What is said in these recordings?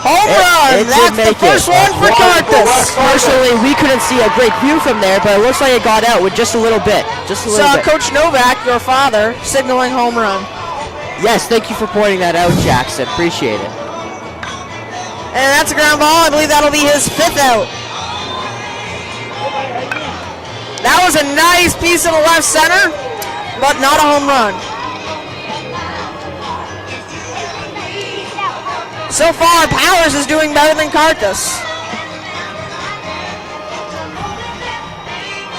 Home run! That's the first one for Carthus. Personally, we couldn't see a great view from there, but it looks like it got out with just a little bit. Coach Novak, your father, signaling home run. Yes, thank you for pointing that out, Jackson. Appreciate it. And that's a ground ball. I believe that'll be his 5th out. That was a nice piece in the left center, but not a home run. So far, Powers is doing better than Carthus.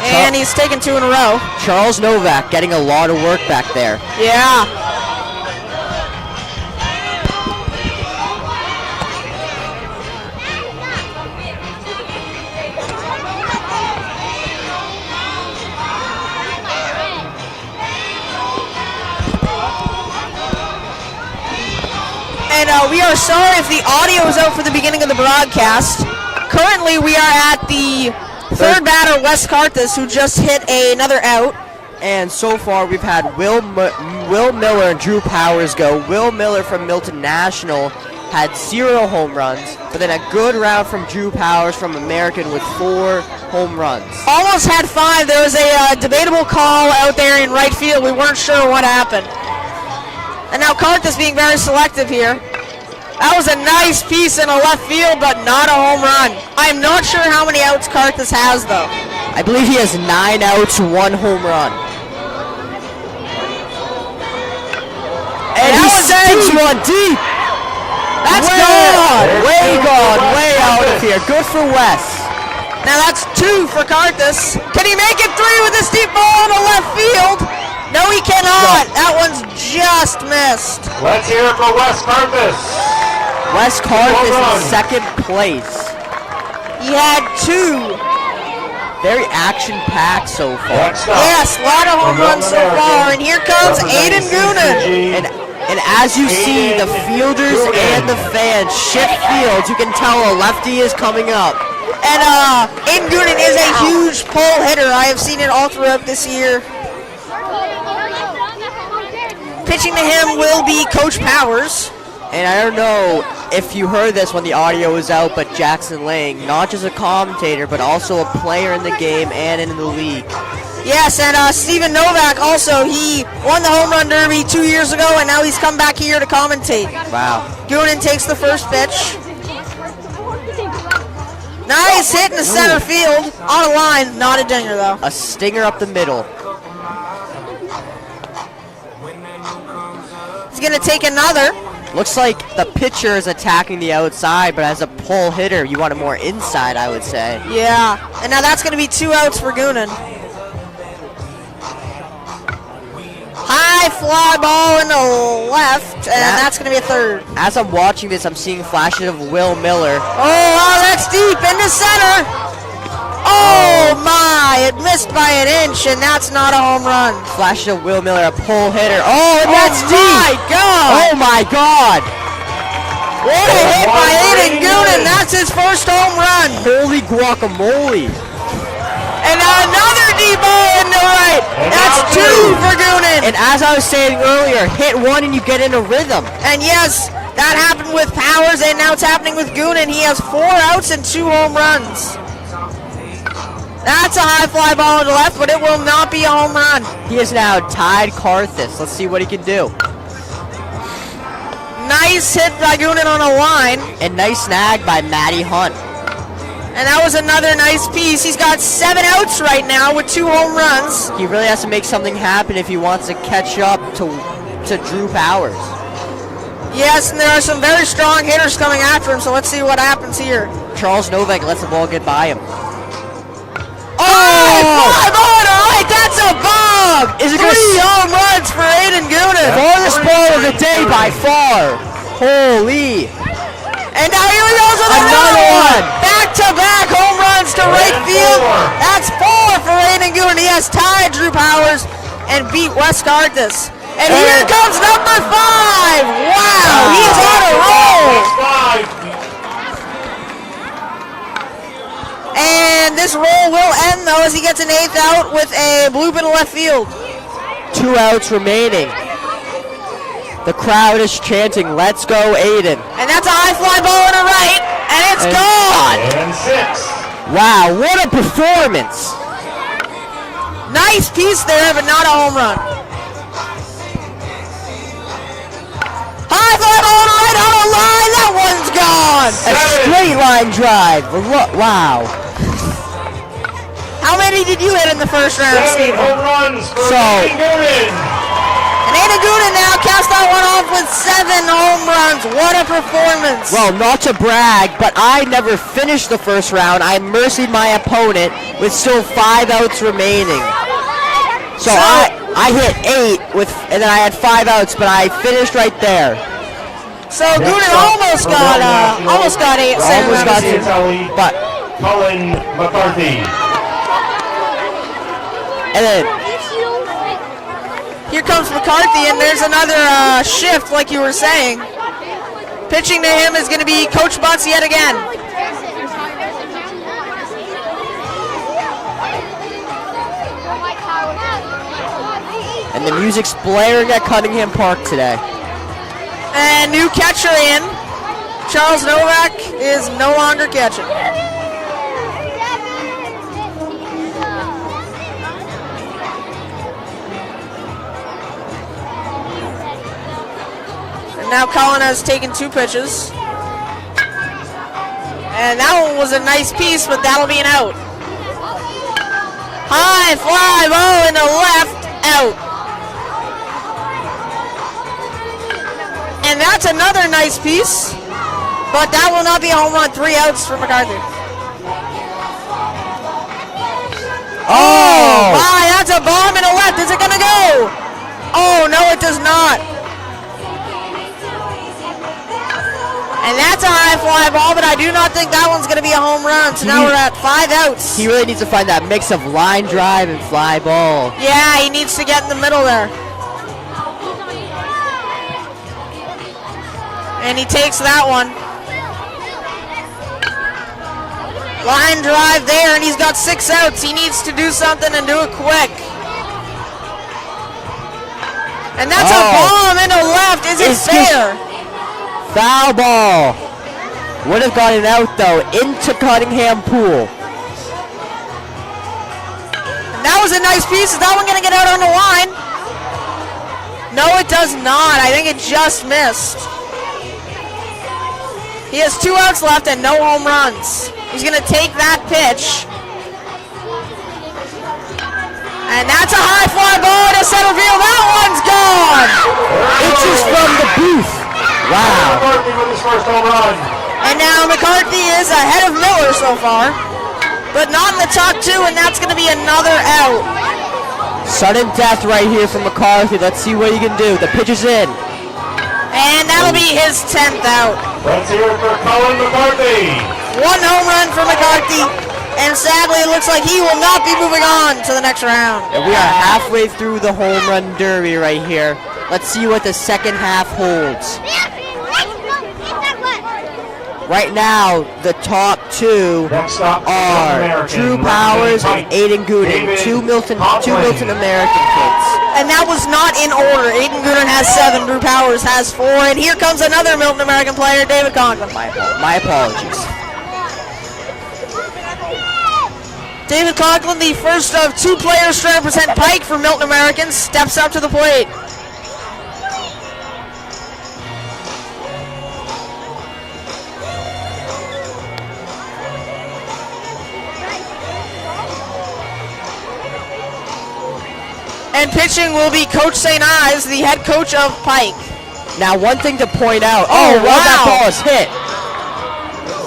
And he's taken 2 in a row. Charles Novak getting a lot of work back there. Yeah. And we are sorry if the audio is out for the beginning of the broadcast. Currently, we are at the third batter, Wes Carthus, who just hit another out. And so far, we've had Will Miller and Drew Powers go. Will Miller from Milton National had 0 home runs, but then a good round from Drew Powers from American with 4 home runs. Almost had 5. There was a debatable call out there in right field. We weren't sure what happened. And now Carthus being very selective here. That was a nice piece in a left field, but not a home run. I'm not sure how many outs Carthus has, though. I believe he has 9 outs, 1 home run. And he sends one deep. That's gone. Way out of here. Good for Wes. Now that's 2 for Carthus. Can he make it 3 with this deep ball in the left field? No, he cannot. That one's just missed. Let's hear it for Wes Carthus. Wes Carthus in 2nd place. He had 2. Very action-packed so far. Yes, a lot of home runs so far. And here comes Aiden Goonan. And as you see, the fielders and the fans shift fields. You can tell a lefty is coming up. And Aiden Goonan is a huge pole hitter. I have seen it all throughout this year. Pitching to him will be Coach Powers. And I don't know if you heard this when the audio was out, but Jackson Lang, not just a commentator, but also a player in the game and in the league. Yes, and Stephen Novak also, he won the home run derby 2 years ago, and now he's come back here to commentate. Wow. Goonan takes the first pitch. Nice hit in the center field. On a line, not a dinger though. A stinger up the middle. He's going to take another. Looks like the pitcher is attacking the outside, but as a pull hitter, you want it more inside, I would say. Yeah, and now that's going to be 2 outs for Goonan. High fly ball in the left, and that's going to be a 3rd. As I'm watching this, I'm seeing flashes of Will Miller. Oh, wow, that's deep into center. Oh my, it missed by an inch, and that's not a home run. Flashes of Will Miller, a pull hitter. Oh, and that's deep. My God. Oh my God. What a hit by Aiden Goonan. That's his first home run. Holy guacamole. And another deep ball in the right. That's 2 for Goonan. And as I was saying earlier, hit 1 and you get in a rhythm. And yes, that happened with Powers, and now it's happening with Goonan. He has 4 outs and 2 home runs. That's a high fly ball to the left, but it will not be a home run. He is now tied Carthus. Let's see what he can do. Nice hit by Goonan on a line. And nice snag by Matty Hunt. And that was another nice piece. He's got 7 outs right now with 2 home runs. He really has to make something happen if he wants to catch up to Drew Powers. Yes, and there are some very strong hitters coming after him, so let's see what happens here. Charles Novak lets the ball get by him. Fly ball to right, that's a bomb! Is it 3 home runs for Aiden Goonan. Farthest ball of the day by far. Holy. And now here he goes with another one. Back-to-back home runs to right field. That's 4 for Aiden Goonan. He has tied Drew Powers and beat Wes Carthus. And here comes number 5. Wow, he's on a roll. And this roll will end, though, as he gets an 8th out with a bloop in left field. 2 outs remaining. The crowd is chanting, "Let's go, Aiden." And that's a high fly ball to right, and it's gone. And 6. Wow, what a performance. Nice piece there, but not a home run. High fly ball to right on a line. That one's gone. A straight line drive. Wow. How many did you hit in the first round, 7 Stephen? home runs for So- Aiden Gooden. And Aiden Gooden now caps that one off with 7 home runs. What a performance. Well, not to brag, but I never finished the first round. I mercied my opponent with still 5 outs remaining. So I hit 8 and then I had 5 outs, but I finished right there. So Gooden almost got 8. Almost got Italy, to, but Colin McCarthy. and then Here comes McCarthy, and there's another shift, like you were saying. Pitching to him is going to be Coach Butts yet again. and the music's blaring at Cunningham Park today. And new catcher in. Charles Novak is no longer catching. And now Colin has taken 2 pitches. And that one was a nice piece, but that'll be an out. High fly ball in the left, out. And that's another nice piece, but that will not be a home run. 3 outs for McCarthy. Oh! My, that's a bomb in the left. Is it gonna go? Oh no, it does not. And that's a high fly ball, but I do not think that one's gonna be a home run. So now we're at 5 outs. He really needs to find that mix of line drive and fly ball. Yeah, he needs to get in the middle there. And he takes that one. Line drive there, and he's got 6 outs. He needs to do something and do it quick. And that's a bomb into left. Is it fair? Foul ball. Would have gotten out though into Cunningham Pool. And that was a nice piece. Is that one going to get out on the line? No, it does not. I think it just missed. He has 2 outs left and no home runs. He's going to take that pitch. And that's a high fly ball to center field. That one's gone. Inches from the booth. Wow. McCarthy with his first home run. And now McCarthy is ahead of Miller so far, but not in the top 2, and that's going to be another out. Sudden death right here from McCarthy. Let's see what he can do. The pitch is in. And that'll be his 10th out. Let's hear it for Colin McCarthy. 1 home run for McCarthy, and sadly it looks like he will not be moving on to the next round. And we are halfway through the home run derby right here. Let's see what the second half holds. Right now, the top 2 Next stop, are American, Drew Powers and Aiden Gooden, two Milton American kids. And that was not in order. Aiden Gooden has 7, Drew Powers has 4, and here comes another Milton American player, David Conklin. My apologies. David Conklin, the first of 2 players to represent Pike for Milton Americans, steps up to the plate. And pitching will be Coach St. Ives, the head coach of Pike. Now, one thing to point out. Oh, wow. That wow. ball is hit.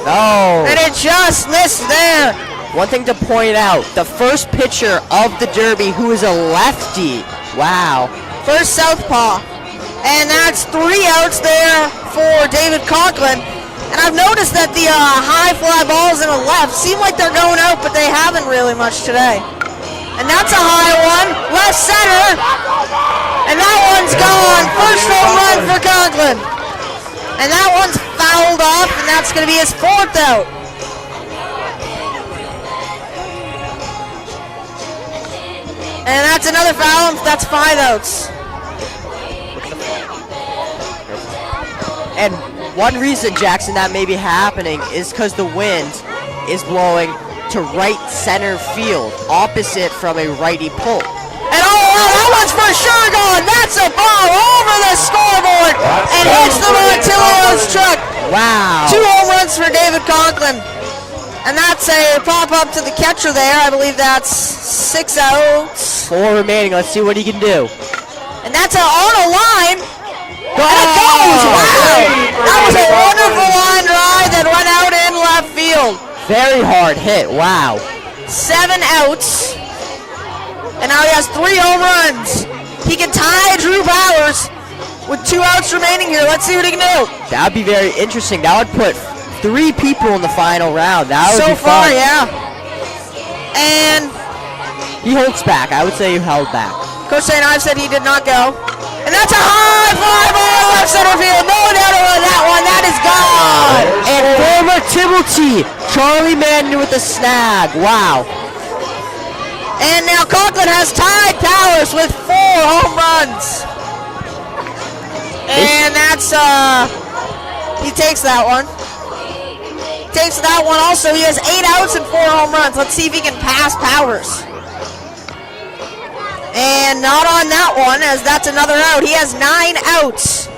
Oh. And it just missed there. One thing to point out. The first pitcher of the Derby who is a lefty. Wow. First southpaw. And that's 3 outs there for David Conklin. And I've noticed that the high fly balls in the left seem like they're going out, but they haven't really much today. And that's a high one, left center, and that one's gone. First home run for Conklin. And that one's fouled off, and that's going to be his 4th out. And that's another foul, and that's 5 outs. And one reason, Jackson, that may be happening is because the wind is blowing to right center field, opposite from a righty pull. And that one's for sure going. That's a ball over the scoreboard and hits the Montilio's truck. Wow. 2 home runs for David Conklin. And that's a pop-up to the catcher there. I believe that's 6 outs. 4 remaining. Let's see what he can do. And that's on a line. And it goes. Wow. That was a wonderful line drive that went out in left field. Very hard hit. Wow. 7 outs. And now he has 3 home runs. He can tie Drew Powers with 2 outs remaining here. Let's see what he can do. That would be very interesting. That would put 3 people in the final round. That would so be far, fun. yeah. And he holds back. I would say he held back. Coach St. Ives said he did not go. And that's a high fly ball left center field. No doubt about that one. That is gone. And former Tibblety, Charlie Mann with the snag. Wow. And now Conklin has tied Powers with 4 home runs. And that's, he takes that one. Takes that one also. He has 8 outs and 4 home runs. Let's see if he can pass Powers. And not on that one, as that's another out. He has 9 outs.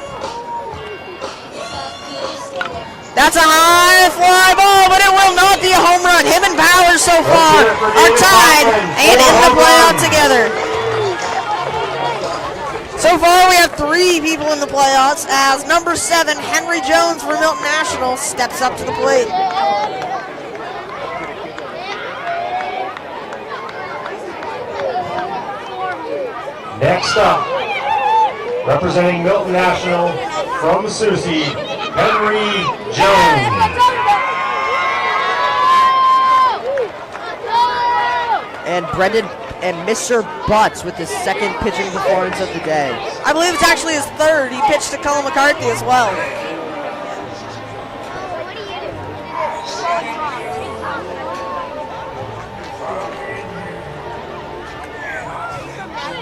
That's a high fly ball, but it will not be a home run. Him and Powers so far are tied and in the playoff together. So far we have 3 people in the playoffs as number 7, Henry Jones for Milton National, steps up to the plate. Next up, representing Milton National from Susie, Henry Jones. And Brendan and Mr. Butts with his 2nd pitching performance of the day. I believe it's actually his 3rd. He pitched to Cullen McCarthy as well.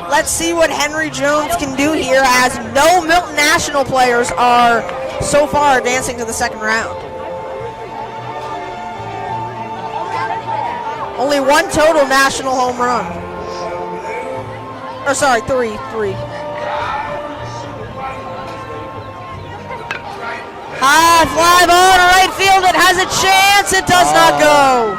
Let's see what Henry Jones can do here, as no Milton National players are so far advancing to the 2nd round. Only 1 total national home run. Or sorry, 3. High fly ball to right field. It has a chance. It does not go.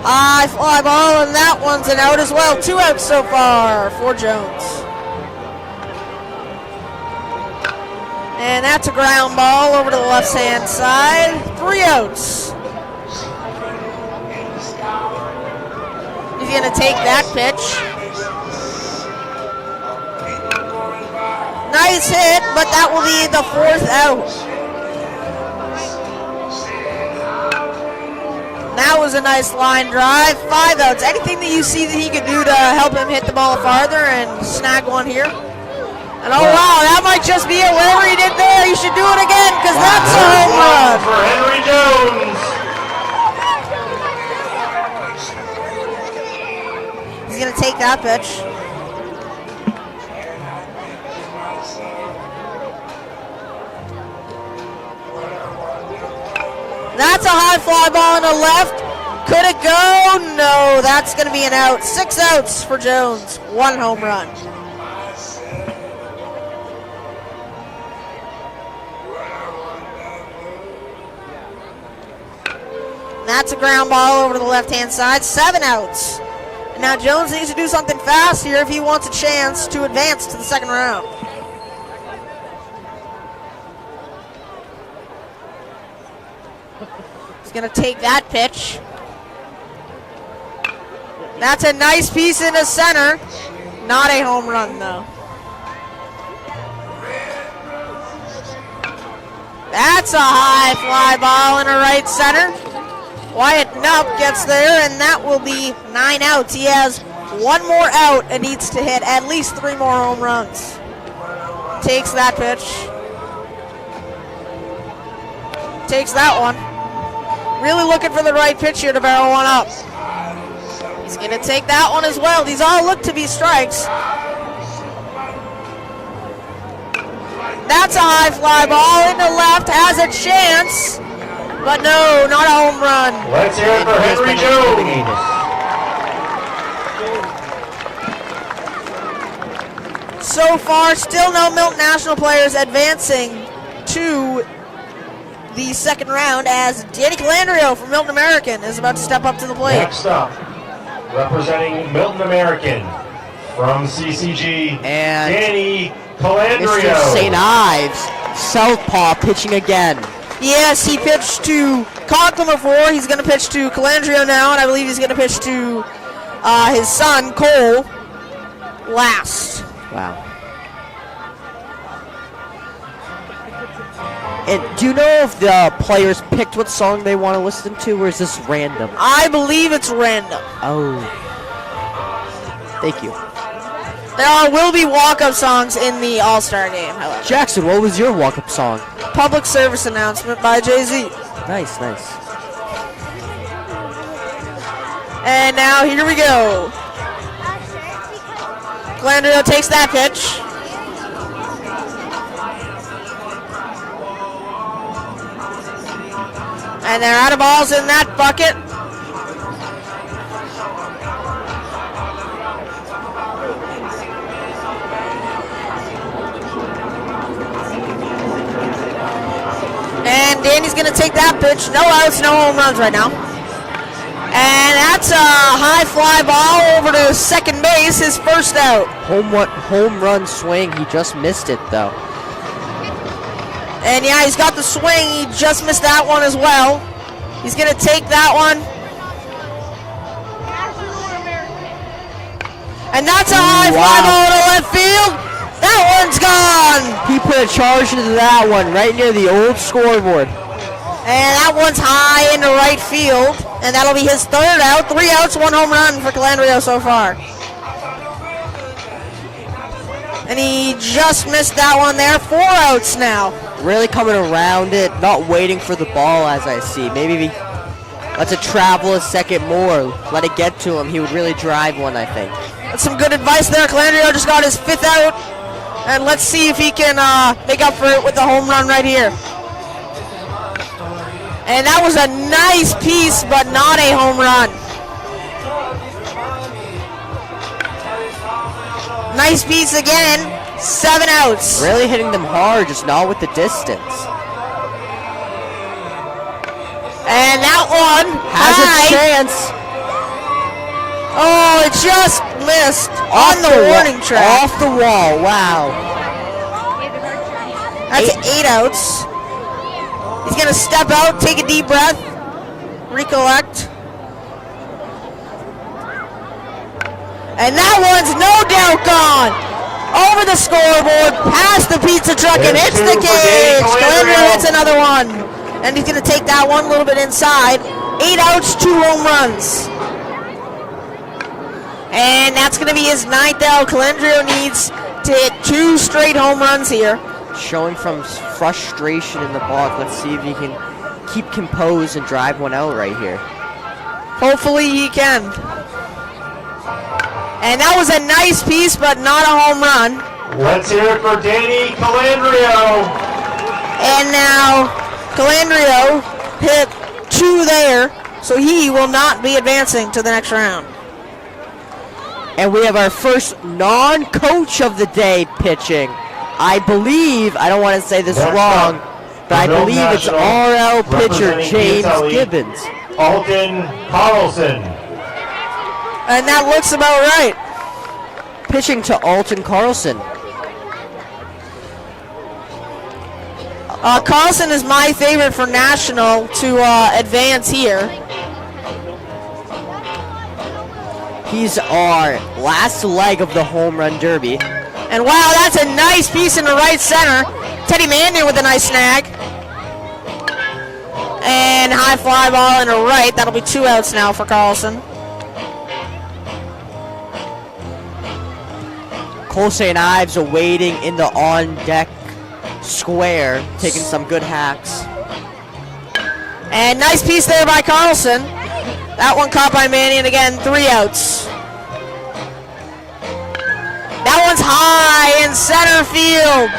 High fly ball, and that one's an out as well. 2 outs so far for Jones. And that's a ground ball over to the left-hand side. 3 outs. He's going to take that pitch. Nice hit, but that will be the 4th out. That was a nice line drive. 5 outs. Anything that you see that he could do to help him hit the ball farther and snag one here? And oh wow, that might just be it. Whatever he did there, he should do it again, because that's a home run. For Henry Jones. He's going to take that pitch. That's a high fly ball on the left. Could it go? No, that's going to be an out. 6 outs for Jones. 1 home run. That's a ground ball over to the left-hand side. 7 outs. And now Jones needs to do something fast here if he wants a chance to advance to the 2nd round. He's going to take that pitch. That's a nice piece in the center. Not a home run, though. That's a high fly ball in a right center. Wyatt Knupp gets there, and that will be 9 outs. He has 1 more out and needs to hit at least 3 more home runs. Takes that pitch. Takes that one. Really looking for the right pitch here to barrel one up. He's going to take that one as well. These all look to be strikes. That's a high fly ball into left, has a chance, but no, not a home run. Let's hear it for Henry Jones. So far, still no Milton National players advancing to the second round as Danny Calandrio from Milton American is about to step up to the plate. Next up, representing Milton American from CCG, And Danny Calandrio. Mr. St. Ives, southpaw, pitching again. Yes, he pitched to Conklin before. He's going to pitch to Calandrio now, and I believe he's going to pitch to his son, Cole, last. Wow. And do you know if the players picked what song they want to listen to, or is this random? I believe it's random. Oh. Thank you. There will be walk-up songs in the All-Star game, however. Jackson, what was your walk-up song? Public service announcement by Jay-Z. Nice, nice. And now here we go. Calandrio takes that pitch. And they're out of balls in that bucket. And Danny's going to take that pitch. No outs, no home runs right now. And that's a high fly ball over to second base, his first out. Home run swing. He just missed it, though. And yeah, he's got the swing. He just missed that one as well. He's going to take that one. And that's a high fly ball to left field. That one's gone. He put a charge into that one right near the old scoreboard. And that one's high into right field. And that'll be his third out. 3 outs, 1 home run for Calandrio so far. And he just missed that one there. 4 outs now. Really coming around it, not waiting for the ball as I see. Maybe if he lets it travel a second more, let it get to him, he would really drive one, I think. That's some good advice there. Calandrio just got his 5th out. And let's see if he can make up for it with the home run right here. And that was a nice piece, but not a home run. Nice piece again. 7 outs. Really hitting them hard, just not with the distance. And that one Has a chance. Oh, it just missed on the warning track. Off the wall, wow. That's 8 outs. He's going to step out, take a deep breath, recollect. And that one's no doubt gone. Over the scoreboard, past the pizza truck, and hits the cage. Calandrio hits another one. And he's going to take that one a little bit inside. 8 outs, 2 home runs. And that's going to be his 9th out. Calandrio needs to hit 2 straight home runs here. Showing from frustration in the box. Let's see if he can keep composed and drive one out right here. Hopefully he can. And that was a nice piece, but not a home run. Let's hear it for Danny Calandrio. And now Calandrio hit 2 there, so he will not be advancing to the next round. And we have our first non-coach of the day pitching. I believe, I don't want to say this wrong, but I believe it's RL pitcher James Gibbons. Alton Carlson. And that looks about right. Pitching to Alton Carlson. Carlson is my favorite for National to advance here. He's our last leg of the home run derby. And wow, that's a nice piece in the right center. Teddy Mannion with a nice snag. And high fly ball in the right. That'll be 2 outs now for Carlson. Cole St. Ives awaiting in the on-deck square, taking some good hacks. And nice piece there by Carlson. That one caught by Mannion again, 3 outs. That one's high in center field.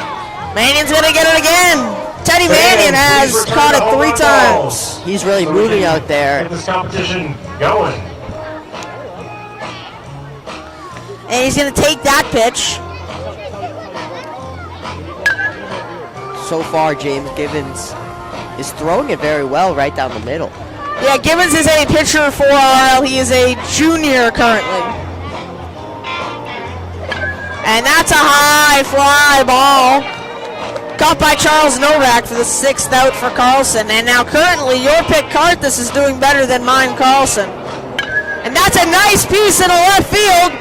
Mannion's gonna get it again. Teddy Mannion has caught it 3 times. He's really moving out there. Get this competition going. And he's gonna take that pitch. So far, James Gibbons is throwing it very well right down the middle. Yeah, Gibbons is a pitcher for RL. He is a junior currently. And that's a high fly ball. Caught by Charles Novak for the 6th out for Carlson. And now currently your pick Karthus is doing better than mine Carlson. And that's a nice piece in the left field.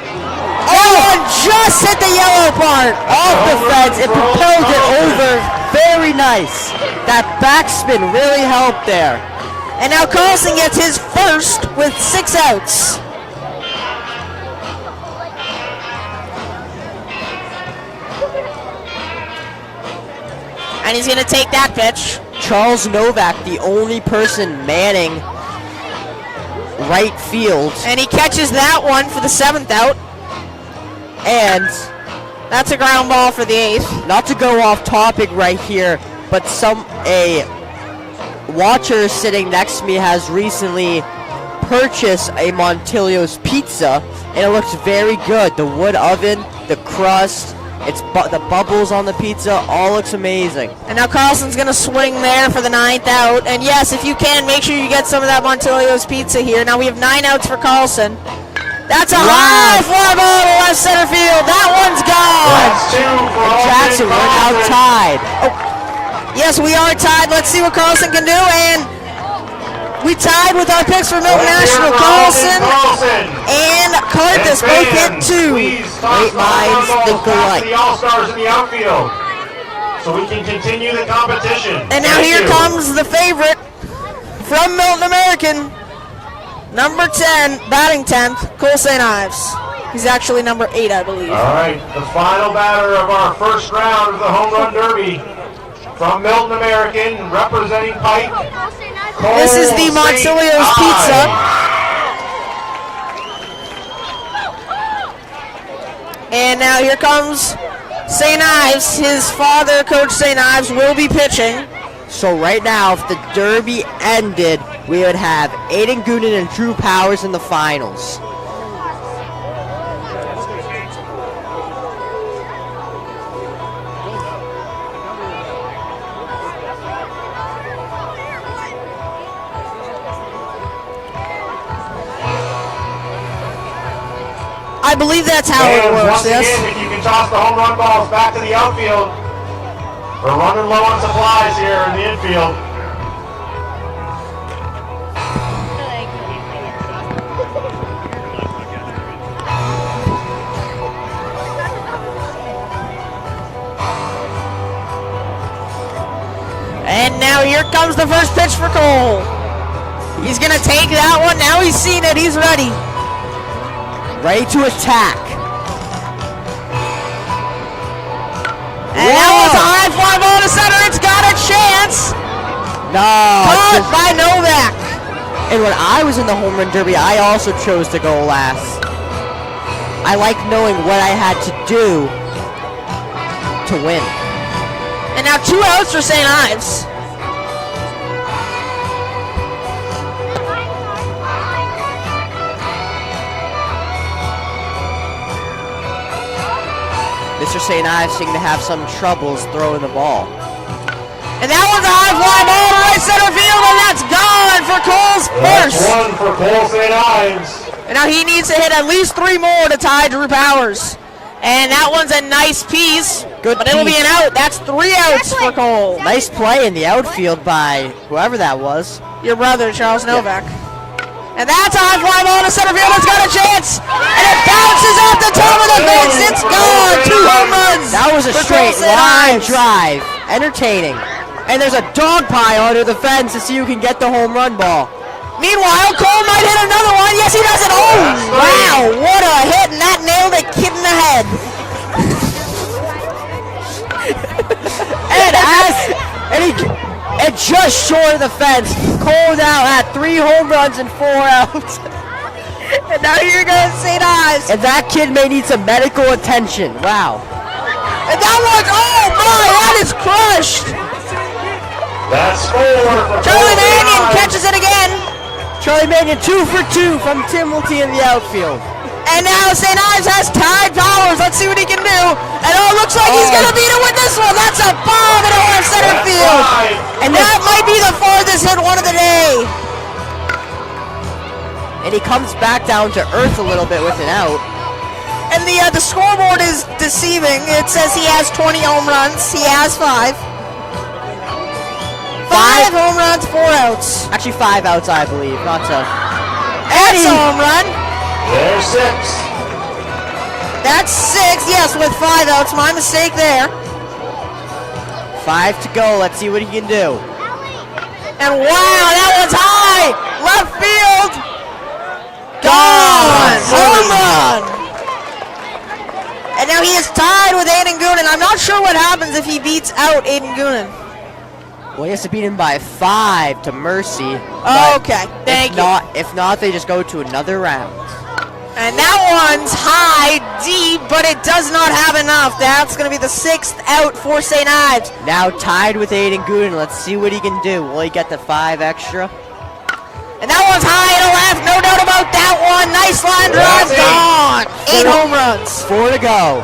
Oh, and just hit the yellow part. Off the fence, it propelled it over. Very nice. That backspin really helped there. And now Carlson gets his first with 6 outs. And he's going to take that pitch. Charles Novak, the only person manning right field. And he catches that one for the 7th out. And that's a ground ball for the 8th. not to go off topic right here, but a watcher sitting next to me has recently purchased a Montilio's pizza, and it looks very good. The wood oven, the crust, the bubbles on the pizza, all looks amazing. And now Carlson's going to swing there for the 9th out. And yes, if you can, make sure you get some of that Montilio's pizza here. Now we have 9 outs for Carlson. That's a high fly ball to left center field. That one's gone. That's 2 for Jackson, we're now tied. Yes, we are tied. Let's see what Carlson can do. And we tied with our picks for Milton National. Carlson and Karthus both hit 2. Great minds think alike. The All-Stars in the outfield, so we can continue the competition. And now here comes the favorite from Milton American, number 10, batting 10th, Cole St. Ives. He's actually number 8, I believe. All right, the final batter of our first round of the Home Run Derby from Milton American, representing Pike. Cole This is the St. Montilio's Ives. pizza. And now here comes St. Ives. His father, Coach St. Ives, will be pitching. So right now, if the Derby ended, we would have Aiden Gooden and Drew Powers in the finals. I believe that's how it And works, once yes? again, if you can toss the home run balls back to the outfield, we're running low on supplies here in the infield. And now here comes the first pitch for Cole. He's going to take that one. Now he's seen it. He's ready. Ready to attack. And that was a high fly ball to center. It's got a chance. No. Caught by Novak. And when I was in the home run derby, I also chose to go last. I like knowing what I had to do to win. And now 2 outs for St. Ives. Mr. St. Ives seemed to have some troubles throwing the ball. And that one's a high fly ball to right center field, and that's gone for Cole's That's first. 1 for Cole St. Ives. And now he needs to hit at least 3 more to tie Drew Powers. And that one's a nice piece, Good but it'll be piece. an out. That's 3 outs for Cole. Nice play in the outfield by whoever that was. Your brother, Charles Novak. And that's a high fly ball to center field. It's got a chance. And it bounces off the top of the fence. It's gone. 2 home runs. That was a for straight Cole St. line Ives. drive. Entertaining. And there's a dog pile under the fence to see who can get the home run ball. Meanwhile, Cole might hit another one. Yes, he does it. Oh, wow. What a hit. And that nailed a kid in the head. And just short of the fence. Cole now had 3 home runs and 4 outs. And now here goes St. Ives. And that kid may need some medical attention. Wow. And that one's, oh my, that is crushed. That's 4 for Charlie Cole St. Mannion Ives. catches it again. Charlie Mannion 2 for 2 from Timothy in the outfield. And now St. Ives has tied Powers. Let's see what he can do. And oh, it looks like he's going to beat it with this one. That's a bomb into left center That's field. 5. And that might be the farthest hit one of the day. And he comes back down to earth a little bit with an out. And the scoreboard is deceiving. It says he has 20 home runs. He has 5. 5 home runs, 4 outs. Actually 5 outs, I believe. Not to. That's a home run. There's 6. That's 6, yes, with 5 outs. My mistake there. 5 to go. Let's see what he can do. And wow, that one's high. Left field. Gone. Home run. And now he is tied with Aiden Goonan. I'm not sure what happens if he beats out Aiden Goonan. Well, he has to beat him by 5 to Mercy. Oh, okay, thank you. If not, they just go to another round. And that one's high, deep, but it does not have enough. That's going to be the 6th out for St. Ives. Now tied with Aiden Gooden. Let's see what he can do. Will he get the 5 extra? And that one's high to left, no doubt about that one. Nice line drive, gone. 8 home runs. 4 to go.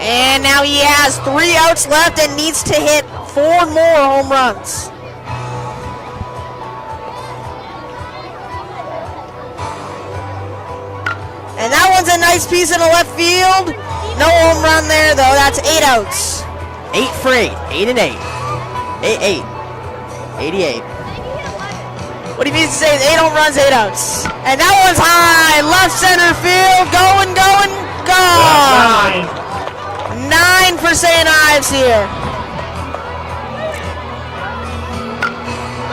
And now he has 3 outs left and needs to hit 4 more home runs. And that one's a nice piece in the left field. No home run there, though. That's 8 outs. 8 for 8. 8 and 8. 8. 88. What he means to say is 8 home runs, 8 outs. And that one's high. Left center field. Going, gone. That's 9. 9 for St. Ives here.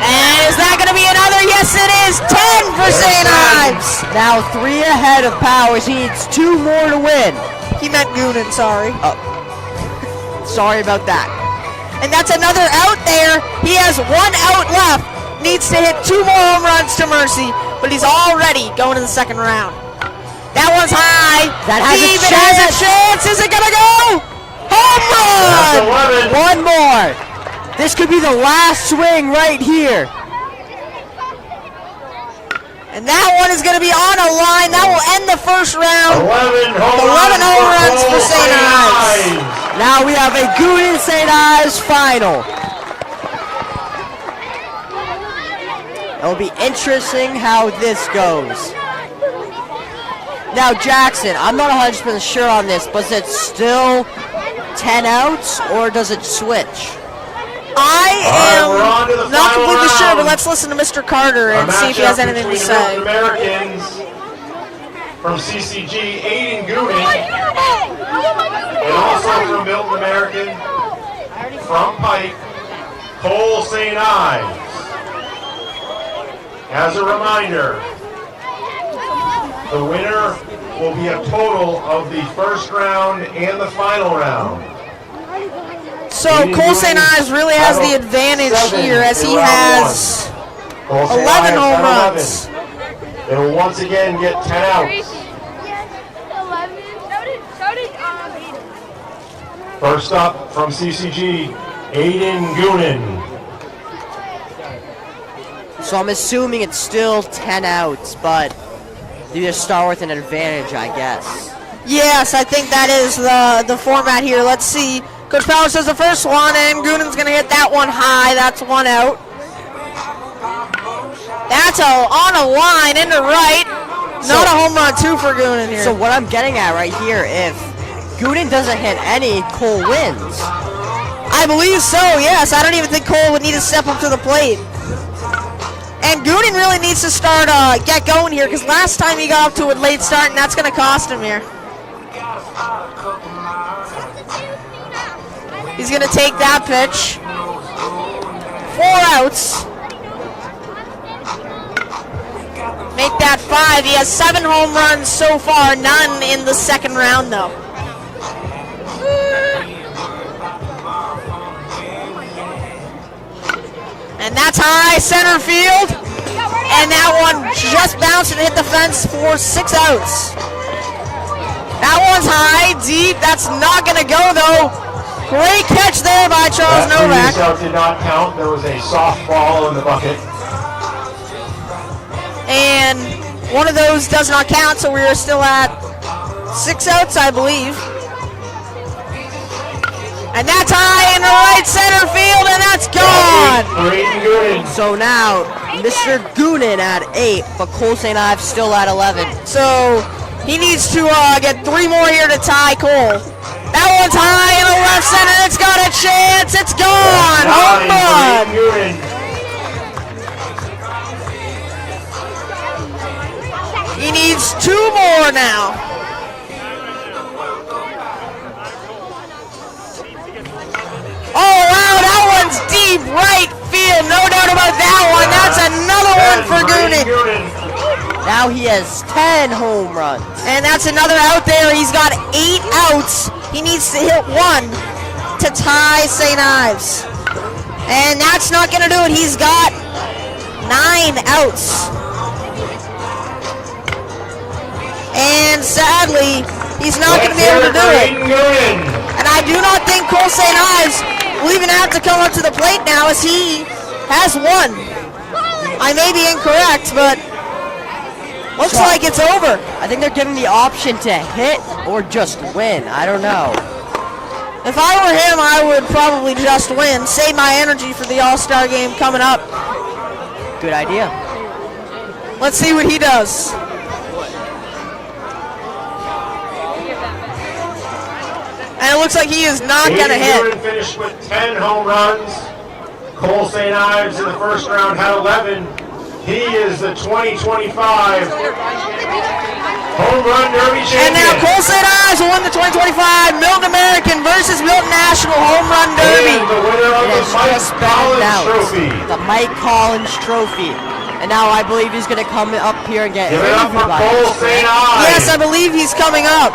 And is that going to be another? Yes, it is. 10 for St. Ives. Now 3 ahead of Powers. He needs 2 more to win. He meant Goonan, sorry. Oh. Sorry about that. And that's another out there. He has 1 out left. Needs to hit 2 more home runs to Mercy, but he's already going to the 2nd round. That one's high. That has a Even chance. has a chance. Is it going to go? Home run! That's 11. 1 more. This could be the last swing right here. And that one is going to be on a line. That will end the 1st round. 11 home 11 home runs for St. Ives. Now we have a Gooden St. Ives final. It'll be interesting how this goes. Now Jackson, I'm not 100% sure on this, but is it still 10 outs or does it switch? I we're on to the am not final completely sure, round. but let's listen to Mr. Carter and see if he has anything to say. Americans from CCG, Aiden Goonan, and also from Milton American, from Pike, Cole St. Ives. As a reminder, the winner will be a total of the 1st round and the final round. So Cole St. Ives really has the advantage here as he has 11 home runs. It will once again get 10 outs. First up from CCG, Aiden Goonan. So I'm assuming it's still 10 outs, but you just start with an advantage, I guess. Yes, I think that is the format here. Let's see. Coach Powers says the first one, and Goonan's going to hit that one high. That's 1 out. That's on a line into right. Not a home run, 2 for Goonan here. So what I'm getting at right here, if Gooden doesn't hit any, Cole wins. I believe so, yes. I don't even think Cole would need to step up to the plate. And Goonan really needs to start, get going here, because last time he got off to a late start, and that's going to cost him here. He's going to take that pitch. 4 outs. Make that 5. He has 7 home runs so far, none in the 2nd round, though. And that's high center field. And that one just bounced and hit the fence for 6 outs. That one's high, deep. That's not going to go, though. Great catch there by Charles Novak. That out did not count. There was a soft ball in the bucket. And one of those does not count, so we are still at 6 outs, I believe. And that's high in the right center field, and that's gone. So now, Mr. Goonan at 8, but Cole St. Ives still at 11. So he needs to get 3 more here to tie Cole. That one's high in the left center. It's got a chance. It's gone. Home run. He needs 2 more now. Oh, wow, that one's deep right field. No doubt about that one. That's another one for Goonan. Now he has 10 home runs. And that's another out there. He's got 8 outs. He needs to hit 1 to tie St. Ives. And that's not going to do it. He's got 9 outs. And sadly, he's not going to be able to do it. And I do not think Cole St. Ives will even have to come up to the plate now, as he has won. I may be incorrect, but looks like it's over. I think they're giving the option to hit or just win. I don't know. If I were him, I would probably just win. Save my energy for the All-Star game coming up. Good idea. Let's see what he does. And it looks like he is not going to hit. Finished with 10 home runs. Cole St. Ives in the first round had 11. He is the 2025 Home Run Derby champion. And now Cole St. Ives will win the 2025 Milton American versus Milton National Home Run Derby. And the winner of the Mike Collins Trophy. The Mike Collins Trophy. And now I believe he's going to come up here and get Give it up for Cole St. Ives. Yes, I believe he's coming up.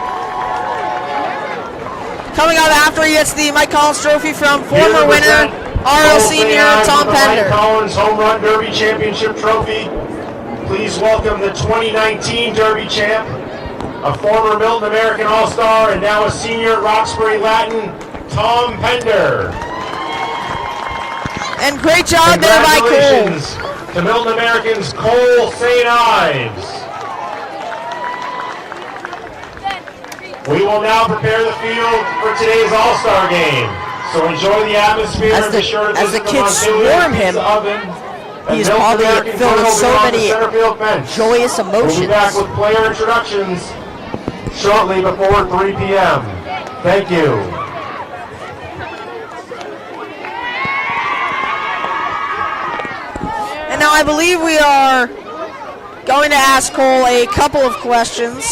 Coming up after he gets the Mike Collins Trophy from former winner RL senior Tom Pender. Mike Collins Home Run Derby Championship Trophy. Please welcome the 2019 Derby champ, a former Milton American All-Star and now a senior at Roxbury Latin, Tom Pender. And great job there by Cole. Congratulations to Milton American's Cole St. Ives. We will now prepare the field for today's All-Star game. So enjoy the atmosphere and be sure to as the visit kids Montpelier swarm him, Pizza Oven. he's probably filled with so many joyous emotions. We'll be back with player introductions shortly before 3 p.m. Thank you. And now I believe we are going to ask Cole a couple of questions.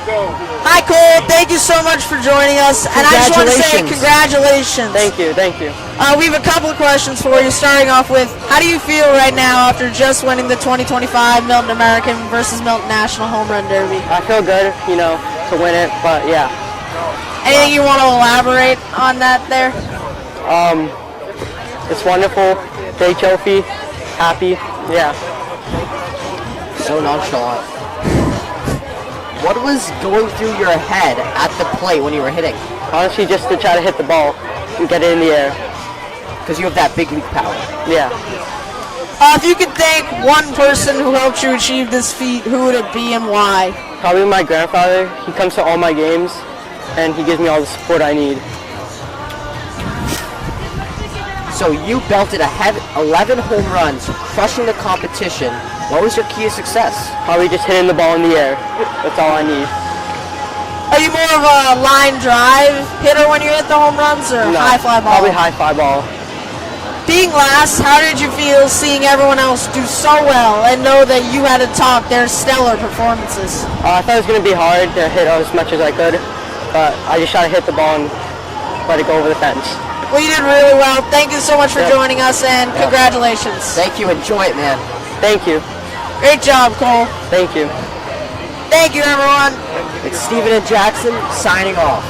Hi, Cole. Thank you so much for joining us. And I just want to say congratulations. Thank you, thank you. We have a couple of questions for you, starting off with, how do you feel right now after just winning the 2025 Milton American versus Milton National Home Run Derby? I feel good, to win it, but yeah. Anything you want to elaborate on that there? It's wonderful. Big trophy. Happy. Yeah. So nonchalant. What was going through your head at the plate when you were hitting? Honestly, just to try to hit the ball and get it in the air. Because you have that big leap power. Yeah. If you could thank one person who helped you achieve this feat, who would it be and why? Probably my grandfather. He comes to all my games, and he gives me all the support I need. So you belted 11 home runs, crushing the competition. What was your key to success? Probably just hitting the ball in the air. That's all I need. Are you more of a line drive hitter when you hit the home runs, or No, high fly ball? Probably high fly ball. Being last, how did you feel seeing everyone else do so well and know that you had to top their stellar performances? I thought it was going to be hard to hit as much as I could, but I just tried to hit the ball and let it go over the fence. Well, you did really well. Thank you so much for joining us, and congratulations. Thank you. Enjoy it, man. Thank you. Great job, Cole. Thank you. Thank you, everyone. It's Steven and Jackson signing off.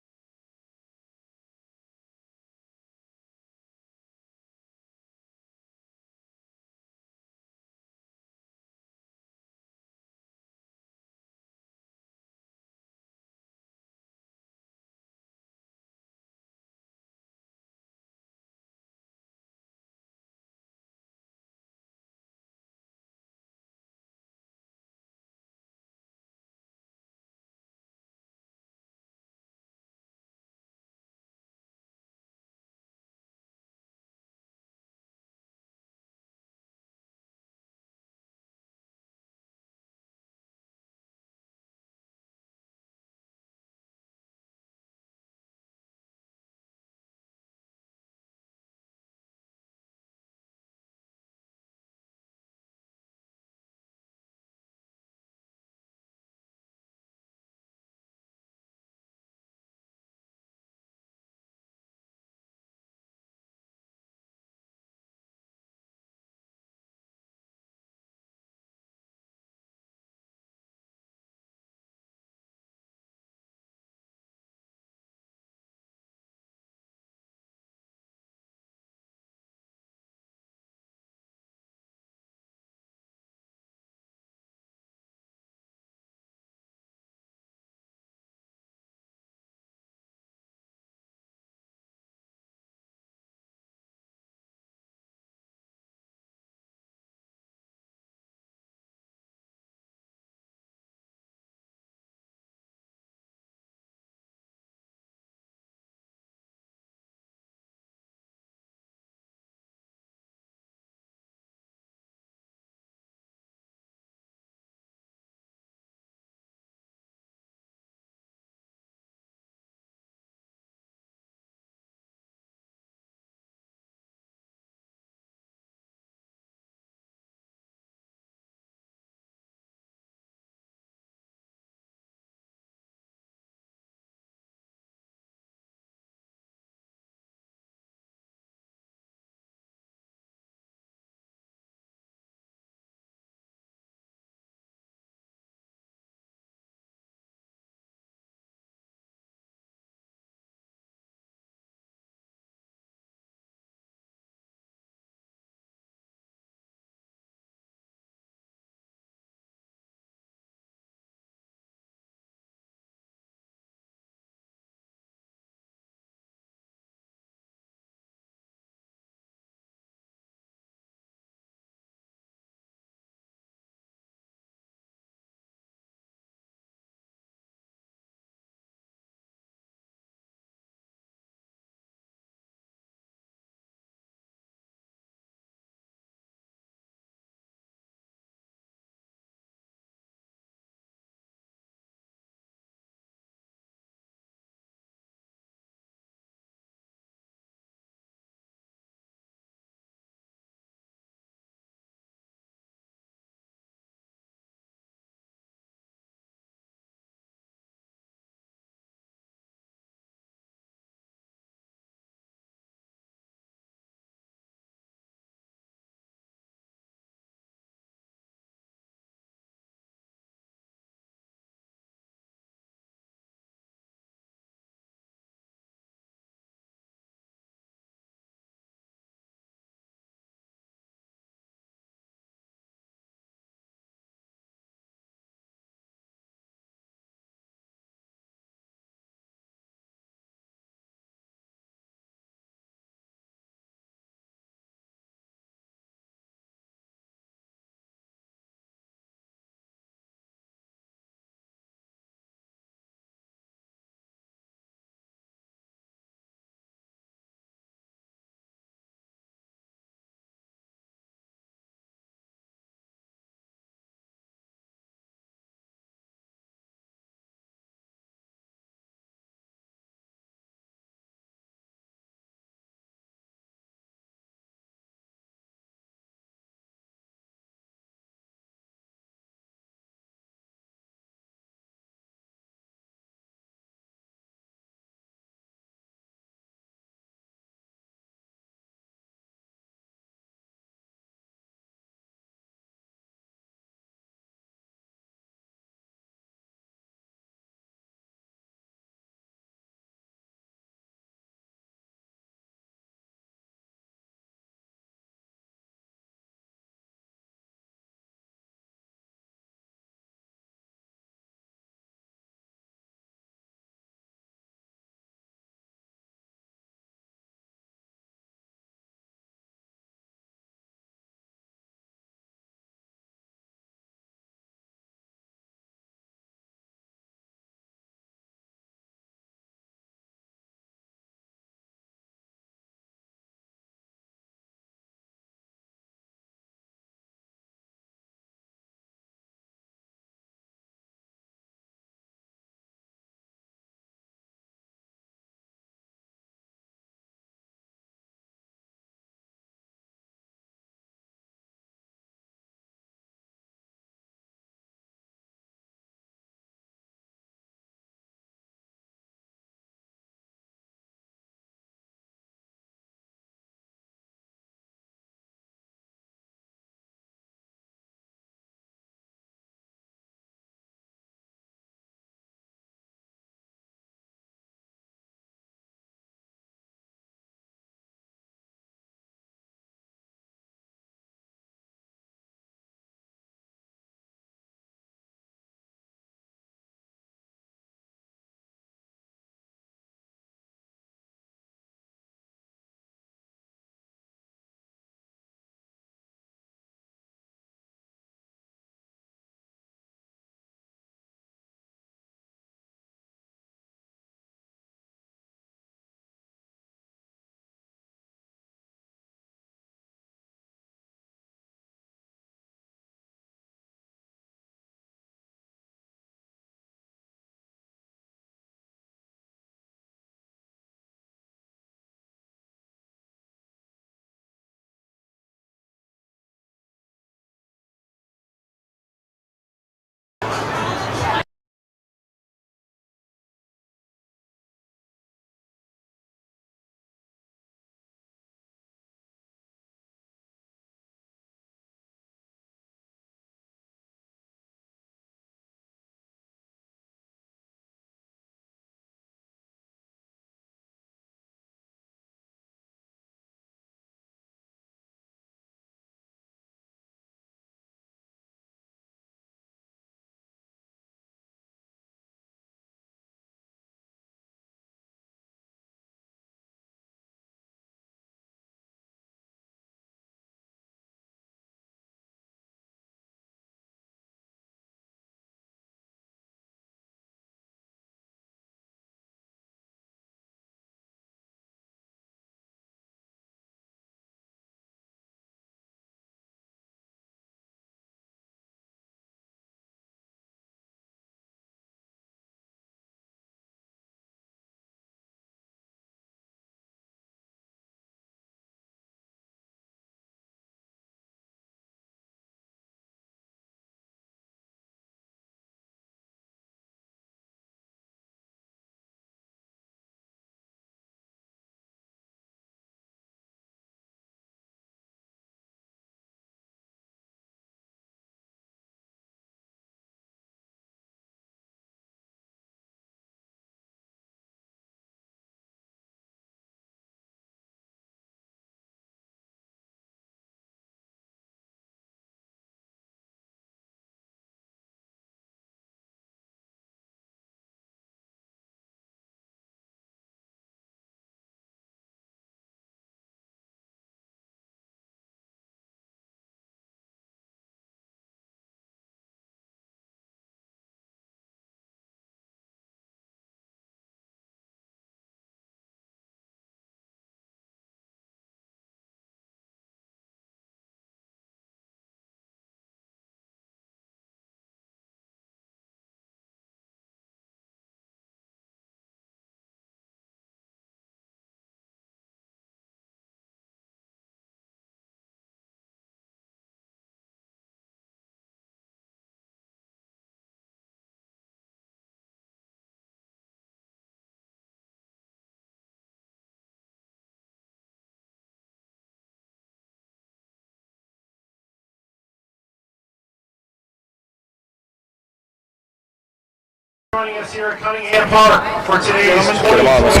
Joining us here at Cunningham Park for today's 2025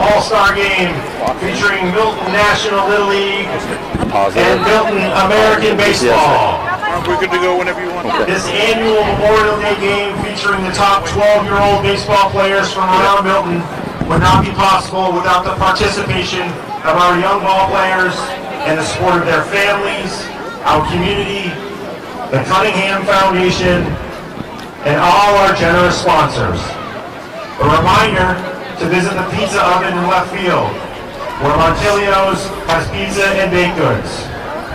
All-Star Game featuring Milton National Little League and Milton American Baseball. We're good to go whenever you want. This annual Memorial Day game featuring the top 12-year-old baseball players from around Milton would not be possible without the participation of our young ball players and the support of their families, our community, the Cunningham Foundation, and all our generous sponsors. A reminder to visit the Pizza Oven in left field, where Montilio's has pizza and baked goods.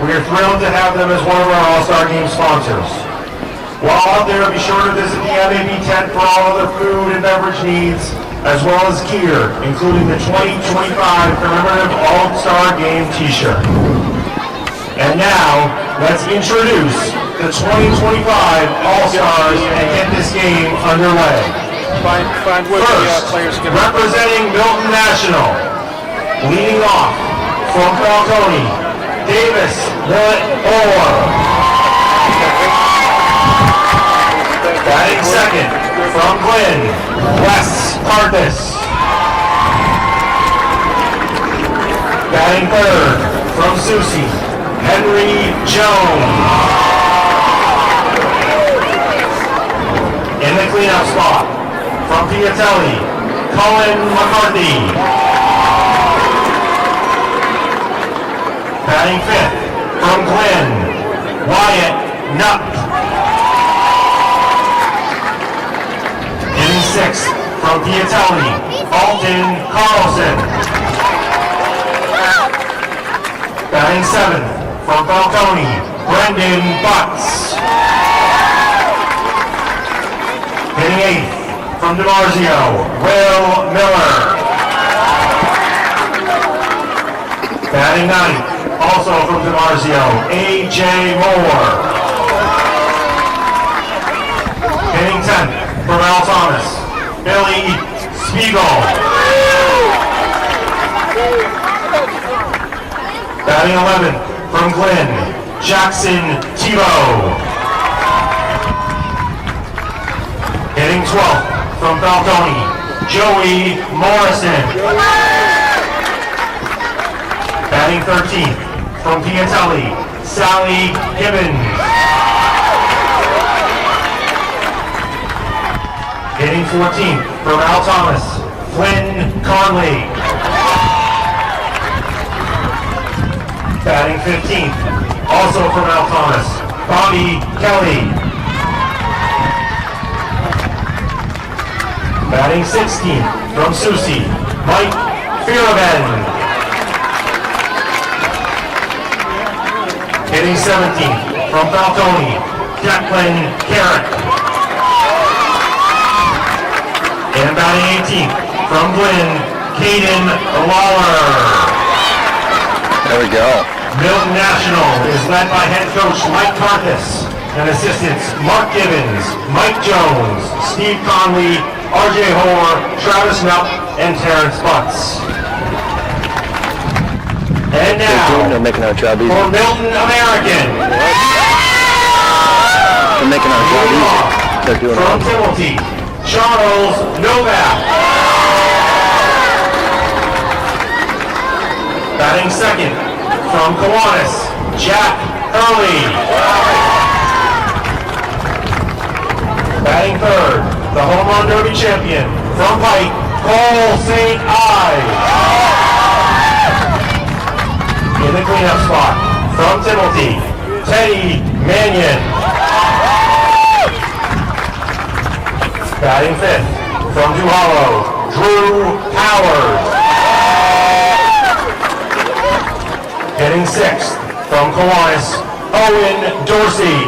We are thrilled to have them as one of our All-Star Game sponsors. While out there, be sure to visit the MAB tent for all other food and beverage needs, as well as gear, including the 2025 commemorative All-Star Game t-shirt. And now, let's introduce the 2025 All-Stars and get this game underway. First, representing Milton National, leading off from Falcone, Davis Orr. Batting second from Glenn, Wes Carthus. Batting third from Susie, Henry Jones. In the cleanup spot, from Piatelli, Colin McCarthy. Batting fifth, from Glenn, Wyatt Nutt. Hitting sixth, from Piatelli, Alton Carlson. Batting seventh, from Falcone, Brendan Butts. Hitting eighth, from DiMarzio, Will Miller. Batting ninth, also from DiMarzio, A.J. Moore. Hitting 10th, from Al Thomas, Billy Spiegel. Batting 11th, from Glenn, Jackson Tebow. Hitting 12th, from Falcone, Joey Morrison. Batting 13th, from Piatelli, Sally Gibbons. Hitting 14th, from Al Thomas, Flynn Conley. Batting 15th, also from Al Thomas, Bobby Kelly. Batting 16th, from Susie, Mike Firaben. Hitting 17th, from Falcone, Declan Carrick. And batting 18th, from Glenn, Caden Lawler. There we go. Milton National is led by head coach Mike Carthus and assistants Mark Gibbons, Mike Jones, Steve Conley, R.J. Hoare, Travis Nutt, and Terrence Butts. And now, They're making our job easy. for Milton American, They're making our job easy. They're doing from it. Timothy, Charles Novak. Batting second, from Kiwanis, Jack Hurley. Batting third, the home run derby champion, from Pike, Cole St. Ives. In the cleanup spot, from Timothy, Teddy Mannion. Batting fifth, from Duhallow, Drew Powers. Hitting sixth, from Kiwanis, Owen Dorsey.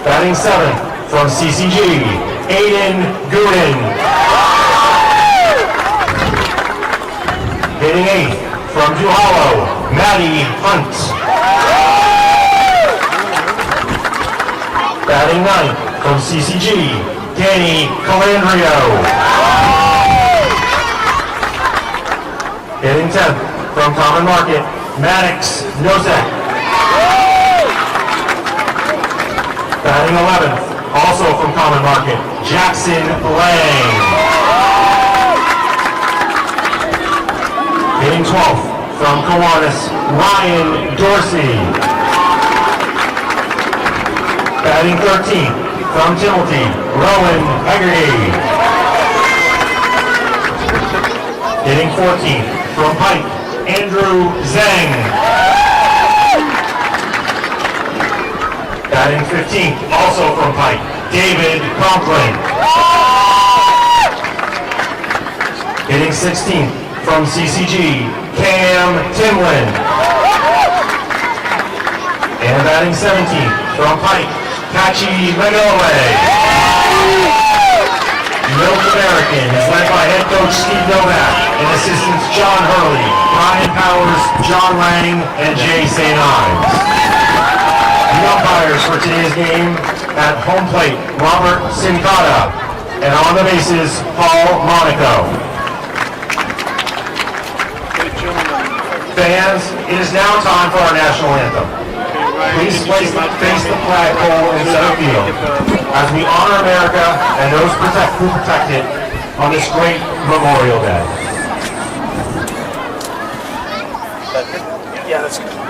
Batting seventh, from CCG, Aiden Gooden. Hitting eighth, from Duhallow, Maddie Hunt. Batting ninth, from CCG, Danny Calandrio. Hitting 10th, from Common Market, Maddox Nosek. Batting 11th, Also from Common Market, Jackson Lang. Hitting 12th from Kiwanis, Ryan Dorsey. Batting 13th from Timothy, Rowan Hegarty. Hitting 14th from Pike, Andrew Zhang. Batting 15th, also from Pike, David Conklin. Hitting 16th from CCG, Cam Timlin. And batting 17th from Pike, Pachi Manoe. Milton American is led by head coach Steve Novak and assistants John Hurley, Ryan Powers, John Lang, and Jay St. Ives. The umpires for today's game at home plate, Robert Sincata, and on the bases, Paul Monaco. Fans, it is now time for our national anthem. Please face the flagpole in center field as we honor America and those who protect it on this great Memorial Day. Yeah, that's good.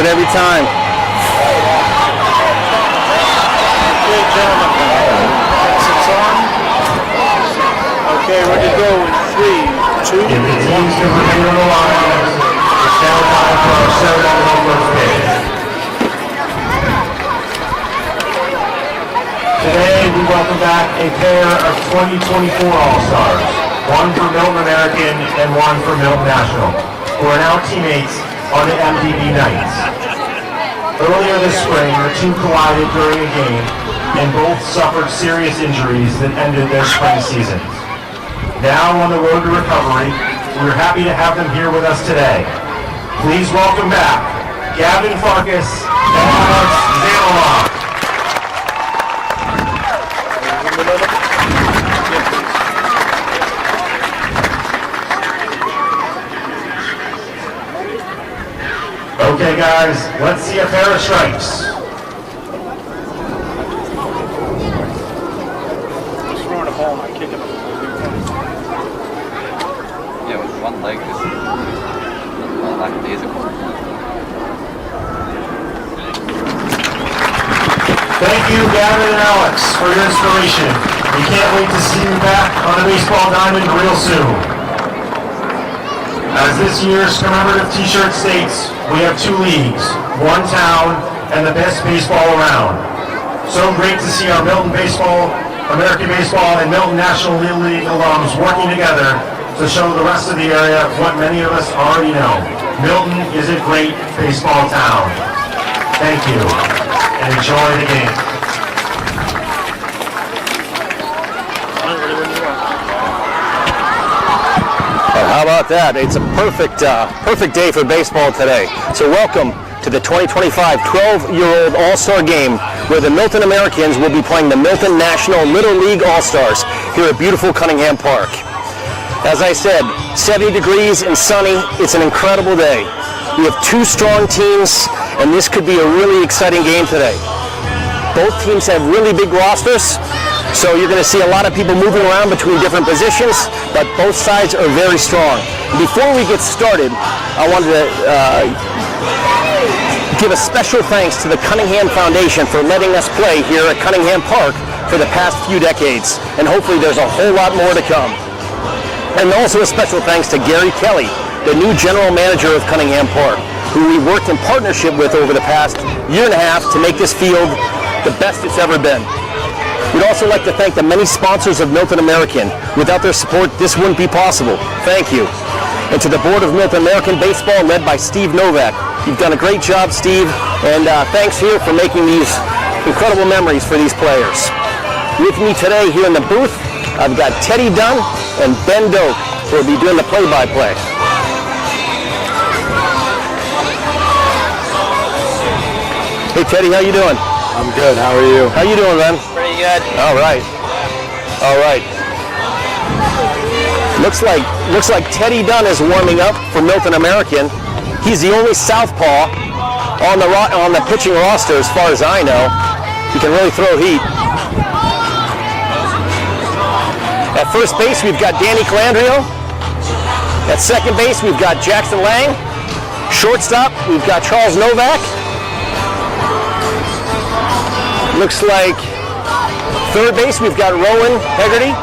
It every time. Okay, gentlemen. It's on. Okay, ready to go in 3, 2, If the teams can remain on the line, it's now time for our ceremony on first pitch. Today, we welcome back a pair of 2024 All-Stars, one for Milton American and one for Milton National, who are now teammates on the MDB Knights. Earlier this spring, the two collided during a game and both suffered serious injuries that ended their spring seasons. Now on the road to recovery, we're happy to have them here with us today. Please welcome back Gavin Farkas and Alex Zanoff. Okay, guys, let's see a pair of strikes. just throwing a ball and I kick it. Yeah, with one leg, just lackadaisical. Thank you, Gavin and Alex, for your inspiration. We can't wait to see you back on the baseball diamond real soon. As this year's commemorative t-shirt states, we have two leagues, one town, and the best baseball around. So great to see our Milton baseball, American baseball, and Milton National Little League alums working together to show the rest of the area what many of us already know. Milton is a great baseball town. Thank you, and enjoy the game. How about that? It's a perfect day for baseball today. So welcome to the 2025 12-year-old All-Star Game, where the Milton Americans will be playing the Milton National Little League All-Stars here at beautiful Cunningham Park. As I said, 70 degrees and sunny. It's an incredible day. We have two strong teams, and this could be a really exciting game today. Both teams have really big rosters, so you're going to see a lot of people moving around between different positions, but both sides are very strong. Before we get started, I wanted to give a special thanks to the Cunningham Foundation for letting us play here at Cunningham Park for the past few decades, and hopefully there's a whole lot more to come. And also a special thanks to Gary Kelly, the new general manager of Cunningham Park, who we worked in partnership with over the past year and a half to make this field the best it's ever been. We'd also like to thank the many sponsors of Milton American. Without their support, this wouldn't be possible. Thank you. And to the board of Milton American Baseball, led by Steve Novak. You've done a great job, Steve, and thanks here for making these incredible memories for these players. With me today here in the booth, I've got Teddy Dunn and Ben Doak, who will be doing the play-by-play. Hey Teddy, how you doing? I'm good. How are you? How you doing, man? Pretty good. All right. All right. Looks like Teddy Dunn is warming up for Milton American. He's the only southpaw on the pitching roster, as far as I know. He can really throw heat. At first base, we've got Danny Calandrio. At second base, we've got Jackson Lang. Shortstop, we've got Charles Novak. Looks like third base, we've got Rowan Hegarty.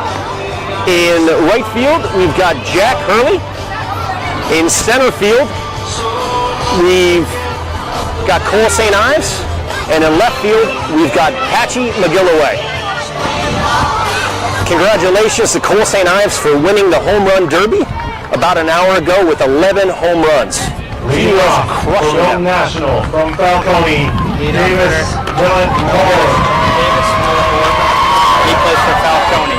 In right field, we've got Jack Hurley. In center field, we've got Cole St. Ives. And in left field, we've got Patchy McGilloway. Congratulations to Cole St. Ives for winning the home run derby about an hour ago with 11 home runs. He was crushing it. Milton National from Falcone, Davis Willett Moore. Davis Moore. He plays for Falcone.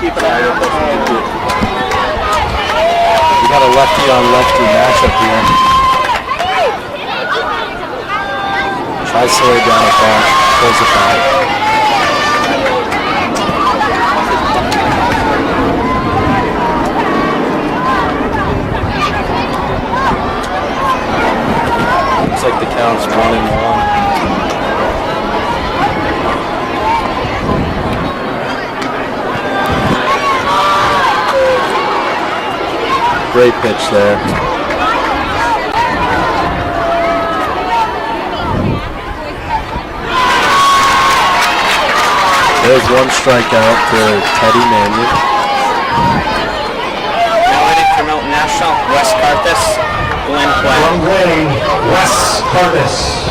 We got a lefty-on-lefty matchup here. Tries to lay down a ball, pulls it back. Looks like the count's 1-1. Great pitch there. There's one strikeout to Teddy Mannion. Now hitting for Milton National, Wes Carthus, Glenn Quinn. From Glenn, Wes Carthus.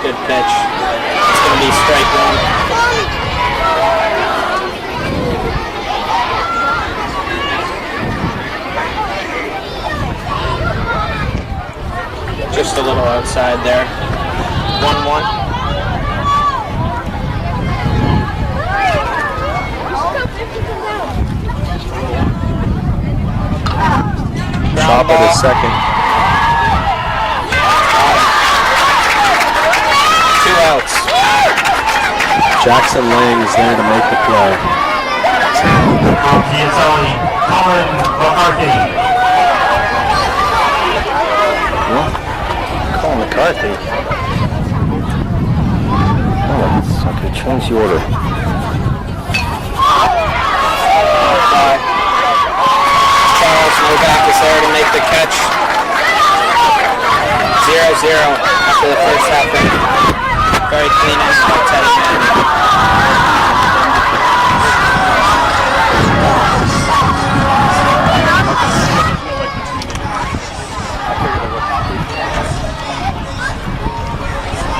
Good pitch. It's going to be strike one. Just a little outside there. 1-1. Top of the second. 2 outs. Jackson Lang is there to make the play. Piazzoli, Colin McCarthy. What? Colin McCarthy. Oh, okay, change the order. Charles Novak is there to make the catch. 0-0 after the first half inning. Very clean inning by Teddy Manning.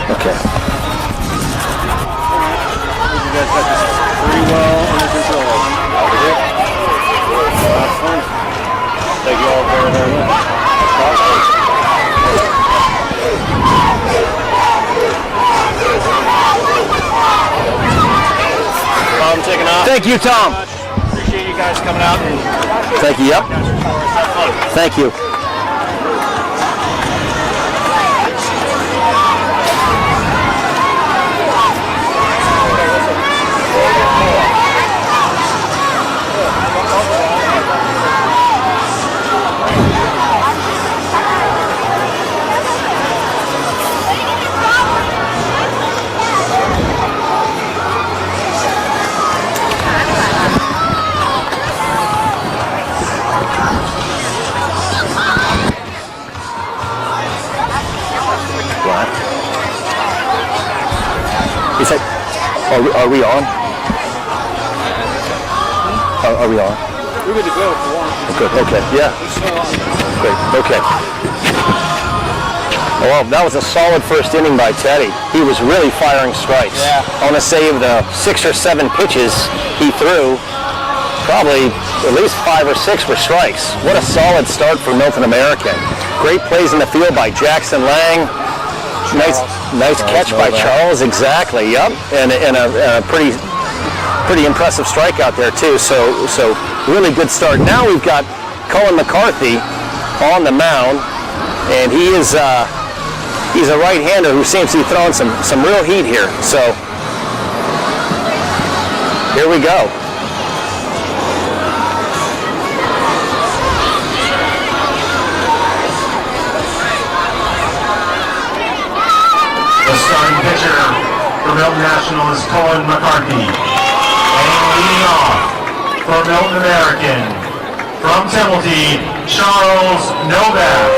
Okay. You guys got this pretty well under control. That's fun. Thank you all very, very much. Tom, taking off. Thank you, Tom. Appreciate you guys coming out and Thank you. Yep. have fun. Thank you. What? Is that? Are we on? Are we on? We're good to go if you want. Good. Okay. Yeah. Great. Okay. Well, that was a solid first inning by Teddy. He was really firing strikes. Yeah. I want to say of the 6 or 7 pitches he threw, probably at least 5 or 6 were strikes. What a solid start for Milton American. Great plays in the field by Jackson Lang. Nice catch by Charles. Exactly. Yep. And a pretty impressive strikeout there too. So really good start. Now we've got Cullen McCarthy on the mound, and he's a right-hander who seems to be throwing some real heat here. So here we go. The starting pitcher for Milton National is Cullen McCarthy. And leading off for Milton American, from Templety, Charles Novak.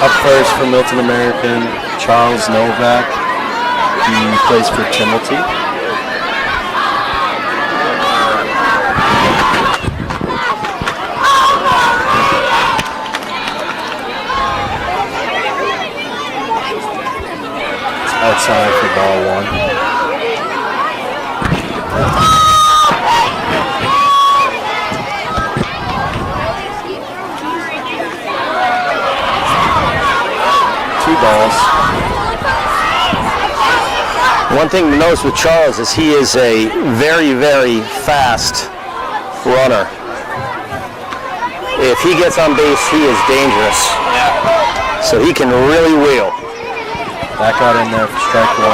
Up first for Milton American, Charles Novak. He plays for Timothy. Outside for ball 1. Balls. One thing to notice with Charles is he is a very, very fast runner. If he gets on base, he is dangerous. So he can really wheel. That got in there for strike 1.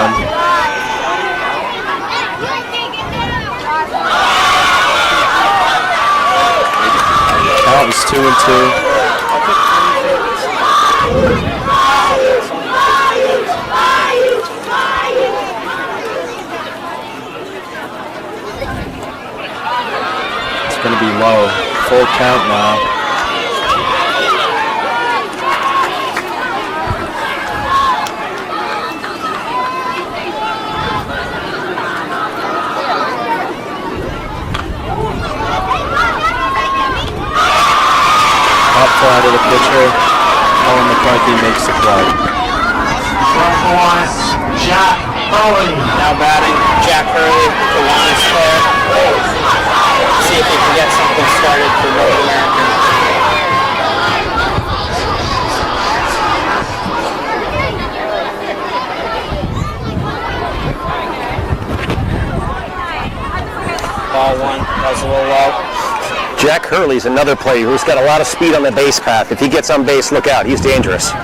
That was 2-2. It's going to be low. Full count now. Up fly to the pitcher. Cullen McCarthy makes the play. From Kiwanis, Jack Hurley. Now batting, Jack Hurley, the Kiwanis player. See if he can get something started for Milton American. Ball 1, that was a little low. Jack Hurley's another player who's got a lot of speed on the base path. If he gets on base, look out. He's dangerous. Ball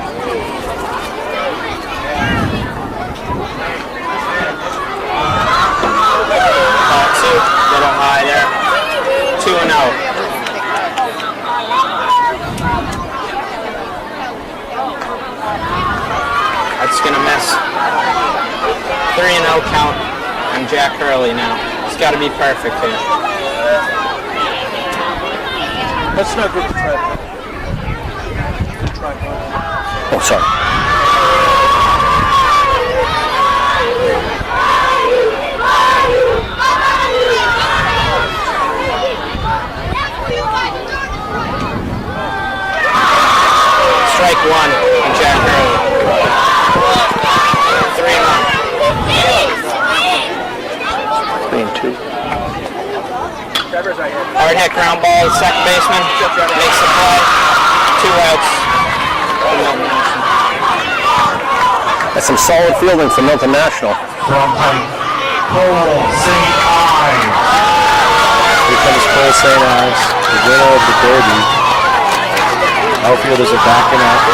2, little high there. 2-0. 3-0 count on Jack Hurley now. It's got to be perfect here. That's not good to try. Good try, bud. Oh, sorry. Strike one on Jack Hurley. 3-1. 3-2. Hard hit ground ball, second baseman makes the play. 2 outs for Milton National. That's some solid fielding for Milton National. From height, Cole St. Ives. Here comes Cole St. Ives, the winner of the Derby. Outfielders are backing up.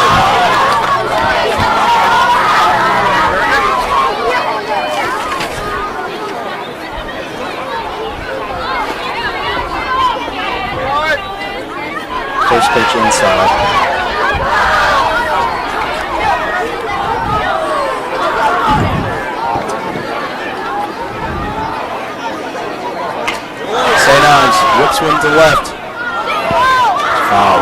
First pitch inside. St. Ives whips one to left. Foul.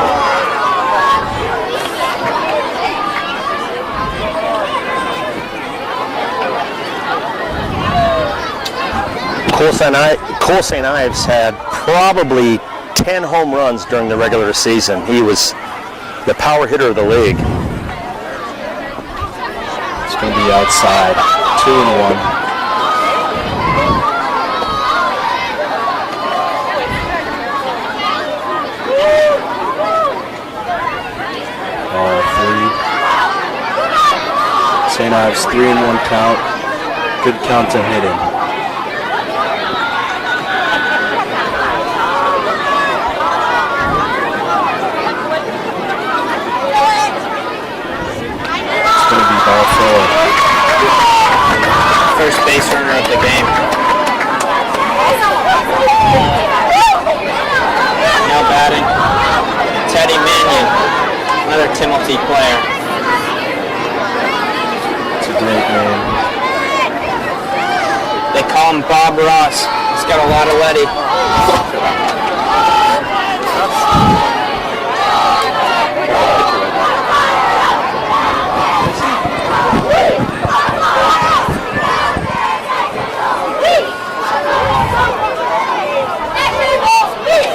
Cole St. Ives had probably 10 home runs during the regular season. He was the power hitter of the league. It's going to be outside. 2-1. St. Ives 3-1 count. Good count to hitting. It's going to be ball 4. First base runner of the game. Now batting, Teddy Mannion, another Timothy player. It's a great name. They call him Bob Ross. He's got a lot of Letty.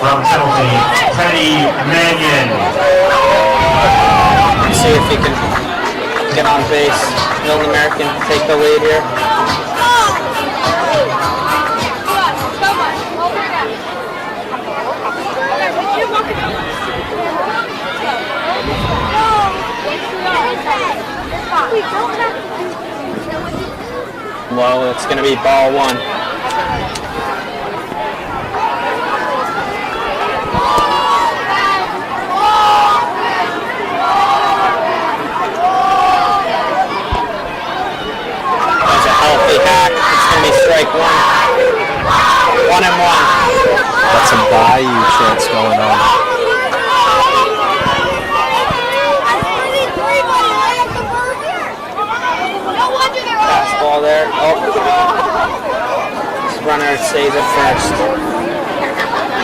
From penalty, Teddy Mannion. See if he can get on base. Milton American take the lead here. Well, it's going to be ball 1. Hack. It's going to be strike 1. 1-1. Got some Bayou chants going on. Fastball there. Oh. This runner stays at first.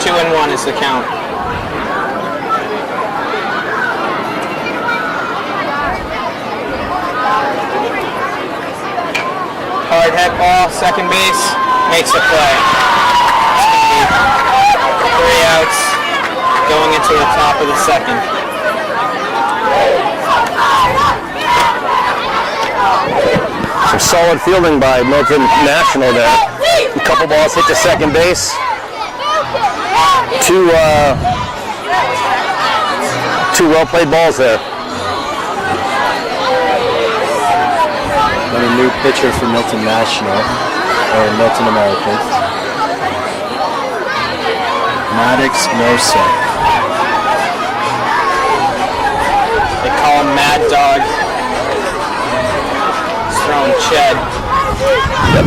2-1 is the count. Hard hit ball, second base, makes the play. 3 outs, going into the top of the second. Some solid fielding by Milton National there. A couple balls hit to second base. Two well-played balls there. And a new pitcher for Milton National, or Milton American. Maddox Nosek. They call him Mad Dog. He's throwing Ched.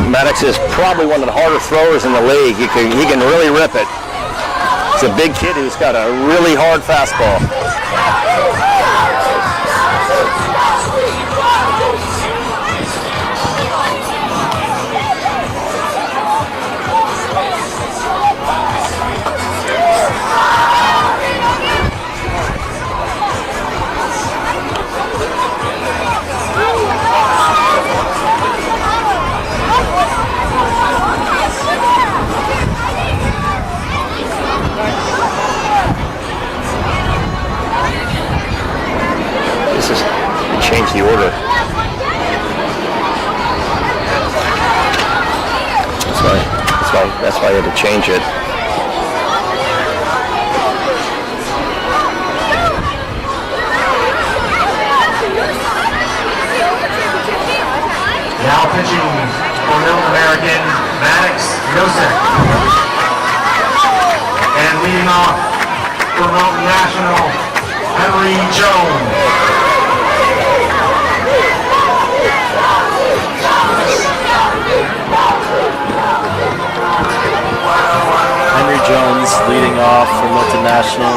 Maddox is probably one of the harder throwers in the league. He can really rip it. He's a big kid who's got a really hard fastball. That's why I had to change it. Now pitching for Milton American, Maddox Yosef. And leading off for Milton National, Henry Jones. Henry Jones leading off for Milton National.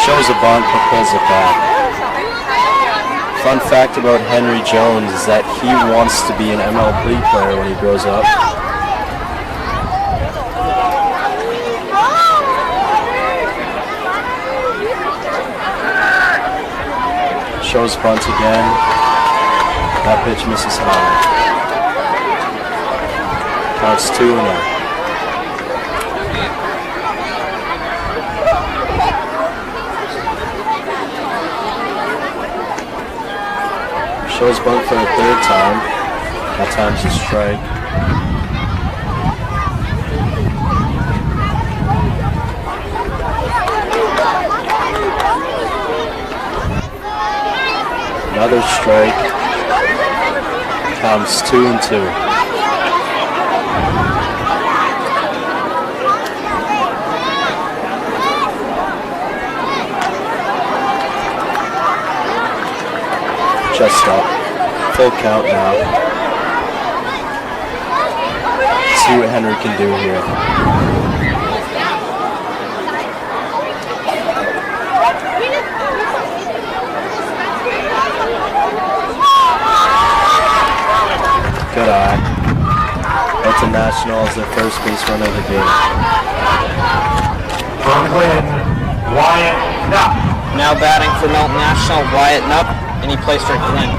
Shows a bunt but pulls it back. Fun fact about Henry Jones is that he wants to be an MLB player when he grows up. Shows bunt again. That pitch misses high. Counts 2-0. Shows bunt for the third time. That time's a strike. Another strike. Counts 2-2. Just up. Full count now. See what Henry can do here. Good eye. Milton National is their first base runner of the game. From Glenn, Wyatt Knupp. Now batting for Milton National, Wyatt Knupp, and he plays for Glenn.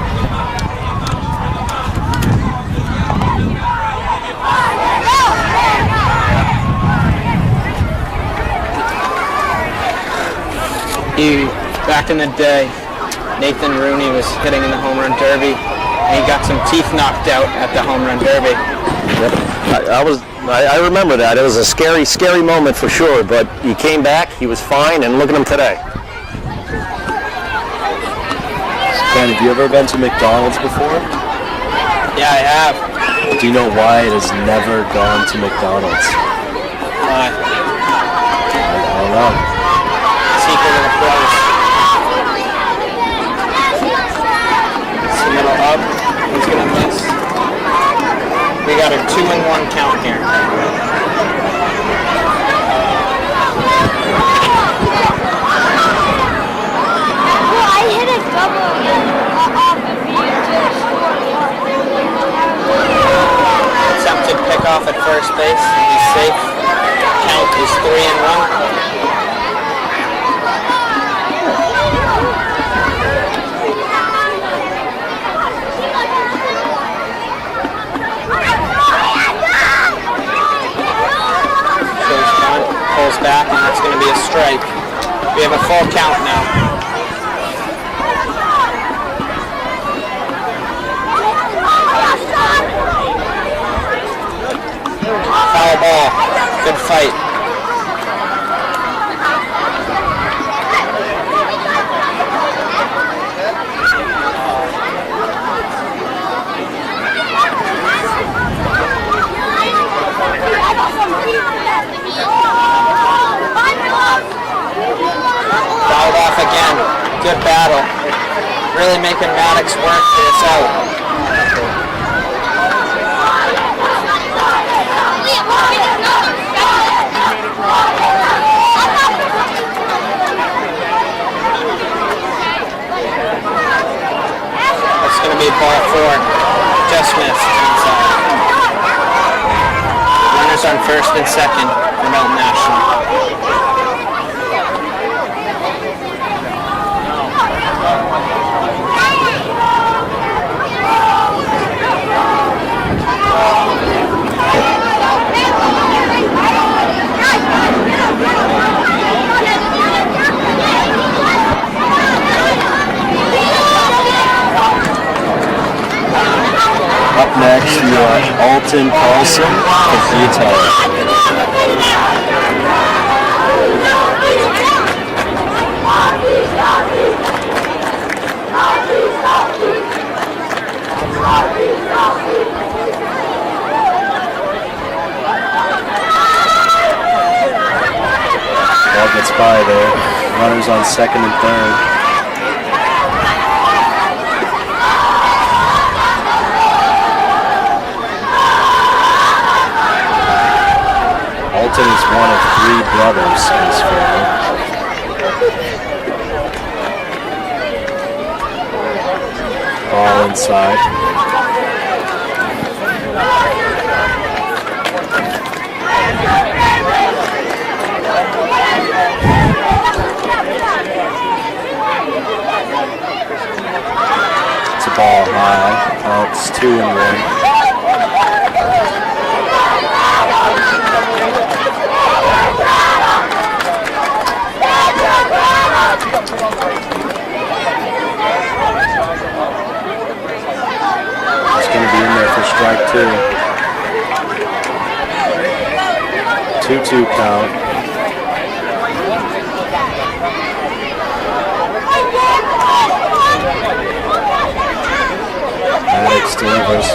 Back in the day, Nathan Rooney was hitting in the home run derby, and he got some teeth knocked out at the home run derby. Yep. I remember that. It was a scary, scary moment for sure, but he came back, he was fine, and look at him today. Ben, have you ever been to McDonald's before? Yeah, I have. Do you know why it has never gone to McDonald's? Why? I don't know. Secret of the pros. Middle up. He's gonna miss. We got a 2-1 count here. Well, I hit a double off of you to score. Attempted pickoff at first base. He's safe. Count is 3-1. Pulls back, and that's going to be a strike. We have a full count now. Foul ball. Good fight. Fouled off again. Good battle. Really making Maddox work this out. That's going to be ball 4. Just missed inside. Runners on first and second for Milton National. Up next, you are Alton Carlson for Theatella. Ball gets by there. Runners on second and third. Milton is one of 3 brothers in his family. Ball inside. It's a ball high. Oh, it's 2-1. It's going to be in there for strike 2. 2-2 count. Maddox delivers.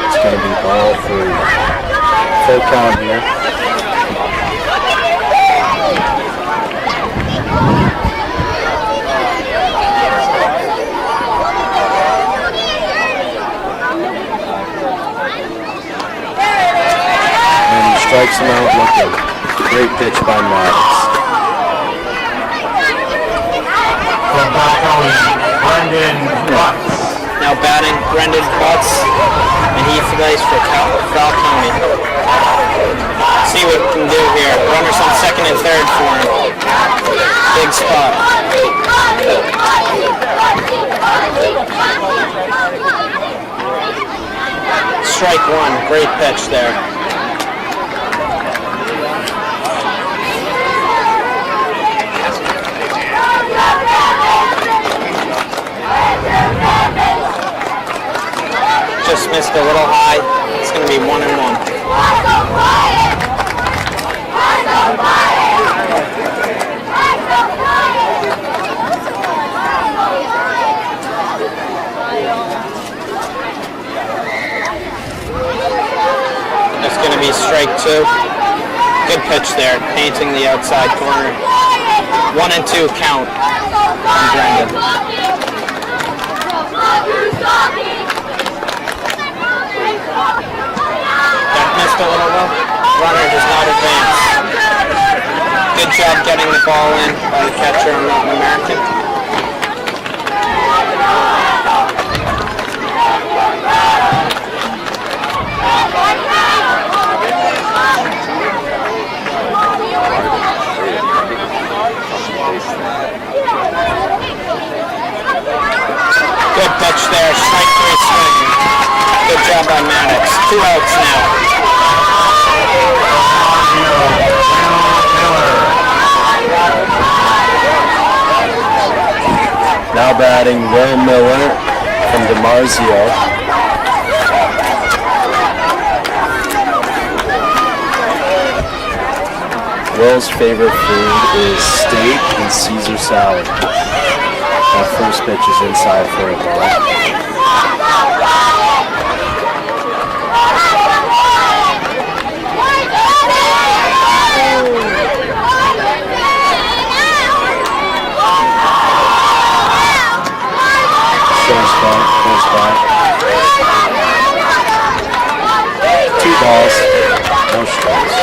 It's going to be ball 3. Full count here. Strikes him out looking. Great pitch by Maddox. From Falcone, Brendan Butts. Now batting Brendan Butts, and he plays for Falcone. See what he can do here. Runners on second and third for him. Big spot. Strike 1. Great pitch there. Just missed a little high. It's going to be 1-1. It's going to be strike 2. Good pitch there, painting the outside corner. 1-2 count on Brendan. That missed a little low. Runner does not advance. Good job getting the ball in by the catcher on Milton American. Good pitch there, strike 3 swing. Good job by Maddox. 2 outs now. Now batting Will Miller from DiMarzio. Will's favorite food is steak and Caesar salad. That first pitch is inside for a ball. Shows back, goes back. 2 balls, no strikes.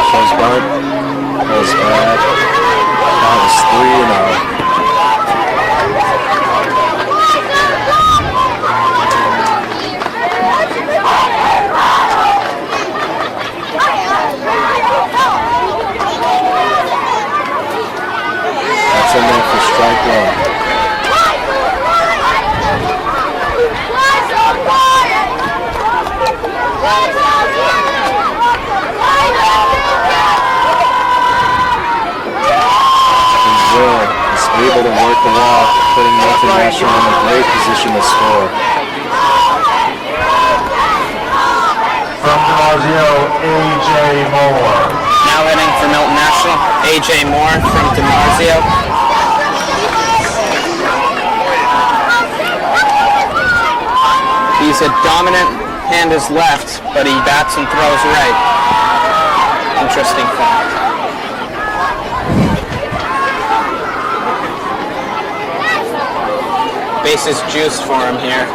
Shows bunt, goes back. That was 3-0. That's in there for strike 1. able to work the walk, putting Milton National in a great position to score. From DiMarzio, A.J. Moore. Now hitting for Milton National, A.J. Moore from DiMarzio. He's a dominant hand is left, but he bats and throws right. Interesting fact. Bases juiced for him here.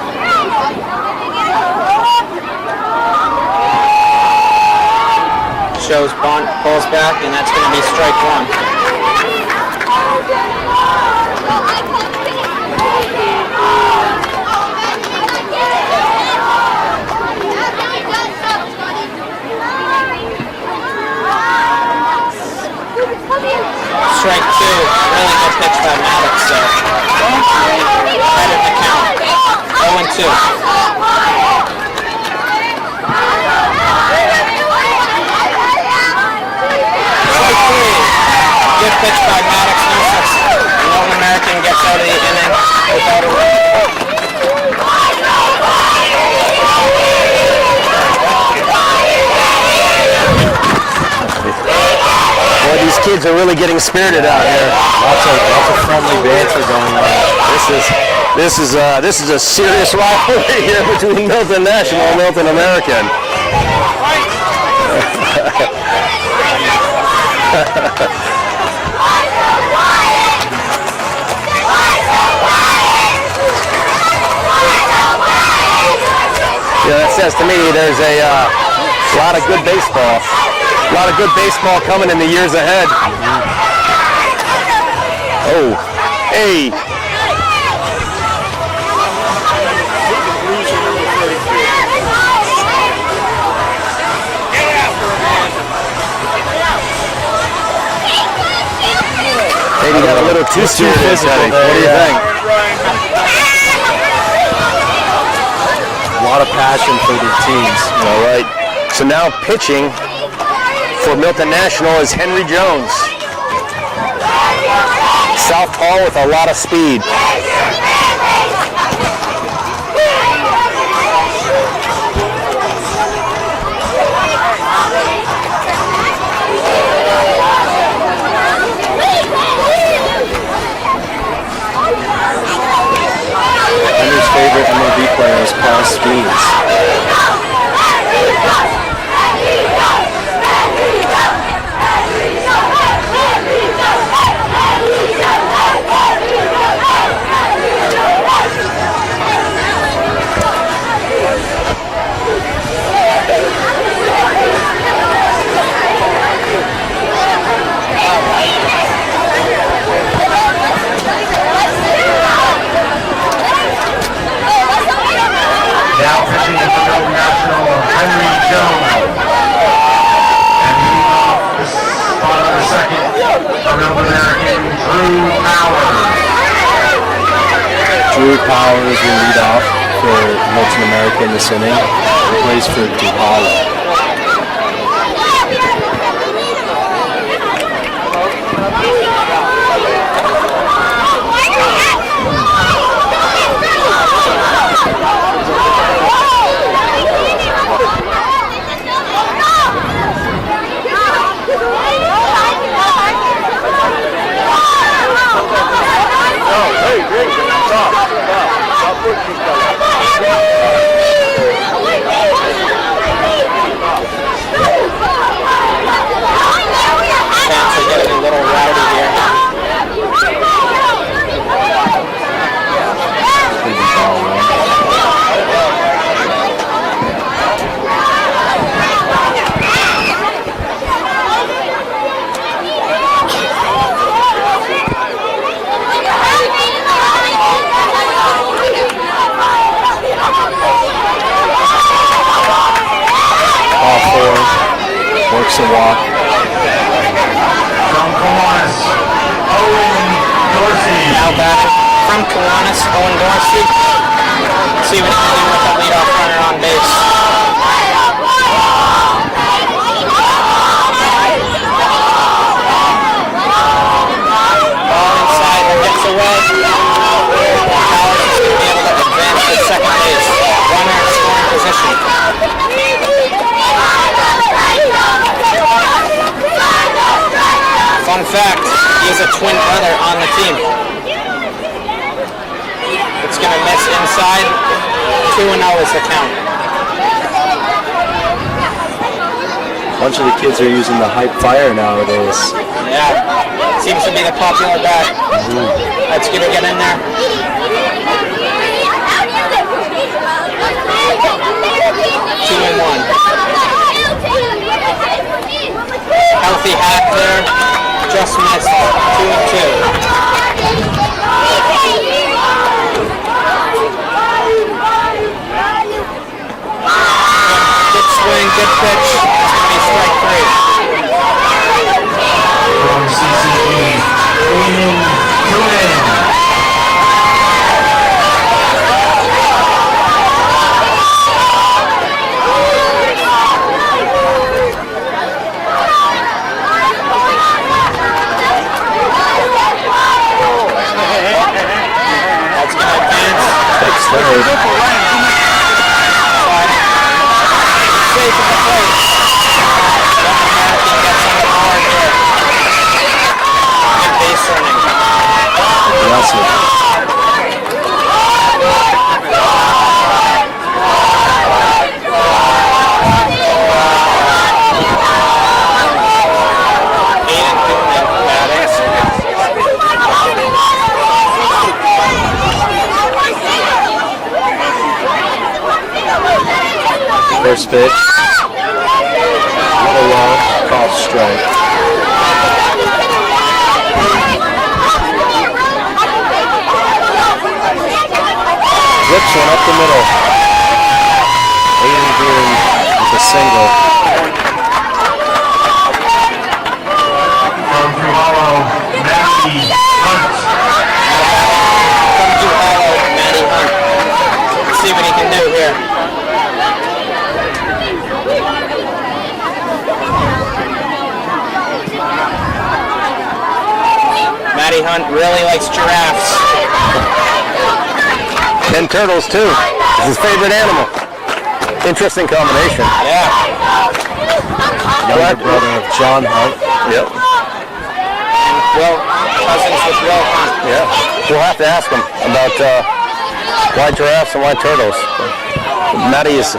Shows bunt, pulls back, and that's going to be strike one. Strike two. Really good pitch by Maddox there. Right in the count. 0-2. Strike three. Good pitch by Maddox. Milton American gets out of the inning without a run. Boy, these kids are really getting spirited out here. Lots of friendly banter going on. This is a serious rivalry here between Milton National and Milton American. Yeah, that says to me there's a lot of good baseball. A lot of good baseball coming in the years ahead. Oh, hey. Maybe got a little too serious. What do you think? A lot of passion for their teams. All right. So now pitching for Milton National is Henry Jones. Southpaw with a lot of speed. Henry's favorite MLB player is Paul Skeens. Now pitching in for Milton National, Henry Jones. And leading off this spot of the second for Milton American, Drew Powers. Drew Powers will lead off for Milton American this inning. He plays for Duhala. Fans are getting a little rowdy here. Ball four. Works a walk. From Kiwanis, Owen Dorsey. Now back from Kiwanis, Owen Dorsey. See what he can do with the leadoff runner on base. Ball inside, gets away. fact, he has a twin brother on the team. It's going to miss inside. 2-0 is the count. A bunch of the kids are using the hype fire nowadays. Yeah, seems to be the popular bat. Let's get in there. 2-1. Healthy hat there. Just missed. 2-2. Good swing, good pitch. It's strike 3. From CCG, That's going to advance. Takes third. Safe at the plate. Milton gets on the board here. Good base running. Awesome. Aiden Newman batting. First pitch. Little low. Called strike. Whips one up the middle. Aiden Green with a single. from Drew Hollow, Matty Hunt. Come to Hollow, Matty Hunt. Let's see what he can do here. Matty Hunt really likes giraffes. And turtles too. It's his favorite animal. Interesting combination. Yeah. Younger brother of John Hunt. Yep. Will, cousins with Will Hunt. Yeah. We'll have to ask him about why giraffes and why turtles. Matty's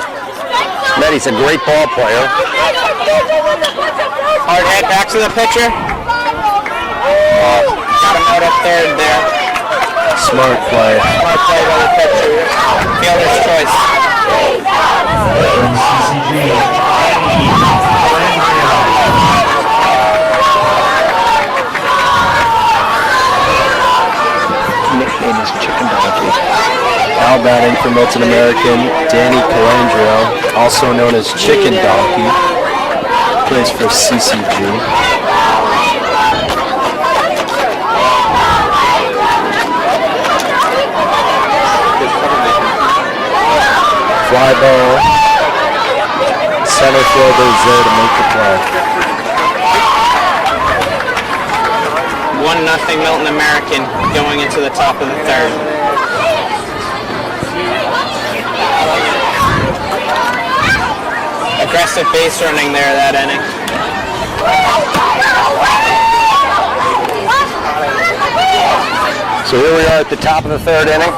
a great ball player. Hard hit back to the pitcher. Got him out at third there. Smart play. Smart play by the pitcher. Fielder's choice. From CCG, Nickname is Chicken Donkey. Now batting for Milton American, Danny Calandrio, also known as Chicken Donkey, plays for CCG. Fly ball. Center fielder's there to make the play. 1-0 Milton American going into the top of the third. Aggressive base running there that inning. So here we are at the top of the third inning.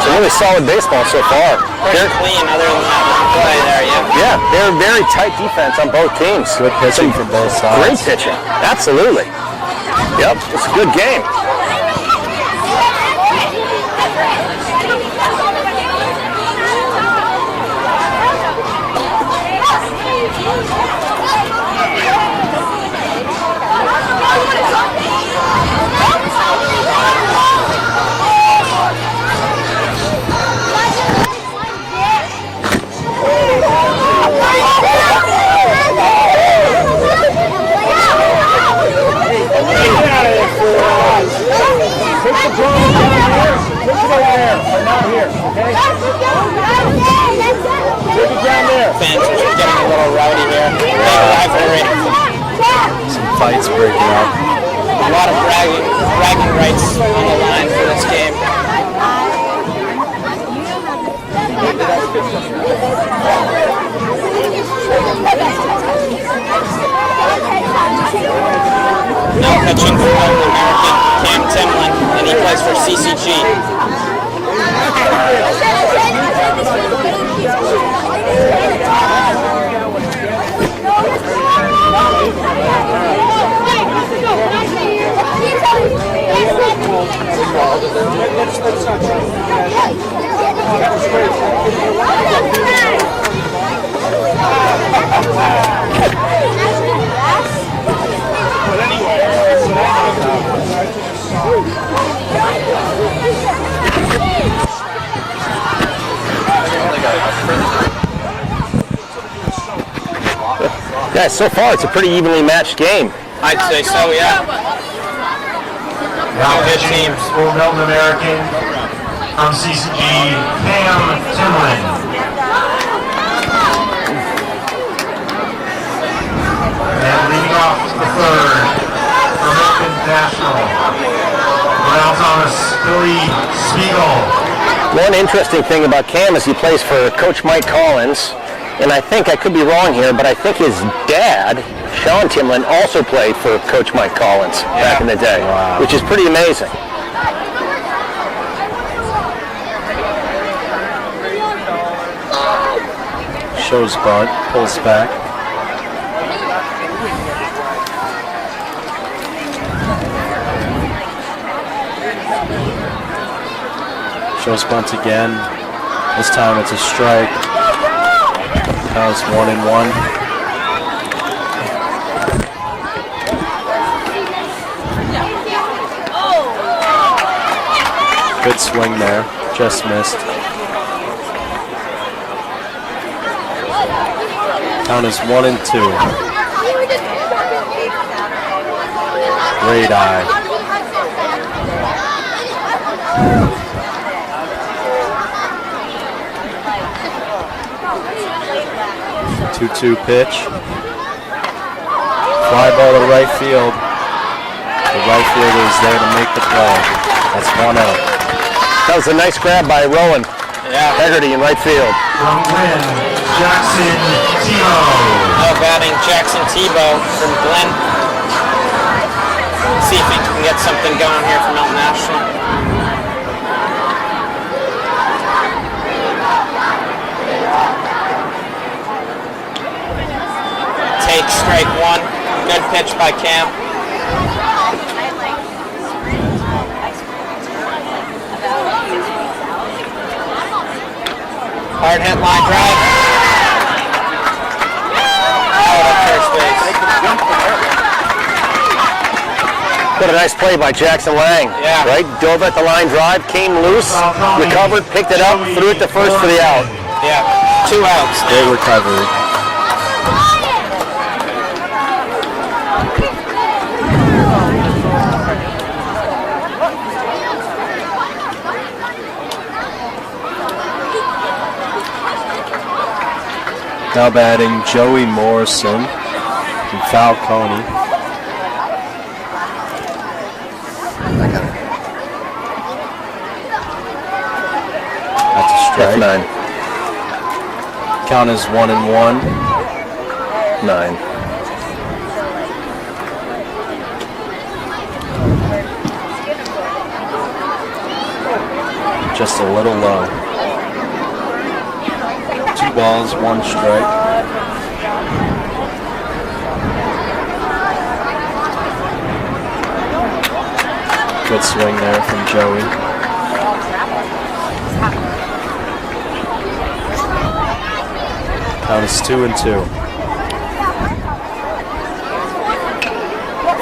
Some really solid baseball so far. Pretty clean other than that one play there, yeah. Yeah, they're very tight defense on both teams. Good pitching from both sides. Great pitching. Absolutely. Yep, it's a good game. Fans are getting a little rowdy here. Big rivalry. Some fights breaking out. A lot of bragging rights on the line for this game. No pitching for Milton American, Cam Timlin, and he plays for CCG. Guys, so far it's a pretty evenly matched game. I'd say so, yeah. Now Good pitching teams. for Milton American from CCG, Cam Timlin. And leading off the third for Milton National, Brown Thomas, Billy Spiegel. One interesting thing about Cam is he plays for Coach Mike Collins, and I think, I could be wrong here, but I think his dad, Sean Timlin, also played for Coach Mike Collins back in the day, which is pretty amazing. Shows bunt, pulls back. Shows bunt again. This time it's a strike. Now it's 1-1. Good swing there, just missed. Count is 1-2. Great eye. 2-2 pitch. Fly ball to right field. The right fielder is there to make the play. That's 1 out. That was a nice grab by Rowan Hegarty in right field. From Glenn, Jackson Tebow. Now batting Jackson Tebow from Glenn. See if he can get something going here for Milton National. Take strike one. Good pitch by Cam. Hard hit line drive. Out at first base. What a nice play by Jackson Lang. Yeah. Right? Dove at the line drive, came loose, recovered, picked it up, threw it to first for the out. Yeah. 2 outs. Great recovery. Now batting Joey Morrison from Falcone. That's a strike. 9. Count is 1-1. 9. Just a little low. 2 balls, 1 strike. Good swing there from Joey. Count is 2-2.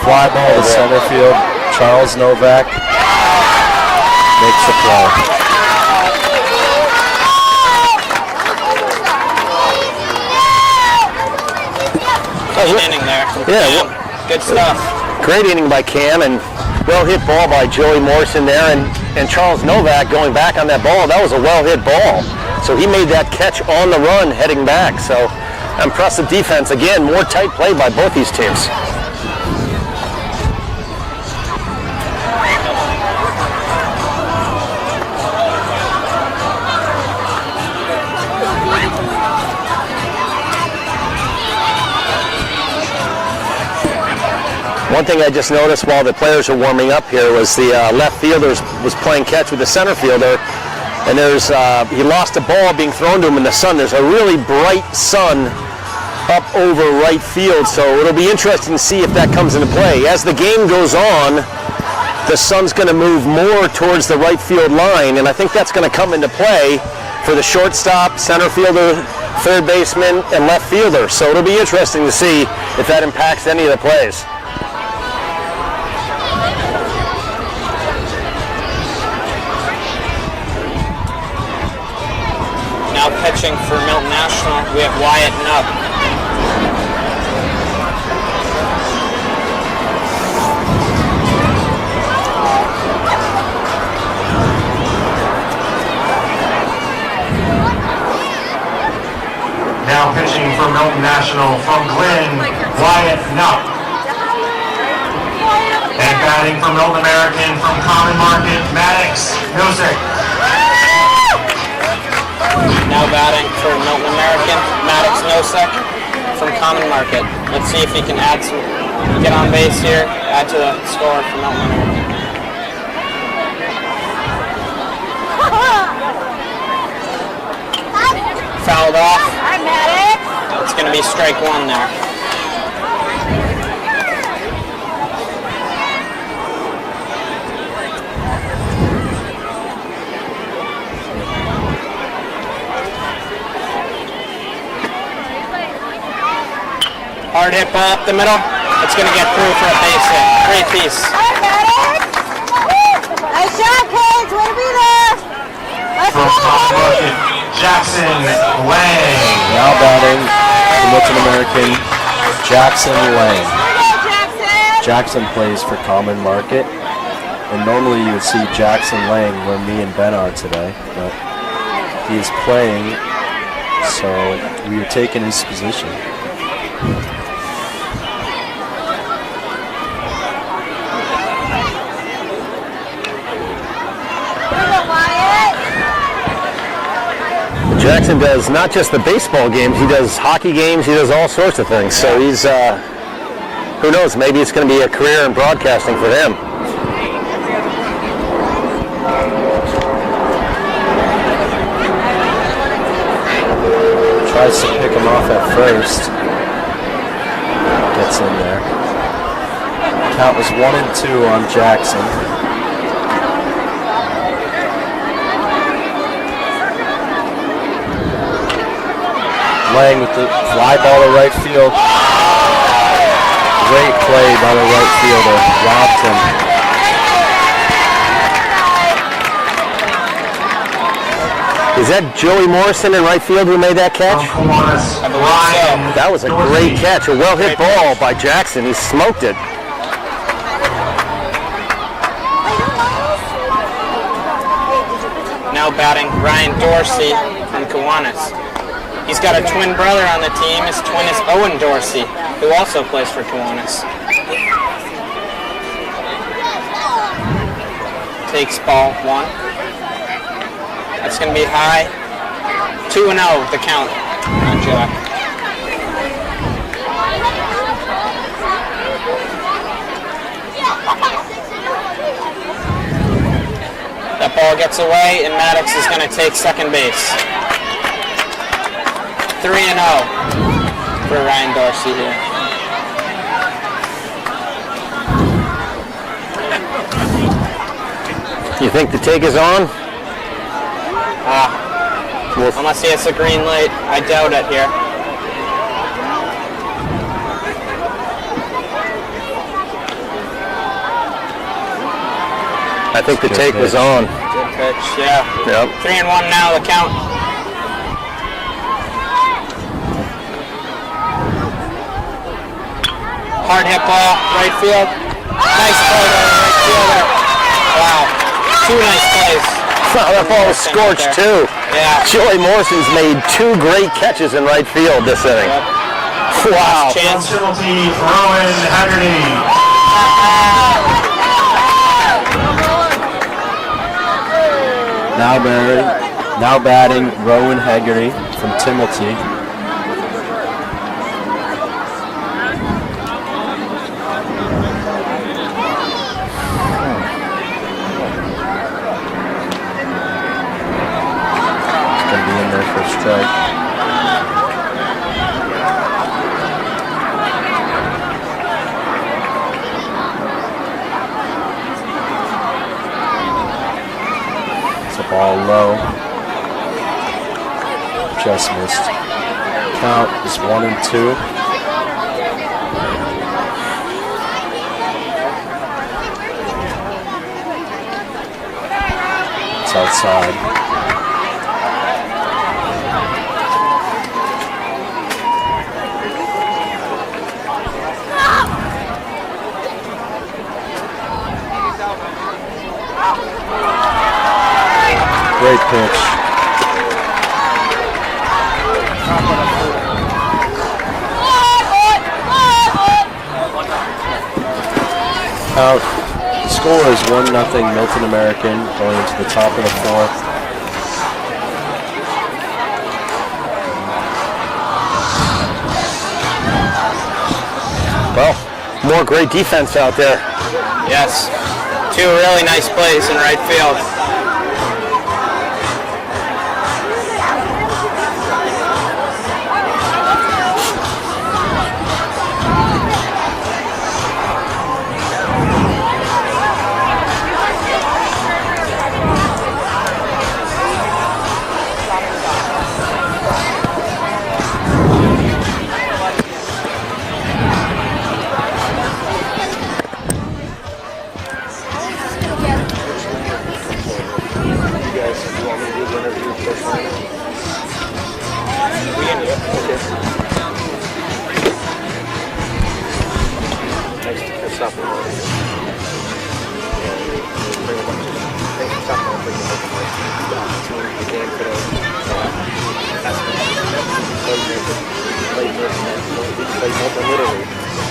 Fly ball to center field. Charles Novak makes the play. Good inning there. Yeah. Good stuff. Great inning by Cam, and well hit ball by Joey Morrison there, and Charles Novak going back on that ball. That was a well hit ball. So he made that catch on the run heading back. So impressive defense. Again, more tight play by both these teams. One thing I just noticed while the players were warming up here was the left fielder was playing catch with the center fielder, and he lost a ball being thrown to him in the sun. There's a really bright sun up over right field, so it'll be interesting to see if that comes into play. As the game goes on, the sun's going to move more towards the right field line, and I think that's going to come into play for the shortstop, center fielder, third baseman, and left fielder. So it'll be interesting to see if that impacts any of the plays. Now pitching for Milton National, we have Wyatt Nubb. Now pitching for Milton National from Glenn, Wyatt Nupp. And batting for Milton American from Common Market, Maddox Nosek. Now batting for Milton American, Maddox Nosek from Common Market. Let's see if he can get on base here, add to the score for Milton American. Fouled off. It's going to be strike one there. Hard hit ball up the middle. It's going to get through for a base hit. Great piece. Nice shot, kids. Way to be there. Let's From Common Market, Jackson Lang. Now batting for Milton American, Jackson Lang. Jackson plays for Common Market, and normally you would see Jackson Lang where me and Ben are today, but he is playing, so we are taking his position. Jackson does not just the baseball games, he does hockey games, he does all sorts of things. So he's, who knows, maybe it's going to be a career in broadcasting for him. Tries to pick him off at first. Gets in there. Count was 1-2 on Jackson. Lang with the fly ball to right field. Great play by the right fielder. Robbed him. Is that Joey Morrison in right field who made that catch? That was a great catch. A well-hit ball by Jackson. He smoked it. Now batting Ryan Dorsey from Kiwanis. He's got a twin brother on the team. His twin is Owen Dorsey, who also plays for Kiwanis. Takes ball one. That's going to be high. 2-0 the count on Jack. That ball gets away, and Maddox is going to take second base. 3-0 for Ryan Dorsey here. You think the take is on? Unless he has a green light, I doubt it here. I think the take was on. Good pitch, yeah. Yep. 3-1 now, the count. Hard hit ball, right field. Nice play by the right fielder. Wow, two nice plays. Wow, that ball was scorched too. Yeah. Joey Morrison's made two great catches in right field this inning. Yep. Wow. Chance. Penalty, Rowan Haggerty. Now batting Rowan Haggerty from Timothy. low. Just missed. Count is 1-2. It's outside. Great pitch. Out. The score is 1-0 Milton American going into the top of the fourth. Well, more great defense out there. Yes. 2 really nice plays in right field.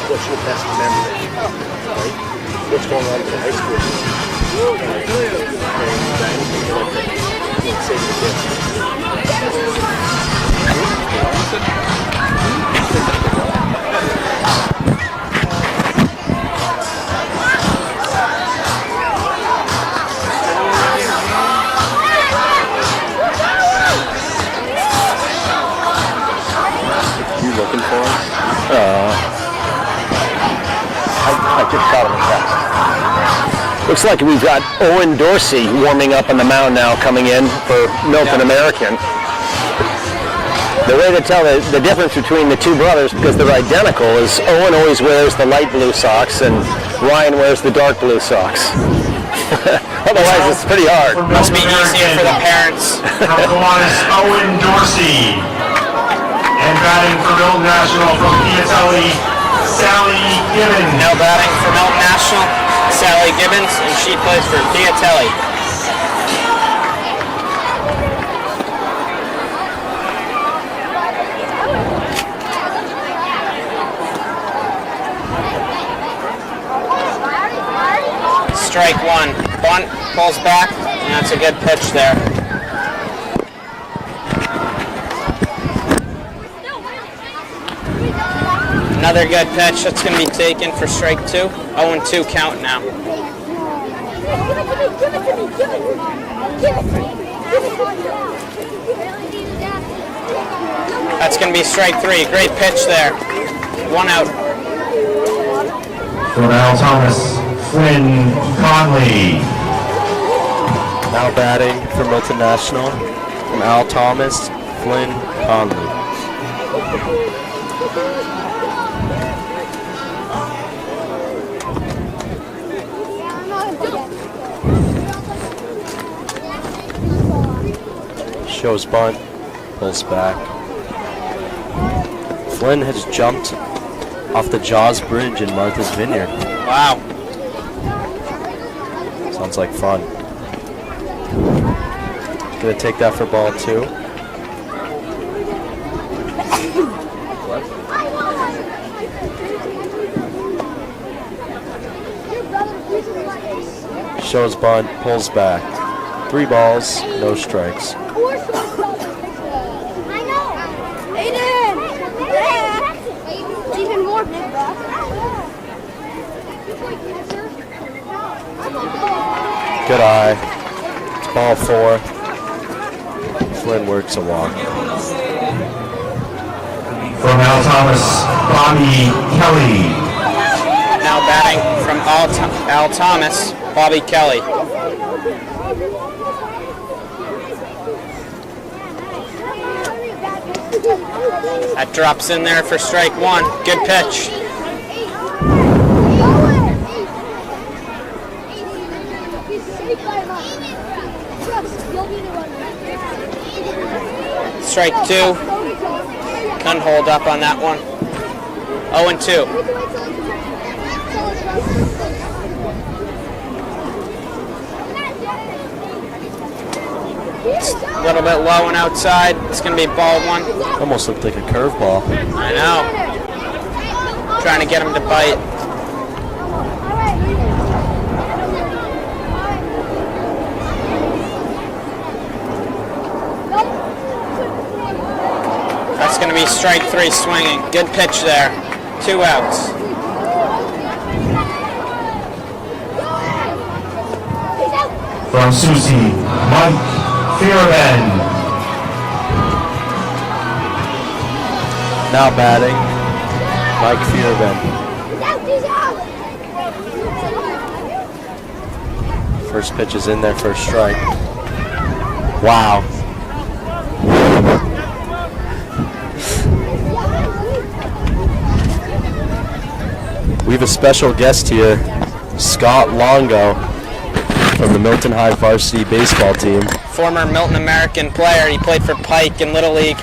What's your best memory? Right? What's going on in high school? Say to the kids. You looking for him? I just got him a text. Looks like we've got Owen Dorsey warming up on the mound now, coming in for Milton American. The way to tell the difference between the two brothers, because they're identical, is Owen always wears the light blue socks and Ryan wears the dark blue socks. Otherwise, it's pretty hard. Must be easier for the parents. From Kiwanis, Owen Dorsey. And batting for Milton National from Piatelli, Sally Gibbons. No batting for Milton National, Sally Gibbons, and she plays for Piatelli. Strike 1. Bunt, pulls back, and that's a good pitch there. Another good pitch that's going to be taken for strike 2. 0-2 count now. That's going to be strike 3. Great pitch there. 1 out. From Al Thomas, Flynn Conley. Now batting for Milton National from Al Thomas, Flynn Conley. Shows bunt, pulls back. Flynn has jumped off the Jaws Bridge in Martha's Vineyard. Wow. Sounds like fun. Gonna take that for ball 2. Shows bunt, pulls back. 3 balls, no strikes. I know. Aiden. Yeah. Even more big, bro. Good eye. It's ball 4. Flynn works a walk. From Al Thomas, Bobby Kelly. Now batting from Al Thomas, Bobby Kelly. That drops in there for strike one. Good pitch. Strike two. Couldn't hold up on that one. 0-2. A little bit low and outside. It's going to be ball one. Almost looked like a curveball. I know. Trying to get him to bite. That's going to be strike three swinging. Good pitch there. 2 outs. From Susie, Mike Fearman. Now batting, Mike Fearman. First pitch is in there for a strike. Wow. We have a special guest here, Scott Longo from the Milton High varsity baseball team. Former Milton American player. He played for Pike in Little League.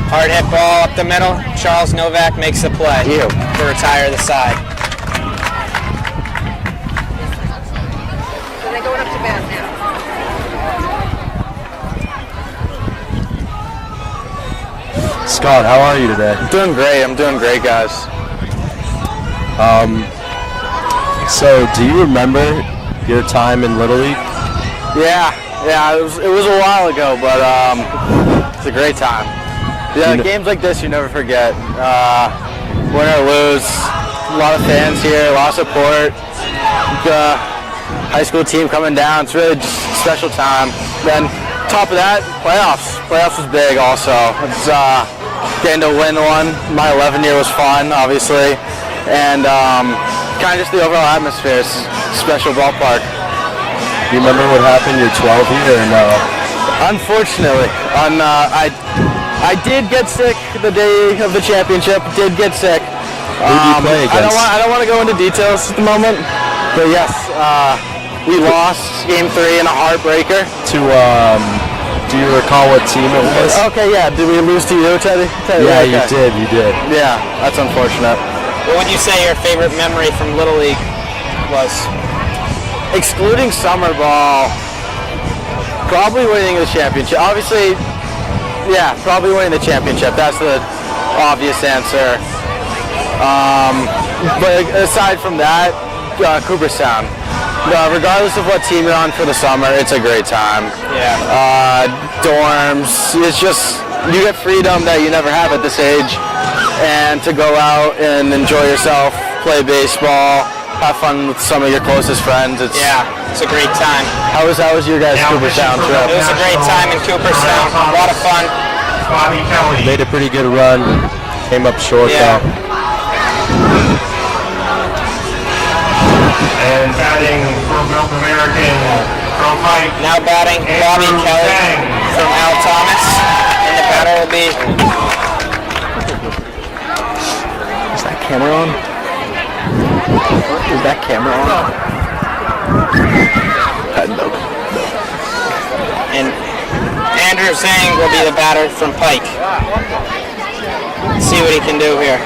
Hard hit ball up the middle. Charles Novak makes the play to retire the side. So they're going up to bat now. Scott, how are you today? Doing great. I'm doing great, guys. So, do you remember your time in Little League? Yeah. It was a while ago, but it's a great time. Yeah, games like this you never forget. Win or lose, a lot of fans here, a lot of support. The high school team coming down. It's really just a special time. Then, top of that, playoffs. Playoffs was big also. It's getting to win one. My 11 year was fun, obviously, and kind of just the overall atmosphere. It's a special ballpark. Do you remember what happened your 12th year or no? Unfortunately, I did get sick the day of the championship. Did get sick. Who did you play against? I don't want to go into details at the moment, but yes, we lost Game 3 in a heartbreaker. Do you recall what team it was? Okay, yeah. Did we lose to you, Teddy? Yeah, Okay. you did. Yeah, that's unfortunate. What would you say your favorite memory from Little League was? Excluding summer ball, probably winning the championship. Obviously, yeah, probably winning the championship. That's the obvious answer. But aside from that, Cooperstown. Regardless of what team you're on for the summer, it's a great time. Yeah. Dorms, it's just, you get freedom that you never have at this age. And to go out and enjoy yourself, play baseball, have fun with some of your closest friends. It's a great time. How was your guys' Cooperstown trip? It was a great time in Cooperstown. A lot of fun. Bobby Kelly. Made a pretty good run. Came up short though. And batting for Milton American from Mike. Now batting Bobby Kelly from Al Thomas. And the batter will be... Is that camera on? Is that camera on? No. And Andrew Zhang will be the batter from Pike. Let's see what he can do here.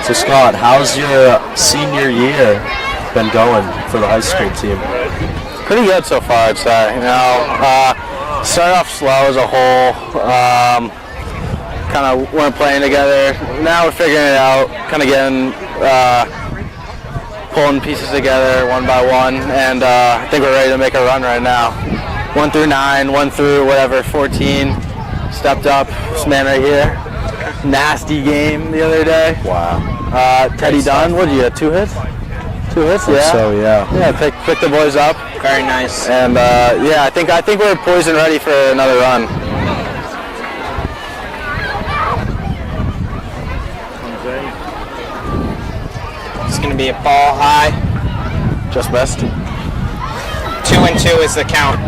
So Scott, how's your senior year been going for the high school team? Pretty good so far, I'd say. Started off slow as a whole. Kind of weren't playing together. Now we're figuring it out. Kind of getting, pulling pieces together one by one, and I think we're ready to make a run right now. 1 through 9, 1 through whatever 14. Stepped up. This man right here. Nasty game the other day. Wow. Teddy Dunn, what did you get? 2 hits? 2 hits, yeah. So yeah. Yeah, pick the boys up. Very nice. And yeah, I think we're poised and ready for another run. going to be a ball high. Just missed. 2-2 is the count.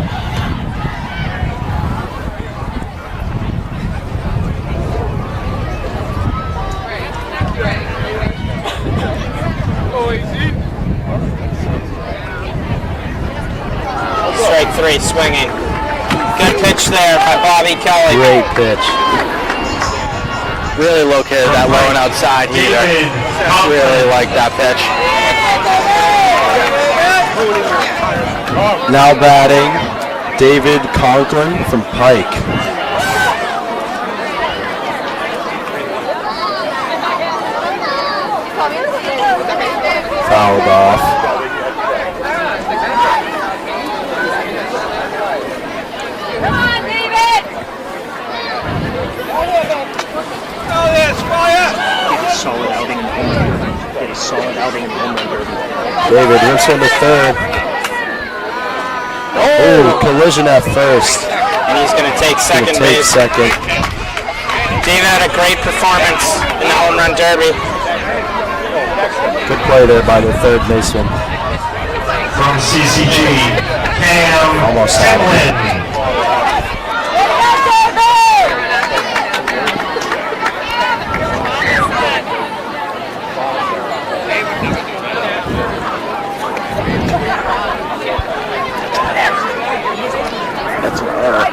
Strike 3, swinging. Good pitch there by Bobby Kelly. Great pitch. Really located that low and outside heater. Really like that pitch. Now batting, David Conklin from Pike. Fouled off. Solid outing in the home run derby. Get a solid outing in the home run derby. David hits in the third. Oh, collision at first. And he's going to take second base. Second. David had a great performance in the home run derby. Good play there by the third baseman. From CCG, Cam Almost had it. Semlin. That's an error.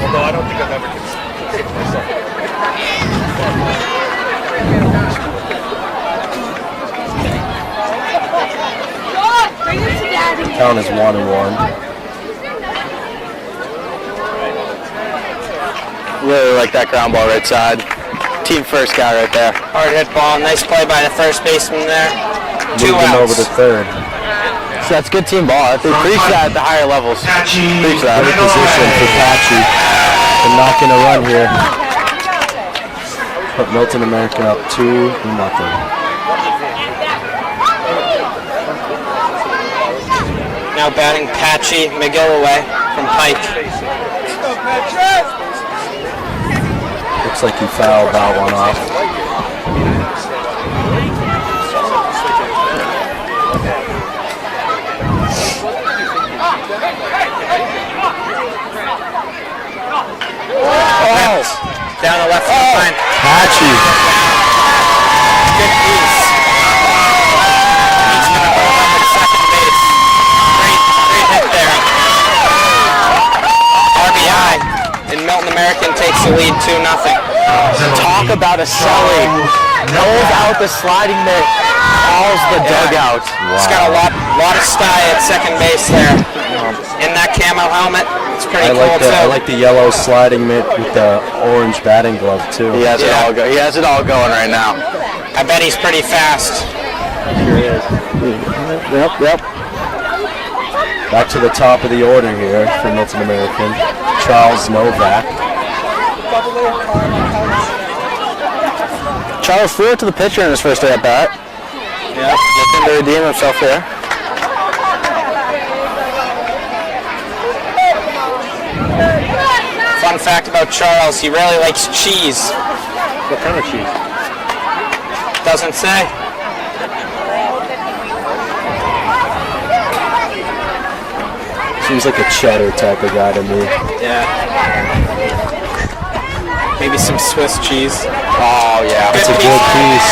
Although I don't think I've ever considered myself. Count is 1-1. Really like that ground ball right side. Team first guy right there. Hard hit ball. Nice play by the first baseman there. 2 Moved him over outs. to third. So that's good team ball. They preach that at the higher levels. Preach that. Great position for Patchy. And not going to run here. Put Milton American up 2-0. Now batting Patchy McGilloway from Pike. Looks like he fouled that one off. Oh. Down the left field line. Patchy. Good piece. He's going to hold up at second base. Great hit there. RBI. And Milton American takes the lead 2-0. Talk about a selling. Pulls out the sliding mitt. Calls the dugout. He's got a lot of style at second base there. In that camo helmet, it's pretty cool too. I like the yellow sliding mitt with the orange batting glove too. He has it all He has it all going right now. I bet he's pretty fast. Sure is. Yep. Back to the top of the order here for Milton American. Charles Novak. Charles threw it to the pitcher in his first day at bat. Yeah, looking to redeem himself here. Fun fact about Charles, he really likes cheese. What kind of cheese? Doesn't say. Seems like a cheddar type of guy to me. Yeah. Maybe some Swiss cheese. Oh yeah. That's a good piece.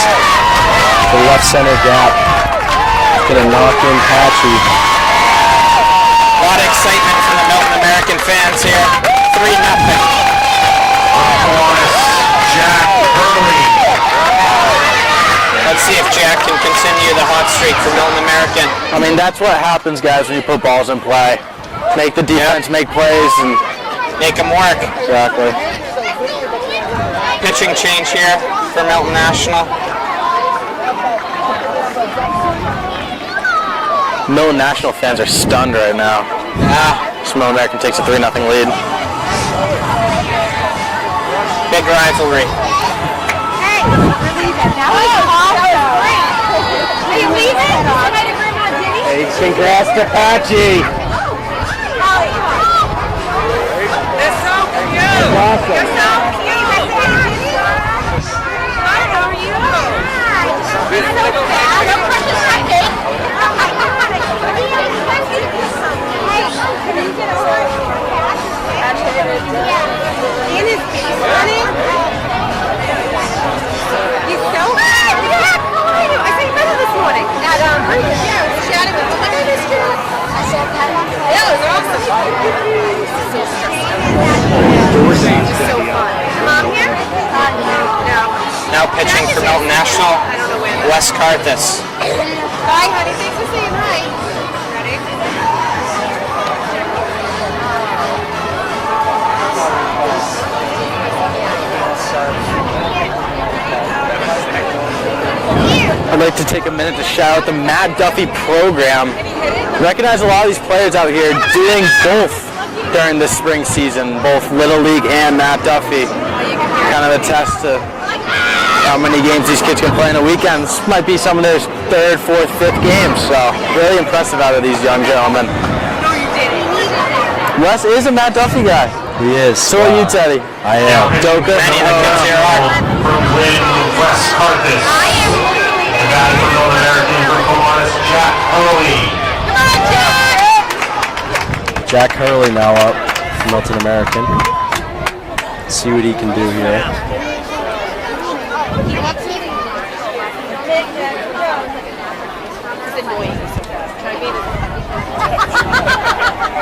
The left center gap. Gonna knock in Patchy. A lot of excitement from the Milton American fans here. 3-0. Jack Hurley. Let's see if Jack can continue the hot streak for Milton American. I mean, that's what happens, guys, when you put balls in play. Make the defense make plays and Make them work. exactly. Pitching change here for Milton National. Milton National fans are stunned right now. Milton American takes a 3-0 lead. Big rivalry. Hey, Are you leaving? Hey, congrats to Pachi. They're so cute. Awesome. You're so cute. Hi, how are you? You're so bad. Don't push the second. In his face running? He's so bad. Yeah, how are you? I saw you better this morning. At yeah, I was chatting with him. Look at this kid. I said that. Yeah, it was awesome. It's so fun. Mom here? No. Now pitching for Milton National, Wes Carthus. Bye, honey. Thanks for saying hi. Ready? I'd like to take a minute to shout out the Matt Duffy program. Recognize a lot of these players out here doing both during the spring season, both Little League and Matt Duffy. Kind of attest to how many games these kids can play in a weekend. This might be some of their third, fourth, fifth games, so really impressive out of these young gentlemen. Wes is a Matt Duffy guy. He is. So are you, Teddy? I am. Doka? Many of the kids here are. Brooklyn, Wes Carthus. And batting for North American from Columbus, Jack Hurley. Jack Hurley now up from Milton American. See what he can do here.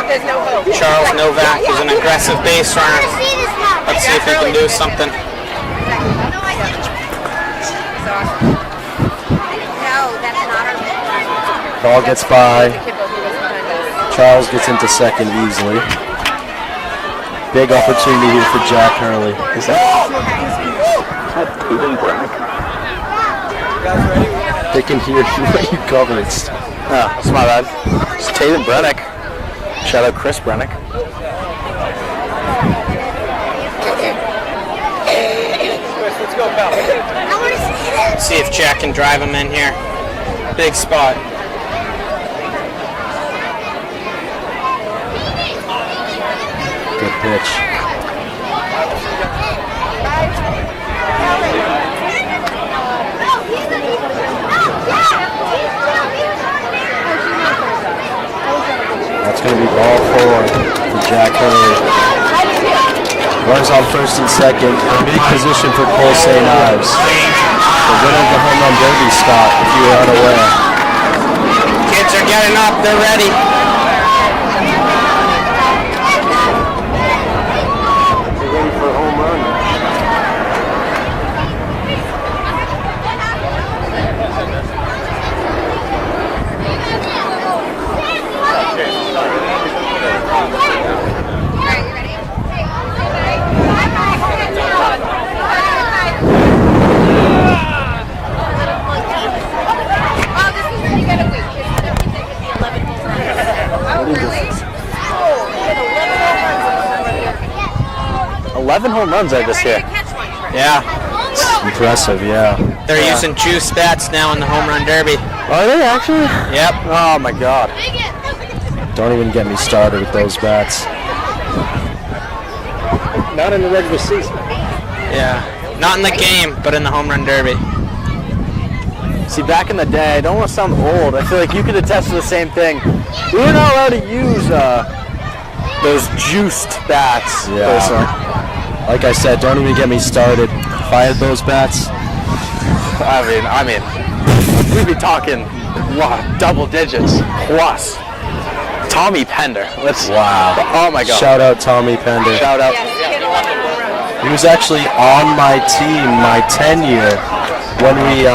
There's no hope. Charles Novak is an aggressive base runner. Let's see if he can do something. Ball gets by. Charles gets into second easily. Big opportunity here for Jack Hurley. Is that Tatum Brennick? They can hear you covered. Oh, that's my bad. It's Tatum Brennick. Shout out Chris Brennick. See if Jack can drive him in here. Big spot. Good pitch. That's going to be ball forward for Jack Hurley. Runners on first and second. Big position for Cole St. Ives. The winner of the home run derby, Scott, if you were unaware. Kids are getting up. They're ready. They're ready for a home run. Oh, 11 home runs I just hit. Yeah. Impressive, yeah. They're using juice bats now in the home run derby. Are they actually? Yep. Oh my god. Don't even get me started with those bats. Not in the regular season. Yeah. Not in the game, but in the home run derby. See, back in the day, I don't want to sound old. I feel like you could attest to the same thing. We were not allowed to use those juiced bats. Yeah. Personally. Like I said, don't even get me started. If I had those bats, I mean, we'd be talking double digits plus. Tommy Pender. wow. Oh my god. Shout out Tommy Pender. Shout out. He was actually on my team my 10 year when we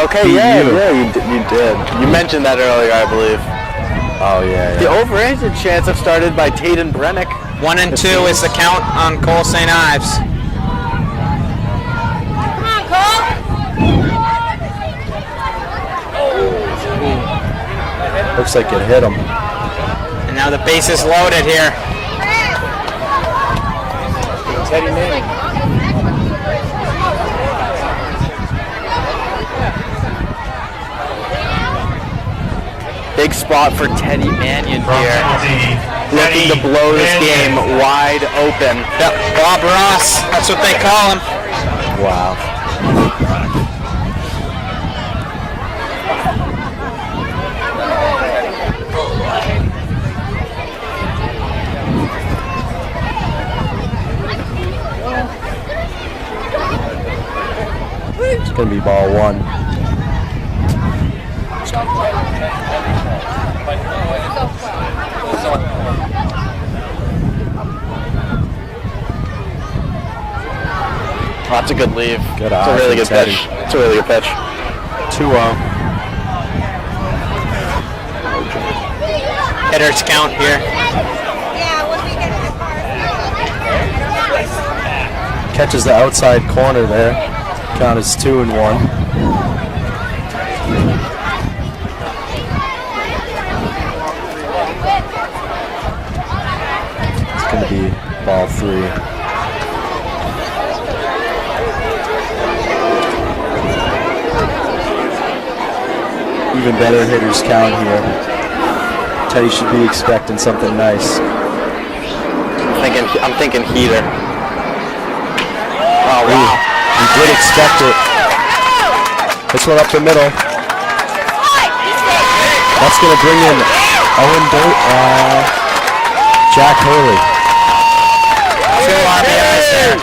Okay, beat yeah, you. you did. You mentioned that earlier, I believe. Oh yeah. The overrated chance I've started by Tatum Brennick. 1 and 2 is the count on Cole St. Ives. Come on, Cole. Looks like it hit him. And now the base is loaded here. Teddy Manning. Big spot for Teddy Mannion here. Looking to blow this game wide open. Yep, Bob Ross, that's what they call him. Wow. It's going to be ball one. Oh, that's a good leave. Good It's a eye really from good Teddy. pitch. It's a really good pitch. 2-0. Hitters count here. Catches the outside corner there. Count is 2-1. It's going to be ball 3. Even better hitters count here. Teddy should be expecting something nice. I'm thinking heater. Oh wow! He did expect it. This one up the middle. That's going to bring in Jack Hurley. 2 RBIs there.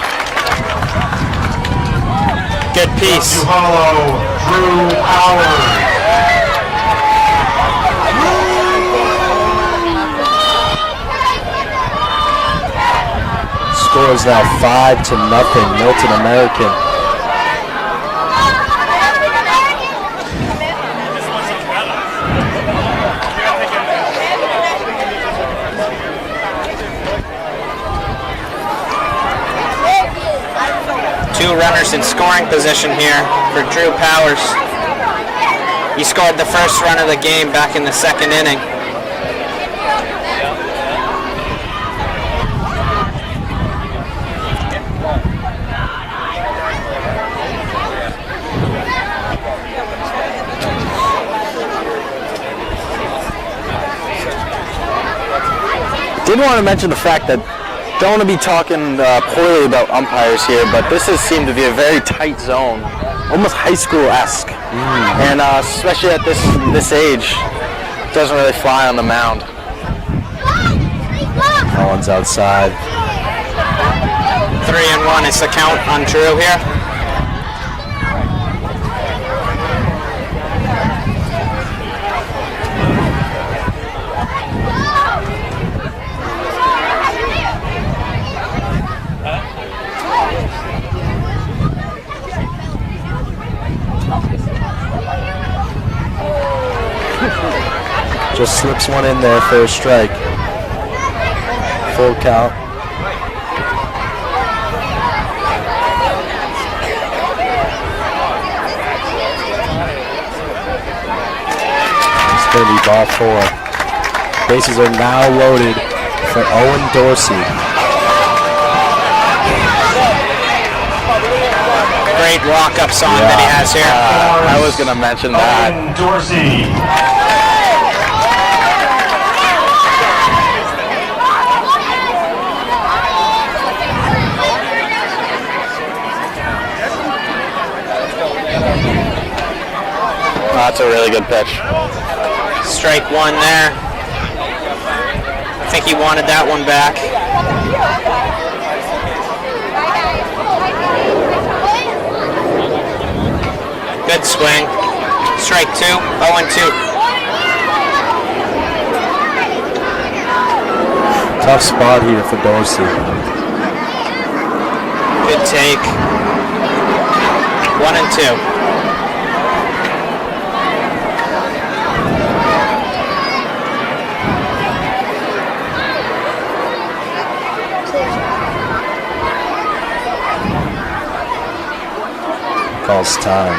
Good piece. Hollow, Drew Howard. Score is now 5-0, Milton American. Two runners in scoring position here for Drew Powers. He scored the first run of the game back in the 2nd inning. Did want to mention the fact that don't want to be talking poorly about umpires here, but this has seemed to be a very tight zone, almost high school-esque, and especially at this age, doesn't really fly on the mound. Collins outside. 3-1 is the count on Drew here. Just slips one in there for a strike. Full count. It's going to be ball 4. Bases are now loaded for Owen Dorsey. Great walk-up song that he has here. I was going to mention that. Owen Dorsey. That's a really good pitch. Strike 1 there. I think he wanted that one back. Good swing. Strike 2, 0-2. Tough spot here for Dorsey. Good take. 1-2. Calls time.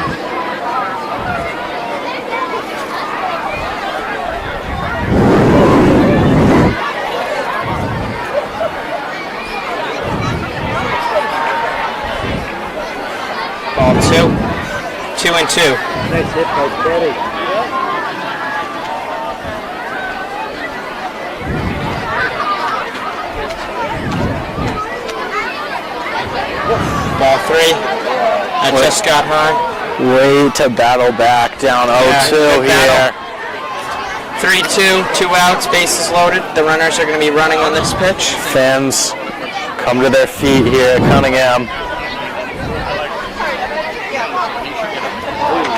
Ball 2. 2-2. Nice hit by Teddy. Ball 3. That just got high. Way to battle back down 0-2 here. 3-2, 2 outs, bases loaded. The runners are going to be running on this pitch. Fans come to their feet here at Cunningham.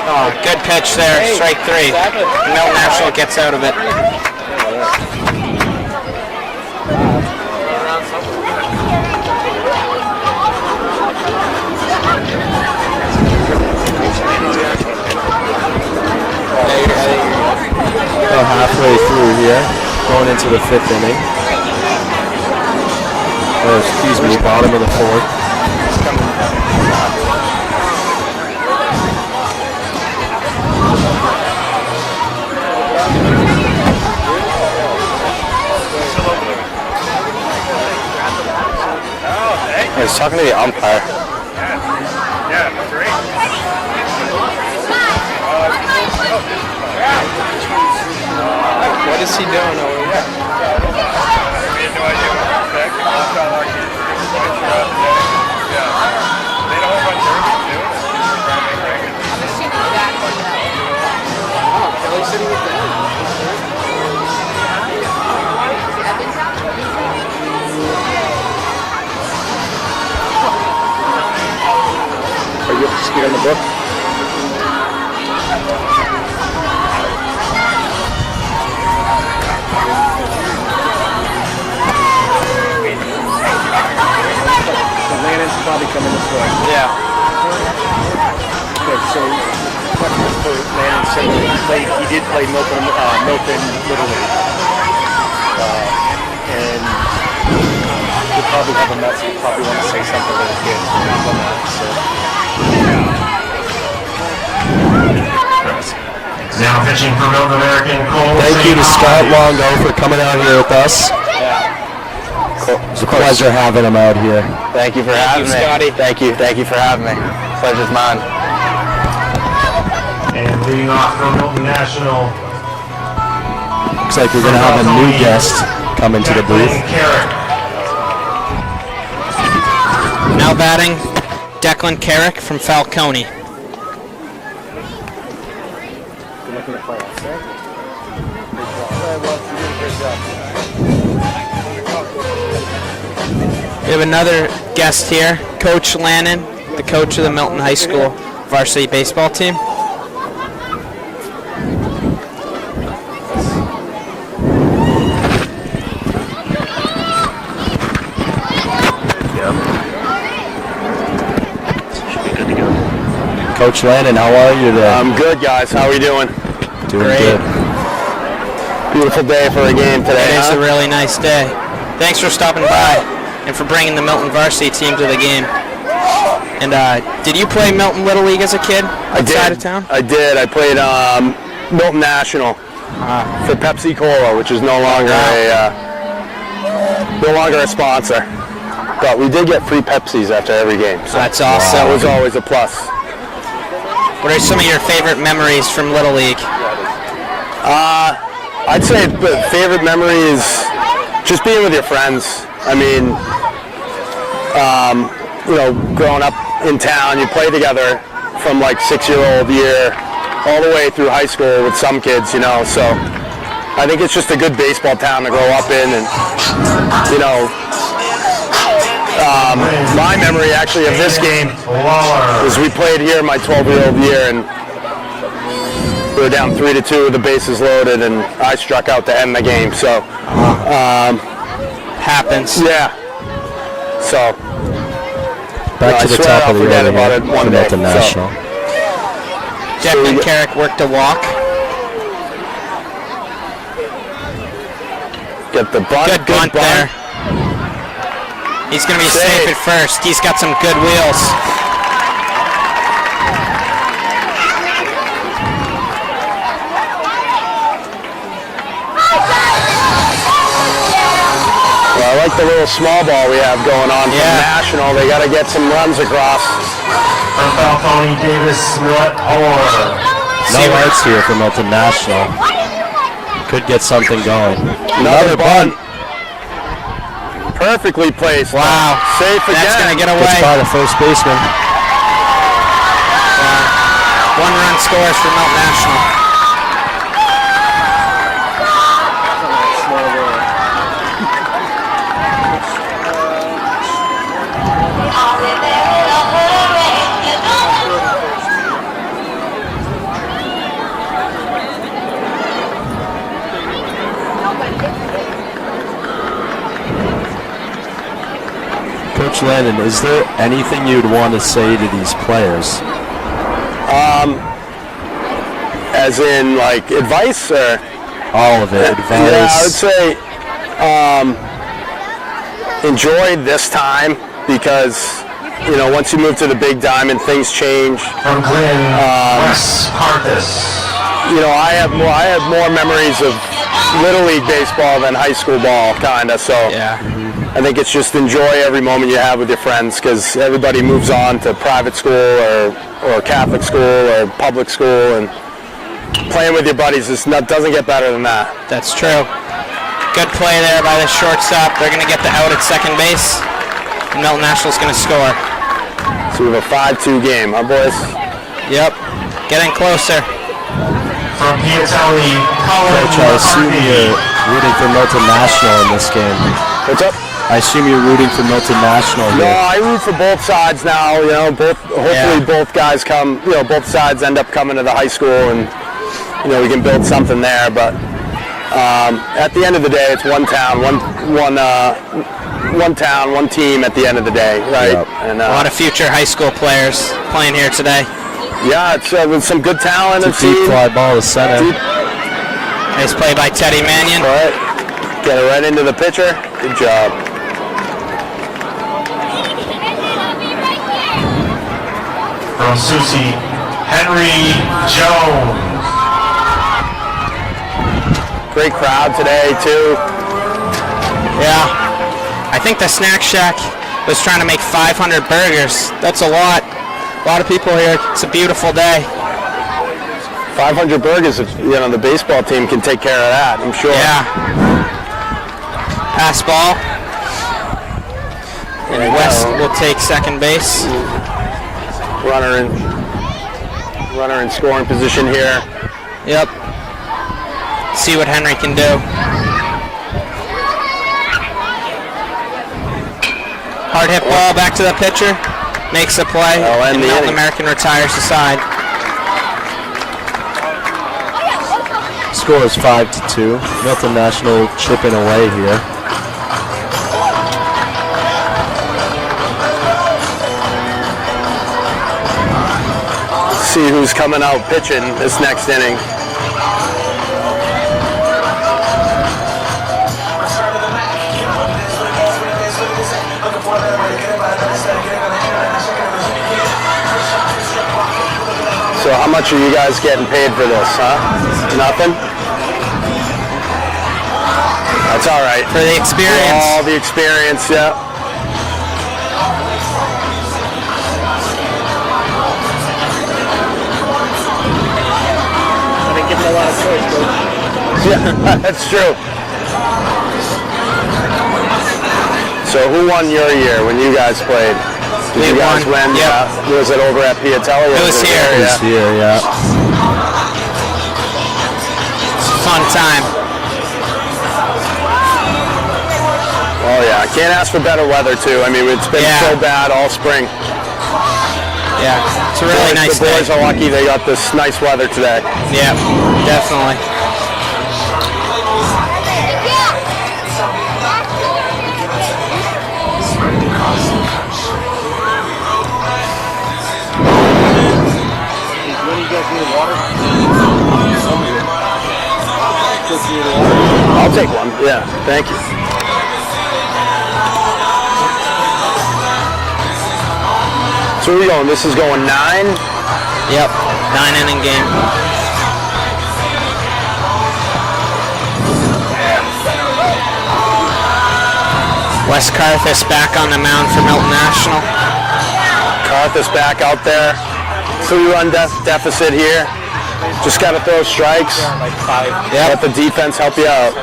Oh, good pitch there, strike 3. Milton National gets out of it. Halfway through here, going into the 5th inning. Oh, excuse me, bottom of the 4th. I was talking to the umpire. Yeah, great. What is he doing over there? Are you up to speed on the book? Lannon's probably coming this way. Yeah. Okay, so for Lannon said he did play Milton Little League. And he'll probably have a message. He'll probably want to say something to the kids on that. So. Now pitching for Milton American, Cole. Thank you to Scott Longo for coming out here with us. It's a pleasure having him out here. Thank you for having me. Scotty. Thank you for having me. Pleasure's mine. And leading off for Milton National. Looks like we're going to have a new guest come into the booth. Now batting, Declan Carrick from Falcone. We have another guest here, Coach Lannon, the coach of the Milton High School varsity baseball team. Coach Lannon, how are you today? I'm good, guys. How are we doing? Doing Great. good. Beautiful day for a game today. It is a really nice day. Thanks for stopping by and for bringing the Milton varsity team to the game. And did you play Milton Little League as a kid outside of town? I did. I played Milton National for Pepsi Cola, which is no longer a sponsor. But we did get free Pepsis after every game. So That's awesome. that was always a plus. What are some of your favorite memories from Little League? I'd say the favorite memory is just being with your friends. I mean, growing up in town, you play together from like 6-year-old year all the way through high school with some kids, so I think it's just a good baseball town to grow up in. And, my memory actually of this game is we played here my 12-year-old year, and we were down 3-2 with the bases loaded, and I struck out to end the game. So, Happens. yeah. So, Back to the top of the order here for Milton National. Declan Carrick worked a walk. Get the bunt. Good bunt there. He's going to be safe at first. He's got some good wheels. Well, I like the little small ball we have going on from National. They got to get some runs across. From Falcone, Davis, Millett, Orr. No outs here for Milton National. Could get something going. Another bunt. Perfectly placed. Wow. Safe again. That's going to get away. Gets by the first baseman. 1-run scores for Milton National. Coach Landon, is there anything you'd want to say to these players? As in, like, advice or? All of it. Advice. Yeah, I would say enjoy this time because, you know, once you move to the big diamond, things change. From Glenn, Wes Carthus. You know, I have more memories of Little League baseball than high school ball, kind of. So Yeah. I think it's just enjoy every moment you have with your friends because everybody moves on to private school or Catholic school or public school, and playing with your buddies doesn't get better than that. That's true. Good play there by the shortstop. They're going to get the out at second base. And Milton National's going to score. So we have a 5-2 game, huh, boys? Yep. Getting closer. From Piatelli, Coach, I assume you're rooting for Milton National in this game. What's up? I assume you're rooting for Milton National No, here. I root for both sides now. You know, hopefully both guys come. You know, both sides end up coming to the high school, and you know we can build something there. But at the end of the day, it's one town, one town, one team. At the end of the day, right? Yep. And A lot of future high school players playing here today. yeah, it's with some good talent. It's a deep fly ball to center. Nice play by Teddy Mannion. All right, get it right into the pitcher. Good job. From Susie, Henry Jones. Great crowd today too. Yeah. I think the Snack Shack was trying to make 500 burgers. That's a lot. A lot of people here. It's a beautiful day. 500 burgers. You know, the baseball team can take care of that, I'm sure. Yeah. Pass ball. And West will take second base. Runner in scoring position here. Yep. See what Henry can do. Hard hit ball back to the pitcher. Makes a play. And Milton American retires the side. Score is 5-2. Milton National chipping away here. See who's coming out pitching this next inning. So how much are you guys getting paid for this, huh? Nothing? That's all right. For the experience. All the experience, yeah. Yeah, that's true. So who won your year when you guys played? Did you guys win? Yep. Was it over at Piatelli? It was here. It was here, yeah. It's a fun time. Oh yeah, can't ask for better weather too. I mean, it's been so bad all spring. Yeah, it's a really nice day. The boys are lucky they got this nice weather today. Yeah, definitely. I'll take one. Yeah, thank you. So where are we going? This is going 9? Yep, 9-inning game. Wes Carthus back on the mound for Milton National. Carthus back out there. 3-run deficit here. Just got to throw strikes. Yep. Let the defense help you out.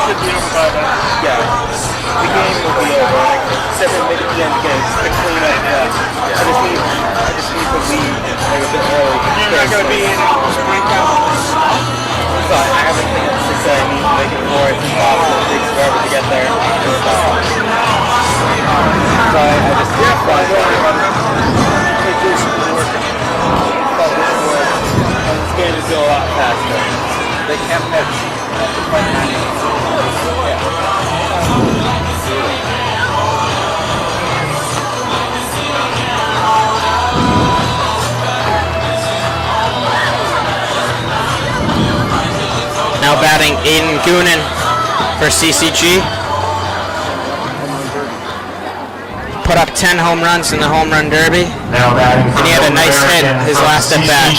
should be over by then. Yeah. The game will be over. Except for maybe the end game. Just to clean up. I just need to leave like a bit early. You're not going to be in spring camp? But I have a thing to say. I need to make it more as possible. It takes forever to get there. So I just don't worry about it. It just work. This game is going a lot faster. They can't pitch. Now batting Aiden Goonan for CCG. Put up 10 home runs in the home run derby. Now batting for And he had a nice hit his last at bat.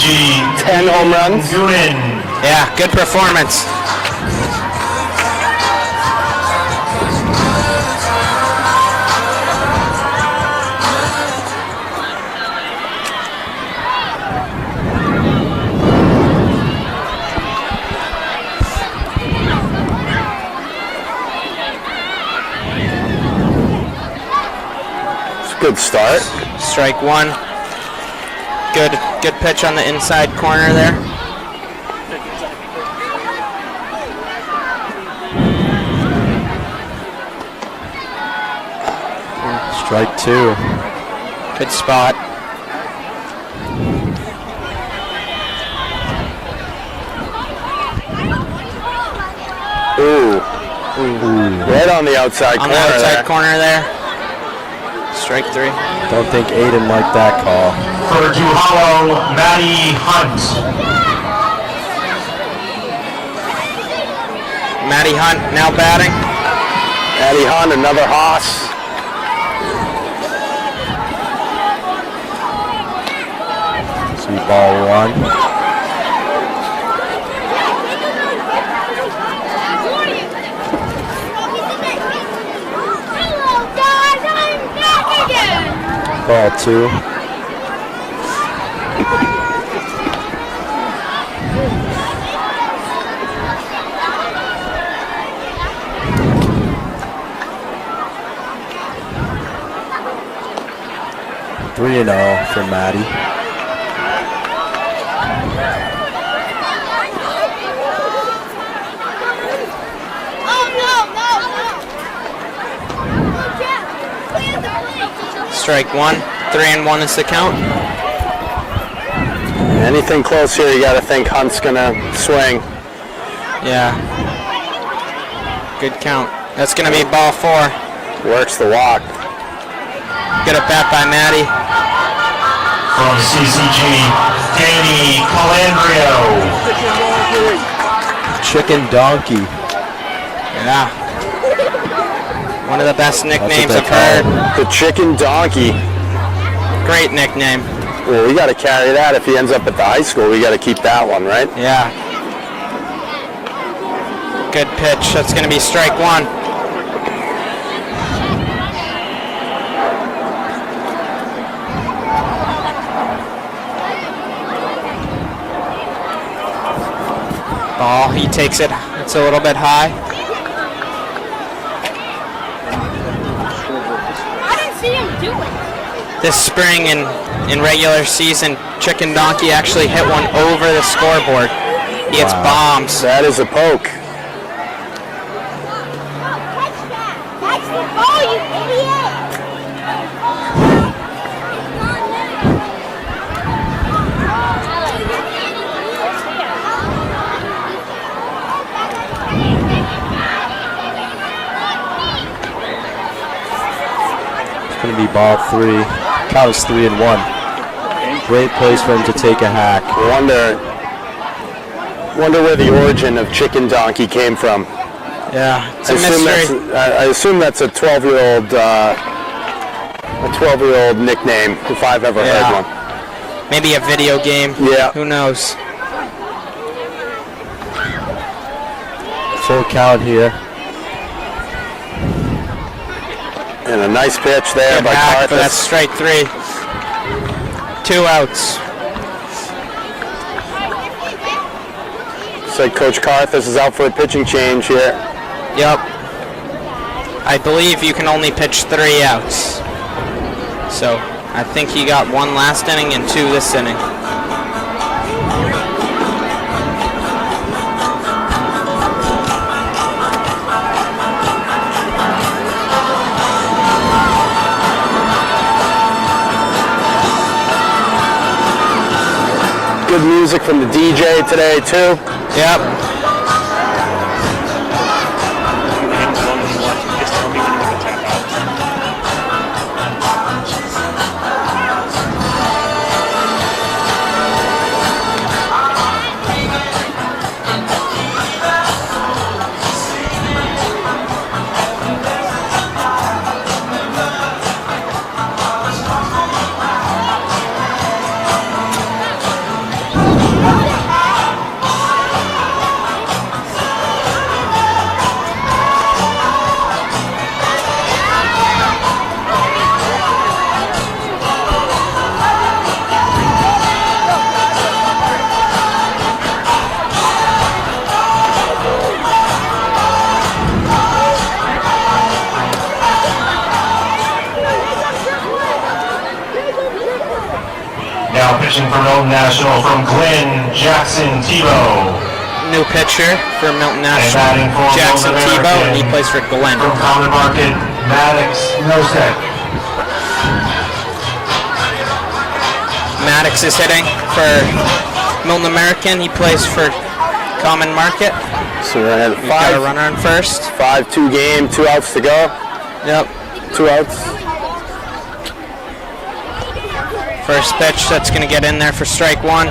10 home runs. Goonan. Yeah, good performance. Good start. Strike one. Good pitch on the inside corner there. Strike two. Good spot. Ooh. Right on the outside On corner the outside there. corner there. Strike three. Don't think Aiden liked that call. For Duhallow, Matty Hunt. Matty Hunt now batting. Matty Hunt, another hoss. See ball one. Ball two. Three and 0 for Maddie. Strike one. 3-1 is the count. Anything close here, you got to think Hunt's going to swing. Yeah. Good count. That's going to be ball four. Works the walk. Good at bat by Maddie. From CCG, Danny Calandrio. Chicken Donkey. Yeah. One of the best nicknames what I've they call heard. The Chicken Donkey. Great nickname. Well, we got to carry that. If he ends up at the high school, we got to keep that one, right? Yeah. Good pitch. That's going to be strike one. Ball. He takes it. It's a little bit high. This spring in regular season, Chicken Donkey actually hit one over the scoreboard. He hits bombs. That is a poke. Catch the ball, you idiot! It's going to be ball three. Count is 3-1. Great place for him to take a hack. Wonder where the origin of Chicken Donkey came from. Yeah, it's a mystery. I assume that's a 12-year-old nickname, if I've ever heard one. Maybe a video game. Yeah. Who knows? Full count here. And a nice pitch there Good by hack, but that's Carthus. strike three. 2 outs. Looks like Coach Carthus is out for a pitching change here. Yep. I believe you can only pitch 3 outs. So I think he got 1 last inning and 2 this inning. Good music from the DJ today too. Yep. Just tell me when you want to tap out. Now pitching for Milton National from Glenn, Jackson Tebow. New pitcher for Milton National, batting for Jackson Milton Tebow, and he American plays for Glenn. From Common Market, Maddox Nosek. Maddox is hitting for Milton American. He plays for Common Market. So we're gonna We've got a runner on first. 5-2 game, 2 outs to go. Yep. 2 outs. First pitch, that's going to get in there for strike 1.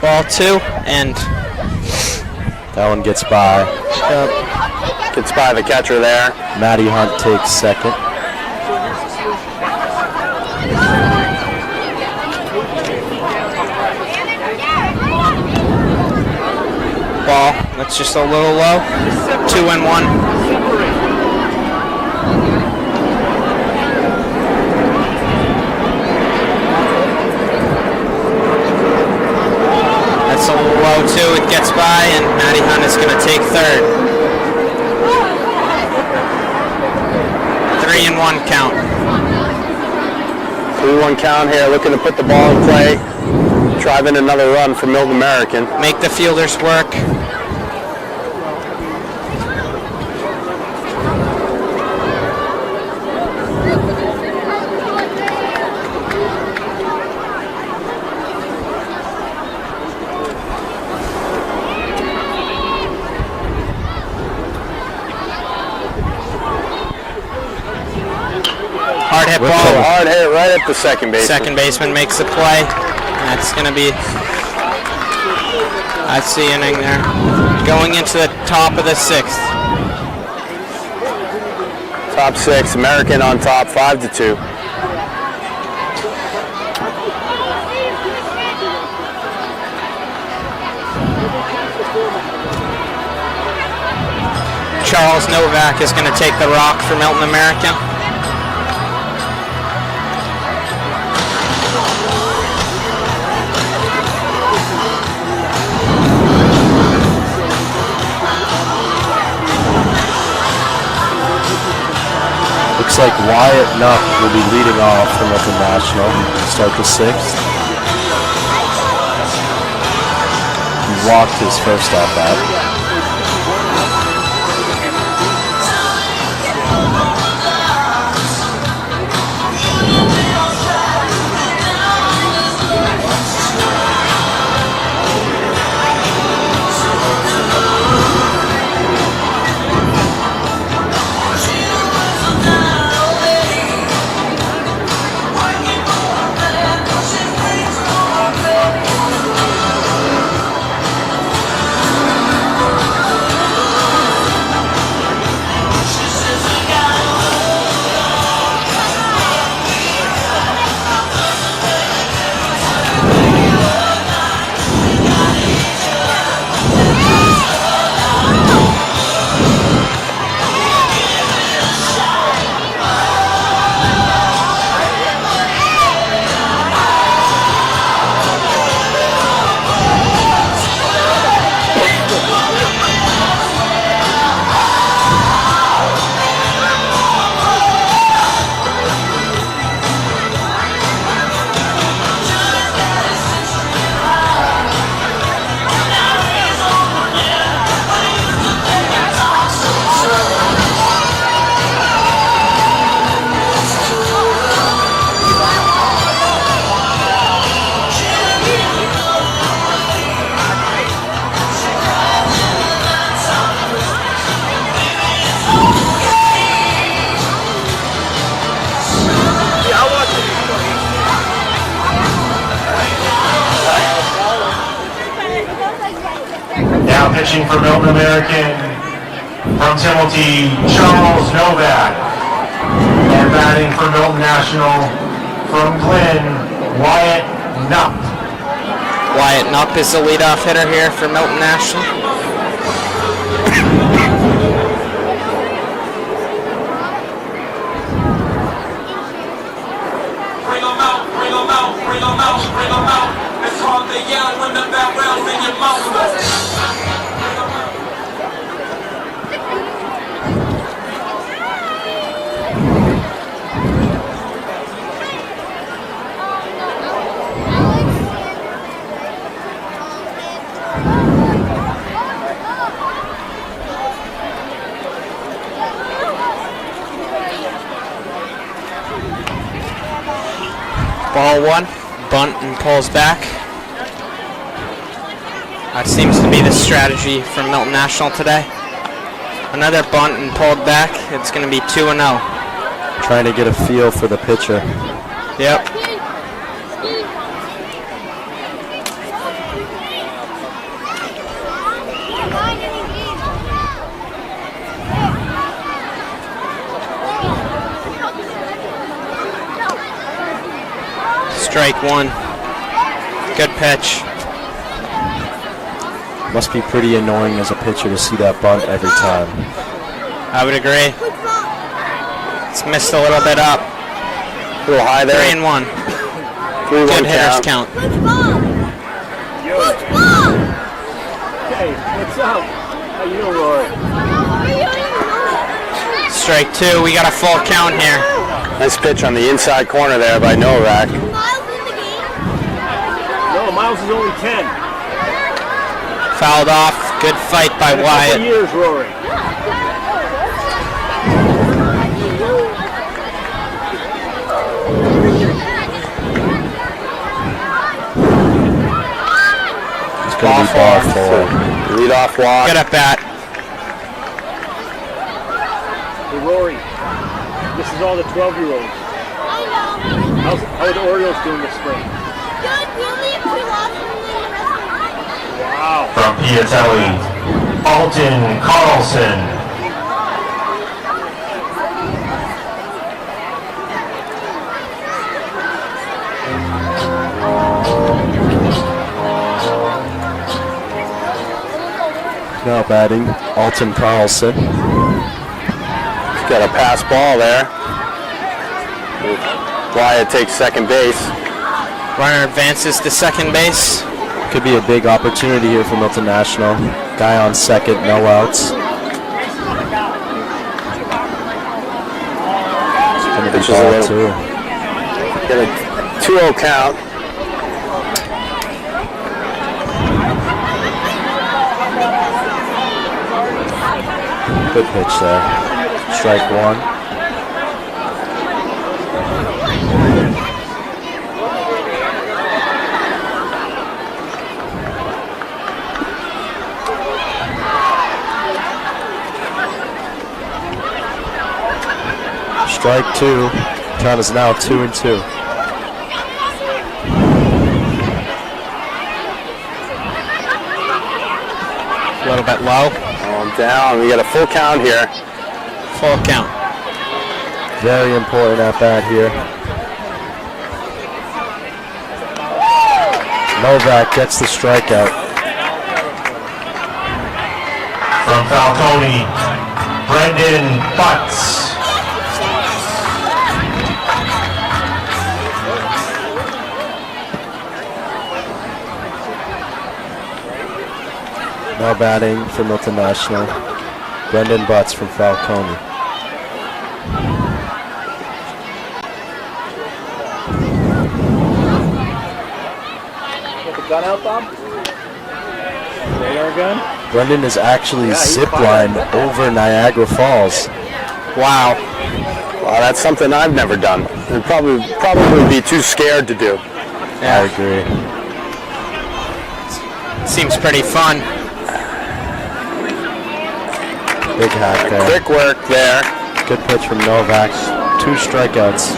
Ball 2, and That one gets by. Gets by the catcher there. Matty Hunt takes second. ball, that's just a little low. 2-1. That's a little low too. It gets by, and Matty Hunt is going to take third. 3-1 count. 3-1 count here, looking to put the ball in play. Driving another run for Milton American. Make the fielders work. Hard hit ball. Hard hit right at the second baseman. Second baseman makes the play. That's going to be, that's the inning there. Going into the top of the sixth. Top six, American on top, 5-2. Charles Novak is going to take the rock for Milton American. Looks like Wyatt Nuck will be leading off for Milton National to start the sixth. He walked his first at bat. pitching for Milton American from Timothy, Charles Novak. And batting for Milton National from Glenn, Wyatt Nupp. Wyatt Nupp is the leadoff hitter here for Milton National. Bring 'em out, bring 'em out, bring 'em out, bring 'em out. It's hard to yell when the barrel's in your mouth. Ball one, bunt and pulls back. That seems to be the strategy for Milton National today. Another bunt and pulled back. It's going to be 2-0. Trying to get a feel for the pitcher. Yep. Strike one. Good pitch. Must be pretty annoying as a pitcher to see that bunt every time. I would agree. It's missed a little bit up. A little high there. 3-1. 3-1 Good hitters count. Hey, what's up? How you doing, Rory? Strike two. We got a full count here. Nice pitch on the inside corner there by Novak. No, Miles is only 10. Fouled off. Good fight by Wyatt. Years, Rory. It's going to be ball four. Lead off walk. Good at bat. Hey, Rory, this is all the 12-year-olds. How are the Orioles doing this spring? Wow. From Piatelli, Alton Carlson. Now batting, Alton Carlson. He's got a pass ball there. Wyatt takes second base. Runner advances to second base. Could be a big opportunity here for Milton National. Guy on second, no outs. Gonna be ball two. Get a 2-0 count. Good pitch there. Strike one. Strike two. Count is now 2-2. A little bit low. Down. We got a full count here. Full count. Very important at bat here. Novak gets the strikeout. From Falcone, Brendan Butts. Now batting for Milton National, Brendan Butts from Falcone. Got the gun out, Bob? Radar gun? Brendan is actually ziplined over Niagara Falls. Wow. Wow, that's something I've never done. And probably be too scared to do. I agree. Seems pretty fun. Big hack there. Quick work there. Good pitch from Novak. 2 strikeouts.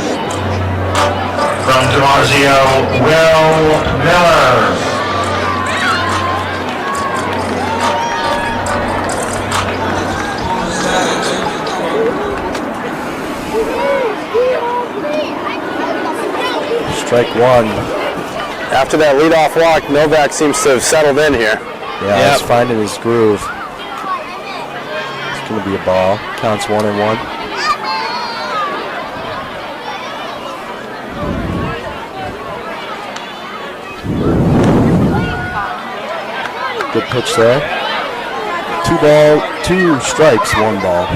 From DiMarzio, Will Miller. Strike one. After that leadoff walk, Novak seems to have settled in here. Yeah, he's finding his groove. It's going to be a ball. Counts 1-1. Good pitch there. 2 strikes, 1 ball.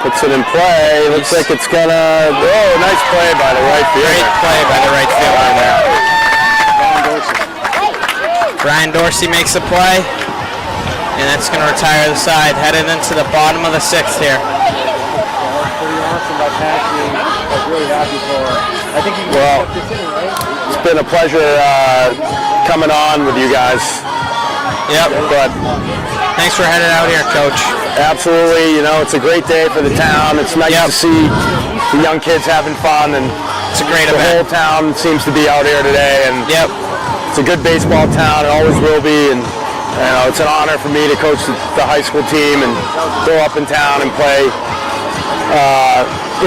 Puts it in play. Looks like it's gonna. Oh, nice play by the right fielder. Great play by the right fielder there. Brian Dorsey makes a play, and that's going to retire the side. Headed into the bottom of the 6th here. Well, it's been a pleasure coming on with you guys. Yep. But thanks for heading out here, Coach. Absolutely. You know, it's a great day for the town. It's nice to see the young kids having fun, and it's a great event. The whole town seems to be out here today, and it's a good baseball town. It always will be, and you know, it's an honor for me to coach the high school team and go up in town and play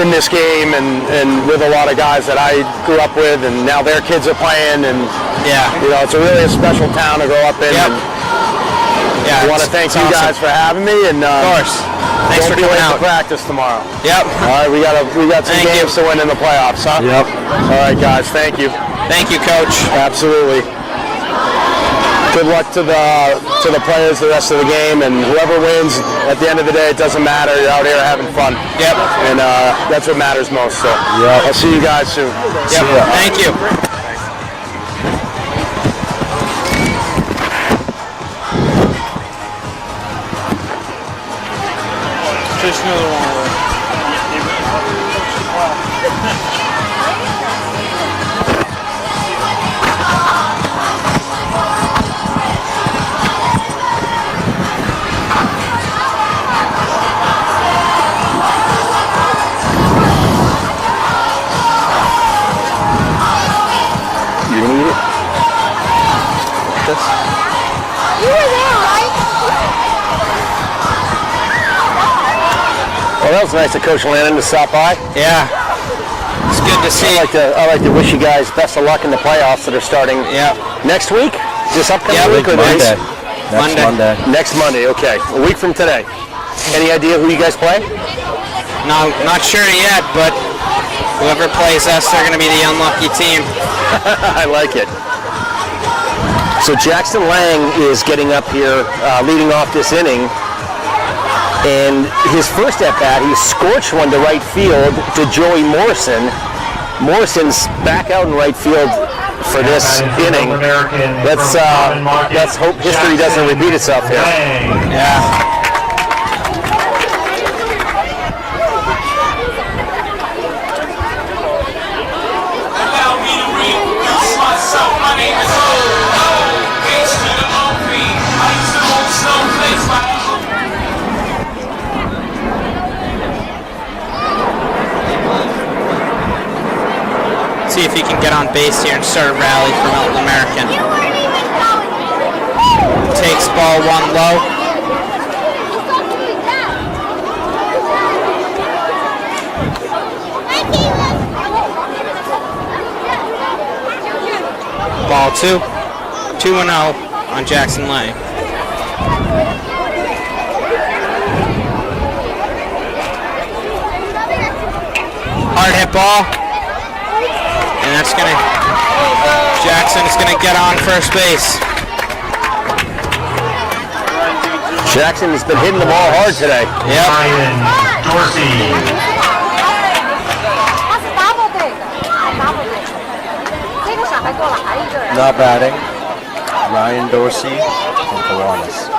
in this game and with a lot of guys that I grew up with, and now their kids are playing, and you know, it's really a special town to grow up in. I want to thank you guys for having me, and of course, thanks for coming out. To practice tomorrow. Yep. All right, we got some games to win in the playoffs, huh? Yep. All right, guys, thank you. Thank you, Coach. Absolutely. Good luck to the players the rest of the game, and whoever wins, at the end of the day, it doesn't matter. You're out here having fun. Yep. And that's what matters most. So I'll see you guys soon. Yep. Thank you. Just another one. You gonna eat it? You were there, right? Well, that was nice of Coach Lannon to stop by. Yeah. It's good to see. I like to wish you guys best of luck in the playoffs that are starting next week. This upcoming week or Monday. Monday. Next Monday, okay. A week from today. Any idea who you guys play? No, not sure yet, but whoever plays us, they're going to be the unlucky team. I like it. So Jackson Lang is getting up here, leading off this inning. And his first at-bat, he scorched one to right field to Joey Morrison. Morrison's back out in right field for this inning. Let's hope history doesn't repeat itself here. Yeah. See if he can get on base here and start a rally for Milton American. Takes ball 1 low. Ball 2. 2-0 on Jackson Lang. Hard hit ball. And that's going to, Jackson is going to get on first base. Jackson has been hitting the ball hard today. Yep. Brian Dorsey. Not batting. Ryan Dorsey from Kiwanis.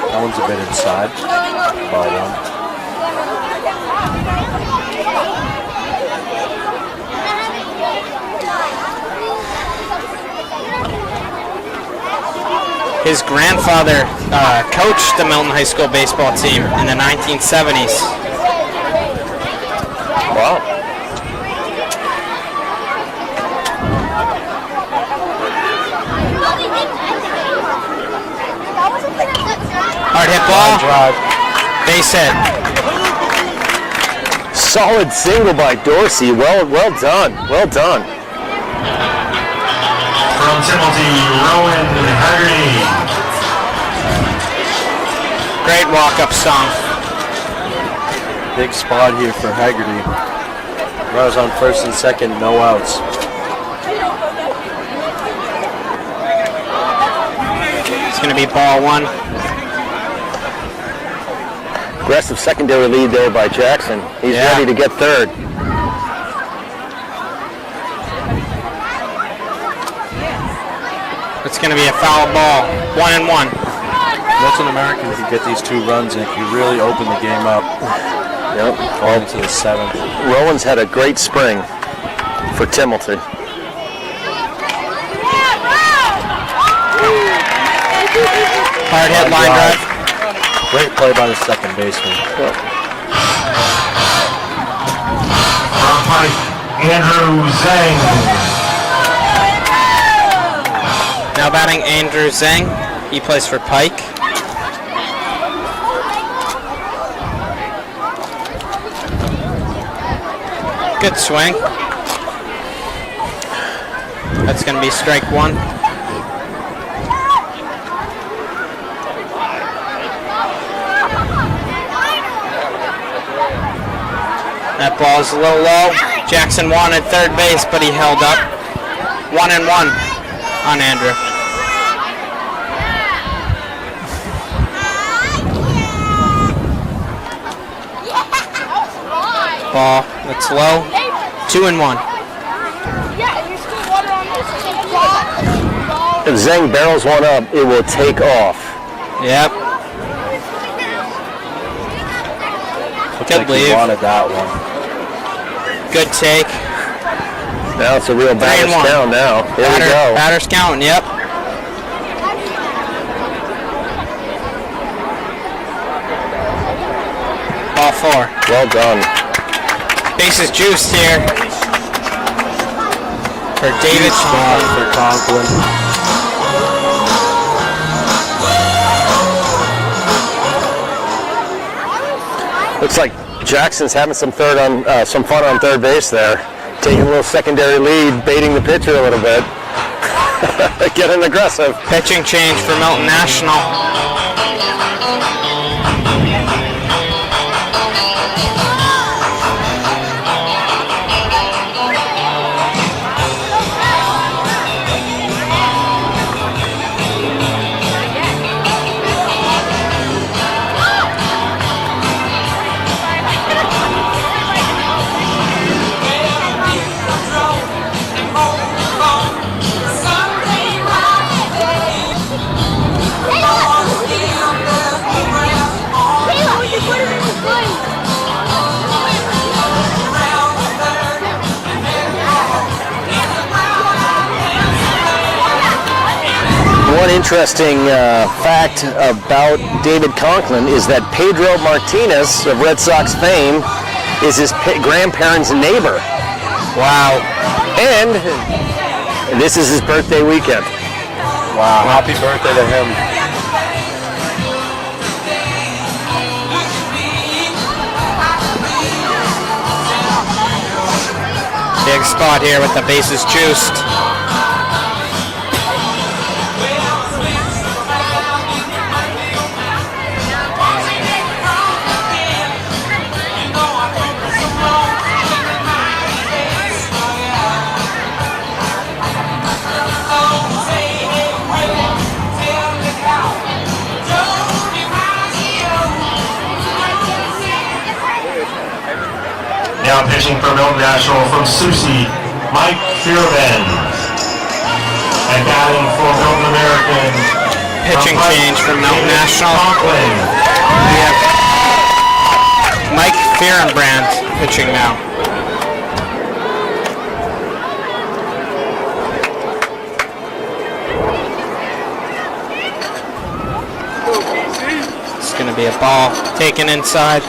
That one's a bit inside. Ball 1. His grandfather coached the Milton High School baseball team in the 1970s. Wow. Hard hit ball. Base hit. Solid single by Dorsey. Well done. Well done. From Timothy, Rowan Haggerty. Great walk-up song. Big spot here for Haggerty. Runners on first and second, no outs. It's going to be ball one. Aggressive secondary lead there by Jackson. He's ready to get third. It's going to be a foul ball. 1-1. Milton American could get these 2 runs and could really open the game up. Yep. Going into the 7th. Rowan's had a great spring for Timothy. Hard hit line drive. Great play by the second baseman. From Pike, Andrew Zhang. Now batting Andrew Zhang. He plays for Pike. Good swing. That's going to be strike one. That ball's a little low. Jackson wanted third base, but he held up. 1-1 on Andrew. Ball, that's low. 2-1. If Zhang barrels one up, it will take off. Yep. Looks like he wanted that one. Good take. Now it's a real batter's count now. Here we go. Batter's counting, yep. Ball 4. Well done. Bases juiced here for David for Conklin. Looks like Jackson's having some fun on third base there. Taking a little secondary lead, baiting the pitcher a little bit. Getting aggressive. Pitching change for Milton National. One interesting fact about David Conklin is that Pedro Martinez of Red Sox fame is his grandparents' neighbor. Wow. And this is his birthday weekend. Wow. Happy birthday to him. Big spot here with the bases juiced. Now pitching for Milton National from Susie, Mike Fearman. And batting for Milton American. Pitching change from Milton National. Conklin. We have Mike Fearenbrand pitching now. It's going to be a ball taken inside.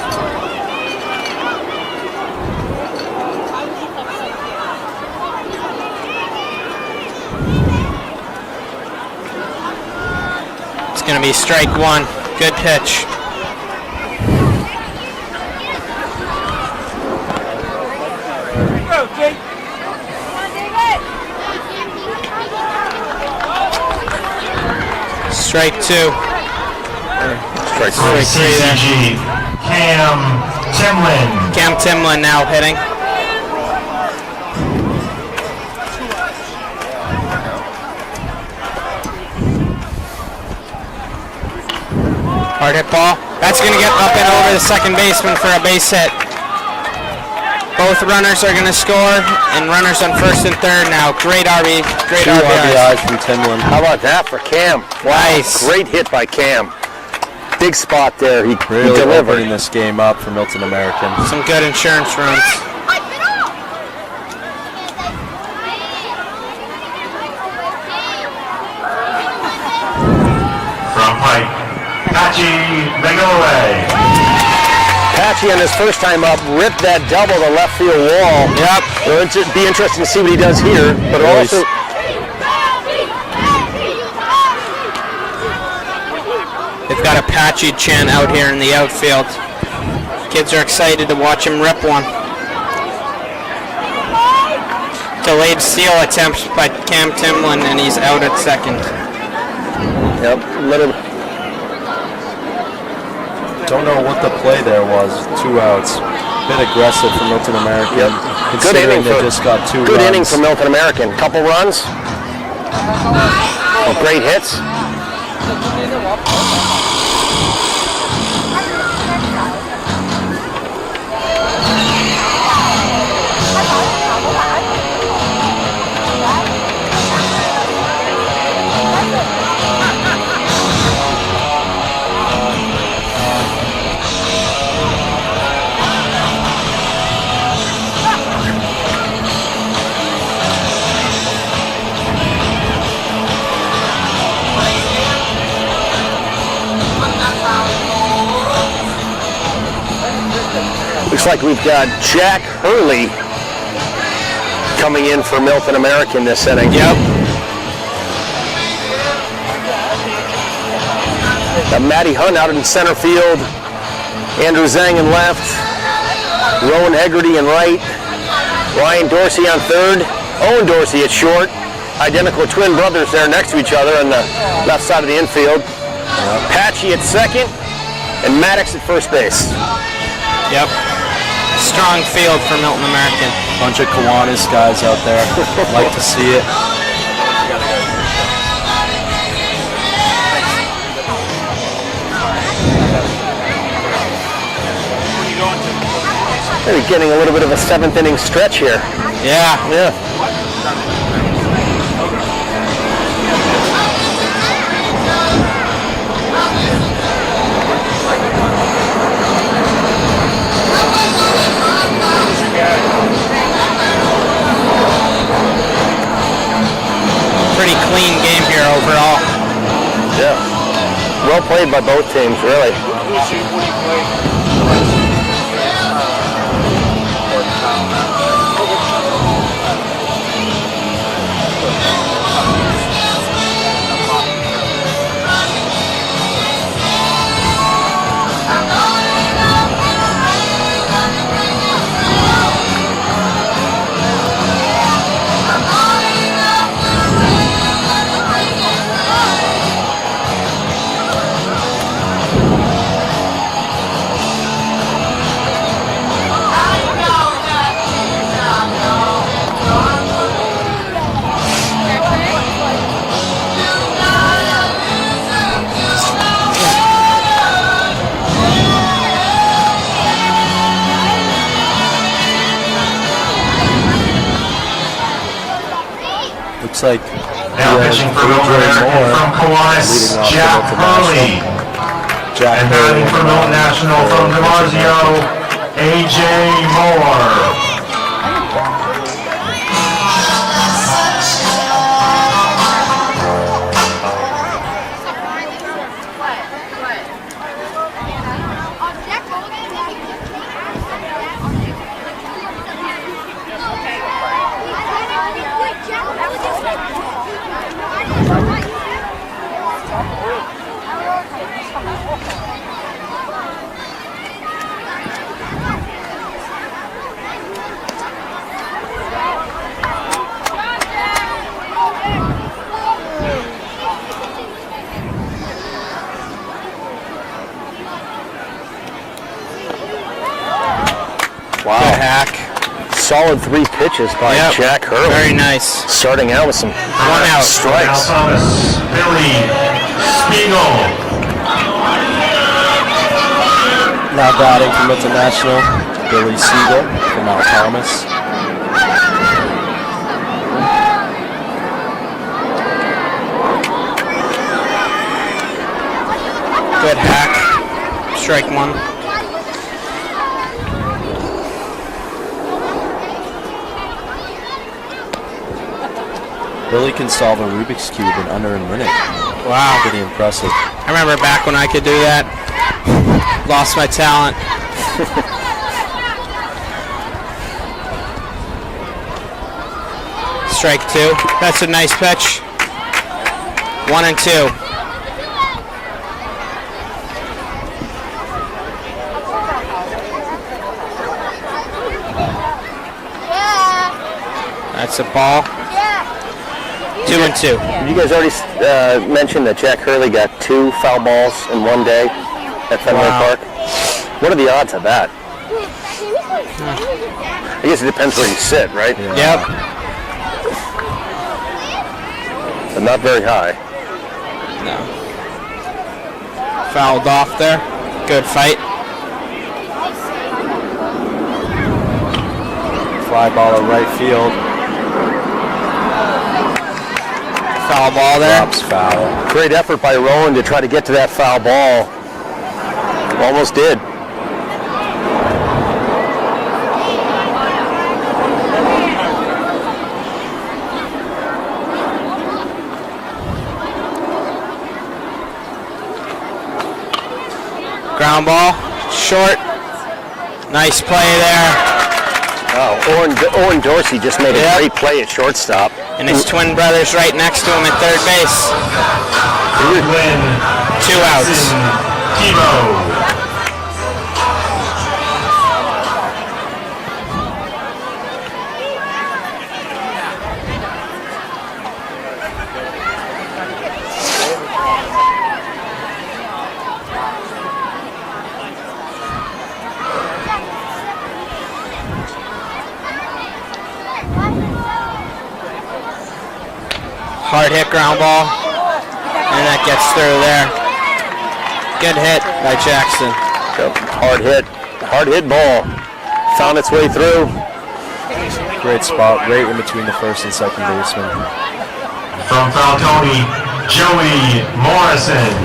Going to be strike one. Good pitch. Strike two. Strike For CCG, Cam Timlin. Cam Timlin now hitting. Hard hit ball. That's going to get up and over the second baseman for a base hit. Both runners are going to score, and runners on first and third now. Great RBIs. Two RBIs from Timlin. How about that for Cam? Nice. Great hit by Cam. Big spot there. He Really delivered. opening this game up for Milton American. Some good insurance runs. From Pike, Patchy Megaway. Patchy on his first time up ripped that double to left field wall. Yep. It'll be interesting to see what he does here, but also They've got a Patchy chant out here in the outfield. Kids are excited to watch him rip one. Delayed steal attempt by Cam Timlin, and he's out at second. yep, little. Don't know what the play there was. 2 outs. Bit aggressive for Milton American. Yep. Good Considering inning they for just got 2 runs. good inning for Milton American. Couple runs. Great hits. Looks like we've got Jack Hurley coming in for Milton American this inning. Yep. Got Matty Hunt out in center field. Andrew Zhang in left. Rowan Hegarty in right. Ryan Dorsey on third. Owen Dorsey at short. Identical twin brothers there next to each other on the left side of the infield. Patchy at second. And Maddox at first base. Yep. Strong field for Milton American. Bunch of Kiwanis guys out there. Like to see it. Maybe getting a little bit of a 7th inning stretch here. Yeah. Yeah. Pretty clean game here overall. Yeah. Well played by both teams, really. Looks like Now pitching for Milton American from Kiwanis, Jack Hurley. And batting for Milton National from DiMarzio, A.J. Moore. Wow. Good hack. Solid 3 pitches by Jack Hurley. Very nice. Starting out with some 1 out. strikes. Now Thomas, Billy Spiegel. Now batting from Milton National, Billy Siegel from Mount Thomas. Good hack. Strike 1. Billy can solve a Rubik's Cube in under a minute. Wow. Pretty impressive. I remember back when I could do that. Lost my talent. Strike 2. That's a nice pitch. 1 and 2. That's a ball. 2 and 2. You guys already mentioned that Jack Hurley got 2 foul balls in one day at Fenway Park. What are the odds of that? I guess it depends where you sit, right? Yep. But not very high. No. Fouled off there. Good fight. Fly ball at right field. Foul ball there. Drops foul. Great effort by Rowan to try to get to that foul ball. Almost did. Ground ball. Short. Nice play there. Oh, Owen Dorsey just made a great play at shortstop. And his twin brother's right next to him at third base. 2 outs. Tebow. Hard hit ground ball. And that gets through there. Good hit by Jackson. Hard hit ball. Found its way through. Great spot, right in between the first and second baseman. From Falcone, Joey Morrison.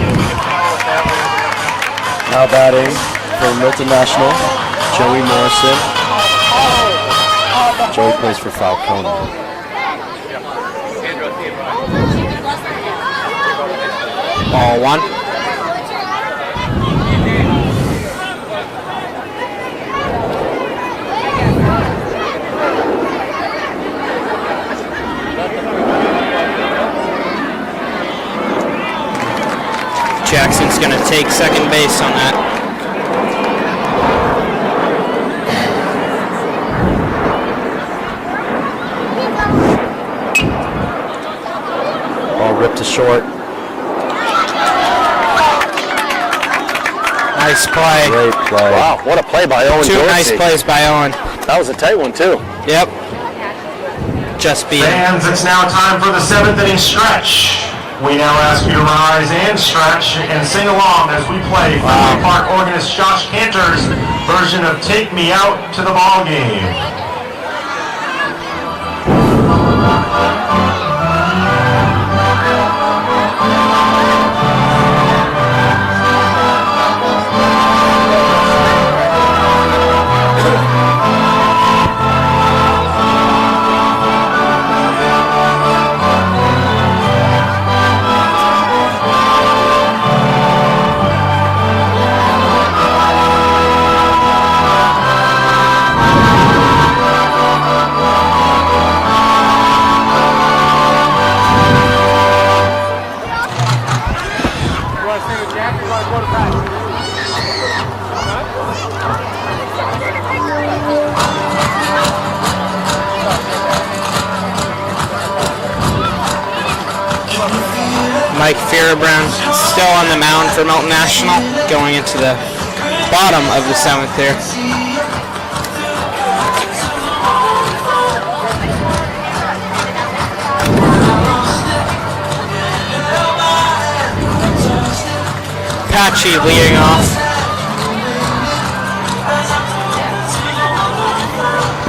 Now batting for Milton National, Joey Morrison. Joey plays for Falcone. Ball 1. Jackson's going to take second base on that. Ball ripped to short. Nice play. Great play. Wow, what a play by Owen Dorsey. 2 nice plays by Owen. That was a tight one, too. Yep. Just beat him. Fans, it's now time for the 7th inning stretch. We now ask you to rise and stretch and sing along as we play Fenway Park organist Josh Cantor's version of Take Me Out to the Ball Game. Mike Fierbrand still on the mound for Milton National, going into the bottom of the 7th here. Patchy leading off.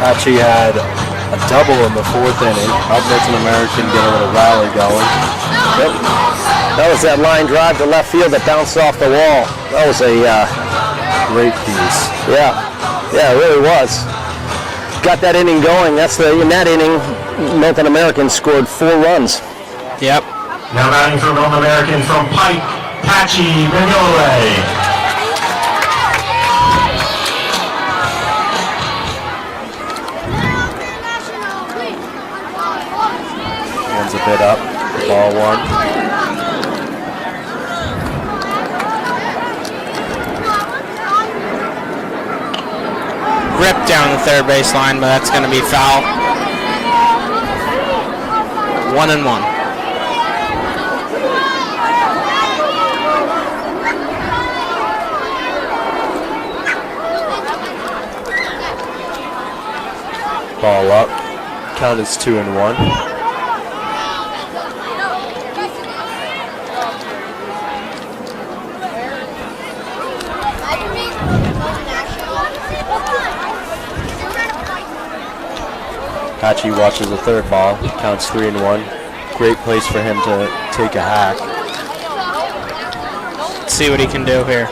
Patchy had a double in the 4th inning. Helped Milton American get a little rally going. Yep. That was that line drive to left field that bounced off the wall. That was a great piece. Yeah, it really was. Got that inning going. In that inning, Milton American scored 4 runs. Yep. Now batting for Milton American from Pike, Patchy Mignolet. One's a bit up. Ball 1. Ripped down the third base line, but that's going to be foul. 1-1. Ball up. Count is 2-1. Patchy watches the third ball. Counts 3-1. Great place for him to take a hack. Let's see what he can do here.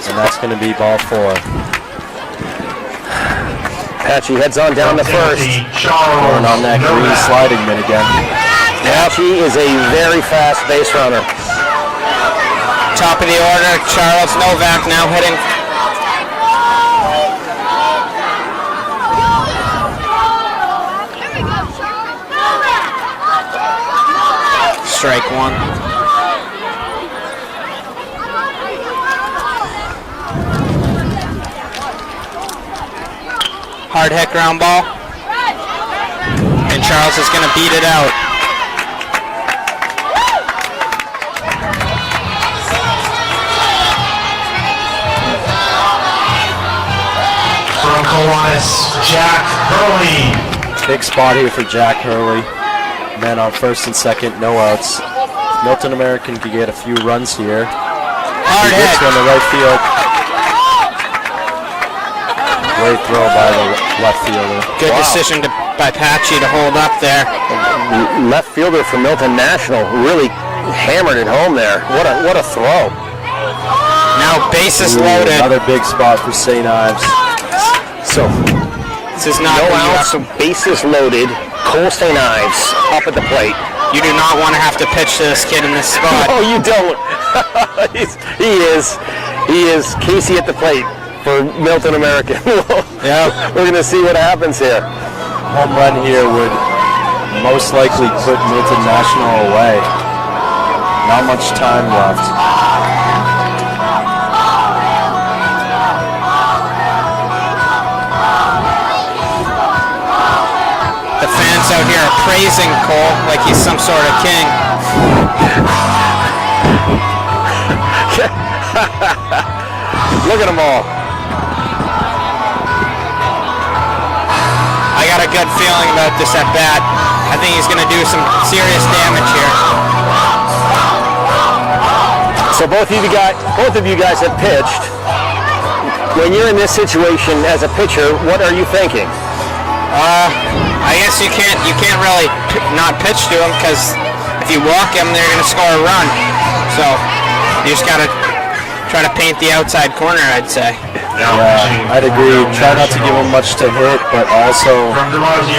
And that's going to be ball 4. Patchy heads on down to first. Going on that green sliding mitt again. Patchy is a very fast base runner. Top of the order, Charles Novak now hitting. Strike 1. Hard hit ground ball. And Charles is going to beat it out. From Kiwanis, Jack Hurley. Big spot here for Jack Hurley. Men on first and second, no outs. Milton American could get a few runs here. Hard hit. On the right field. Great throw by the left fielder. Good decision by Patchy to hold up there. Left fielder for Milton National really hammered it home there. What a throw. Now bases loaded. Another big spot for St. Ives. So this is not no outs, bases loaded. Cole St. Ives up at the plate. You do not want to have to pitch to this kid in this spot. Oh, you don't. He is Casey at the plate for Milton American. Yeah, we're gonna see what happens here. Home run here would most likely put Milton National away. Not much time left. The fans out here are praising Cole like he's some sort of king. Look at them all. I got a good feeling about this at bat. I think he's going to do some serious damage here. So both of you guys have pitched. When you're in this situation as a pitcher, what are you thinking? I guess you can't really not pitch to him, because if you walk him, they're going to score a run. So you just got to try to paint the outside corner, I'd say. Yeah, I'd agree. Try not to give him much to hit, but also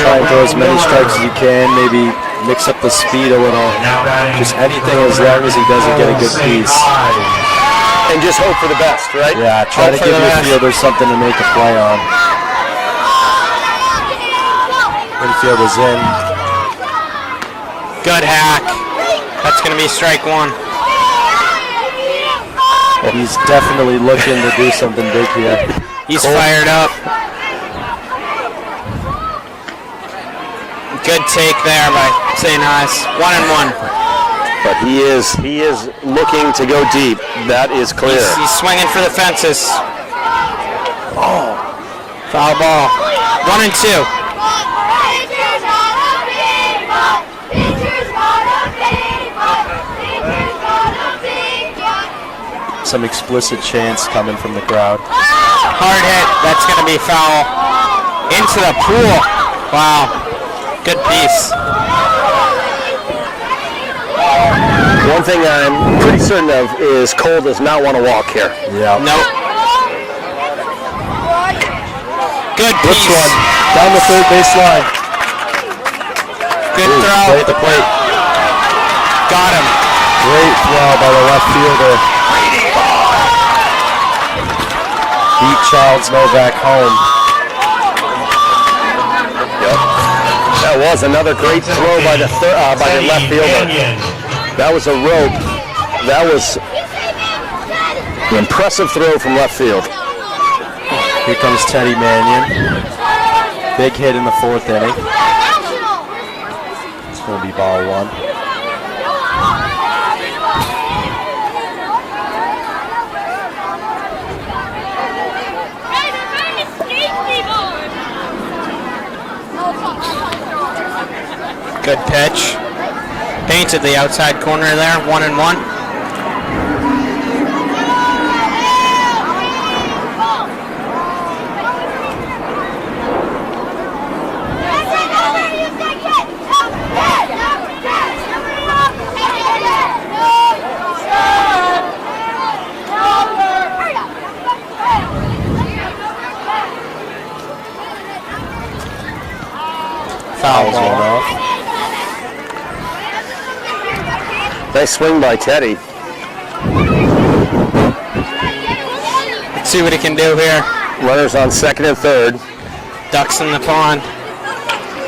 try and throw as many strikes as you can. Maybe mix up the speed a little. Just anything as long as he doesn't get a good piece. And just hope for the best, right? Yeah, try to give your fielder something to make a play on. Infield is in. Good hack. That's going to be strike 1. He's definitely looking to do something big here. He's fired up. Good take there by St. Ives. 1-1. But he is looking to go deep. That is clear. He's swinging for the fences. Oh, foul ball. 1-2. some explicit chants coming from the crowd. Hard hit. That's going to be foul. Into the pool. Wow. Good piece. One thing I'm pretty certain of is Cole does not want to walk here. Yeah. Nope. Good Flips piece. one down the third baseline. Good throw. Play at the plate. Got him. Great throw by the left fielder. Beat Childs Novak home. That was another great throw by the left fielder. That was a rope. That was an impressive throw from left field. Here comes Teddy Mannion. Big hit in the fourth inning. It's going to be ball one. Good pitch. Painted the outside corner there. 1-1. Foul ball. Nice swing by Teddy. Let's see what he can do here. Runners on second and third. Ducks in the pond.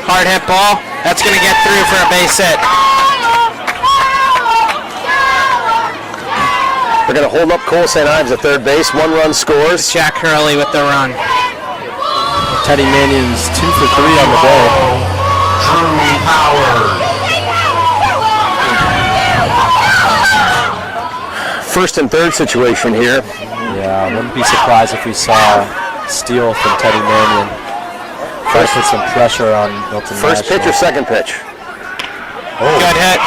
Hard hit ball. That's going to get through for a base hit. They're going to hold up Cole St. Ives at third base. 1 run scores. Jack Hurley with the run. Teddy Mannion's 2 for 3 on the day. Drew Powers. First and third situation here. Yeah, I wouldn't be surprised if we saw a steal from Teddy Mannion. First put some pressure on Milton First National. pitch or second pitch? Oh. Good hit.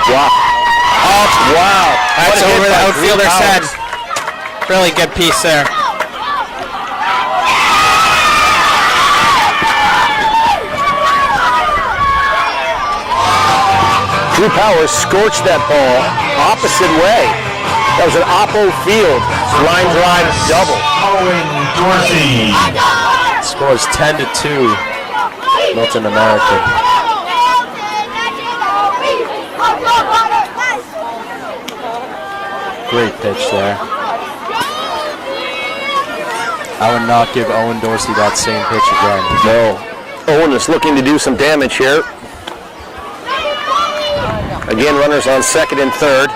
Wow. Oh, Wow. that's over the outfielder's head. Really good piece there. Drew Powers scorched that ball opposite way. That was an oppo field. Line drive double. Owen Dorsey. Scores 10-2. Milton American. Great pitch there. I would not give Owen Dorsey that same pitch again. No. Owen is looking to do some damage here. Again, runners on second and third.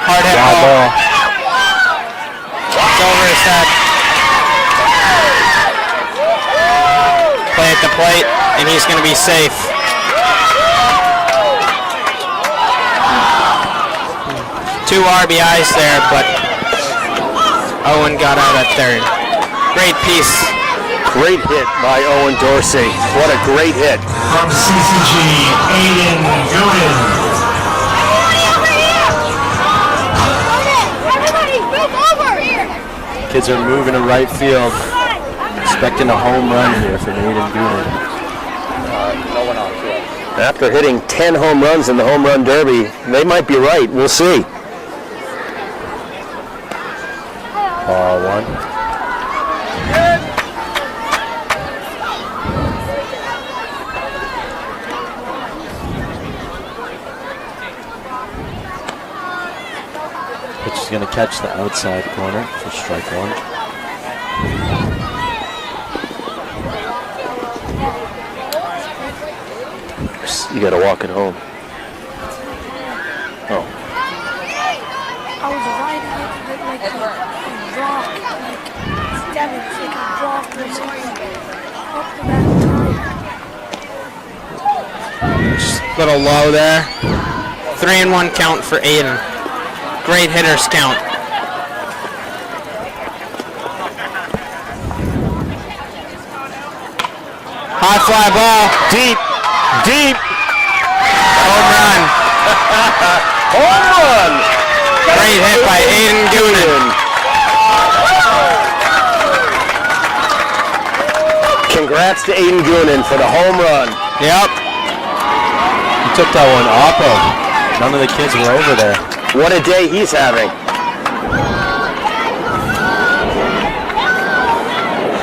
Hard hit ball. It's over his head. Play at the plate, and he's going to be safe. Two RBIs there, but Owen got out at third. Great piece. Great hit by Owen Dorsey. What a great hit. From CCG, Aiden Gooden. Kids are moving to right field. Expecting a home run here from Aiden Gooden. After hitting 10 home runs in the home run derby, they might be right. We'll see. Ball one. Pitch is going to catch the outside corner for strike one. You got to walk it home. Oh. I was riding it with like a rock, like Devin, like a rock or something. Up the back. Just a little low there. 3-1 count for Aiden. Great hitters count. High fly ball. Deep. deep. Home run. Home run. Great hit by Aiden Goonan. Congrats to Aiden Goonan for the home run. Yep. He took that one off of. None of the kids were over there. What a day he's having.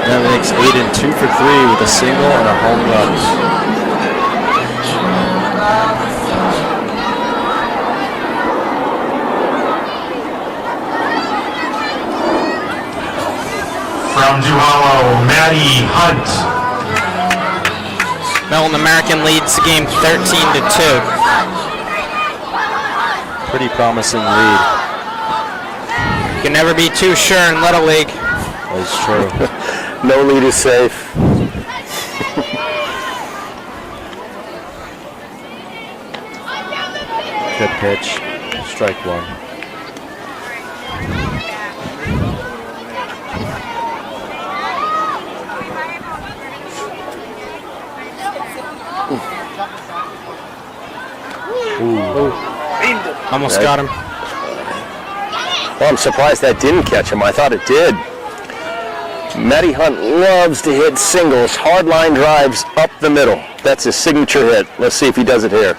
That makes Aiden 2 for 3 with a single and a home run. From Duhallo, Maddie Hunt. Milton American leads the game 13-2. Pretty promising lead. You can never be too sure in Little League. That's true. No lead is safe. Good pitch. Strike one. Almost got him. Well, I'm surprised that didn't catch him. I thought it did. Matty Hunt loves to hit singles, hard line drives up the middle. That's his signature hit. Let's see if he does it here.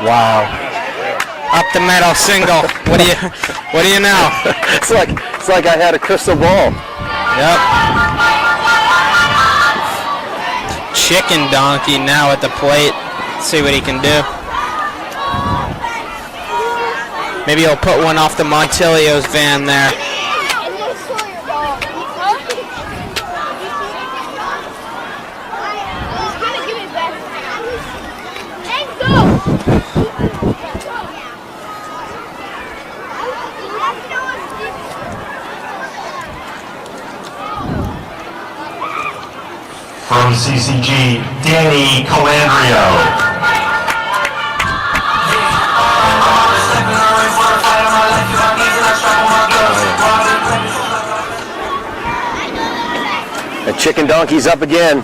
Wow. Up the middle, single. What do you know? It's like I had a crystal ball. Yep. Chicken Donkey now at the plate. Let's see what he can do. Maybe he'll put one off the Montilio's van there. From CCG, Danny Calandrio. The chicken donkey's up again.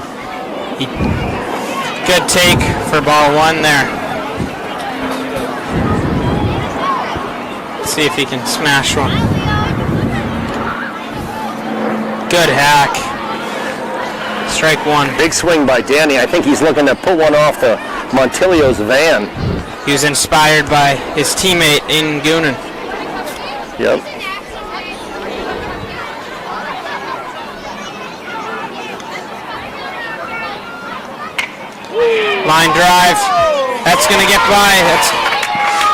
Good take for ball one there. Let's see if he can smash one. Good hack. Strike one. Big swing by Danny. I think he's looking to put one off the Montilio's van. He was inspired by his teammate Aiden Goonan. Yep. Line drive. That's going to get by.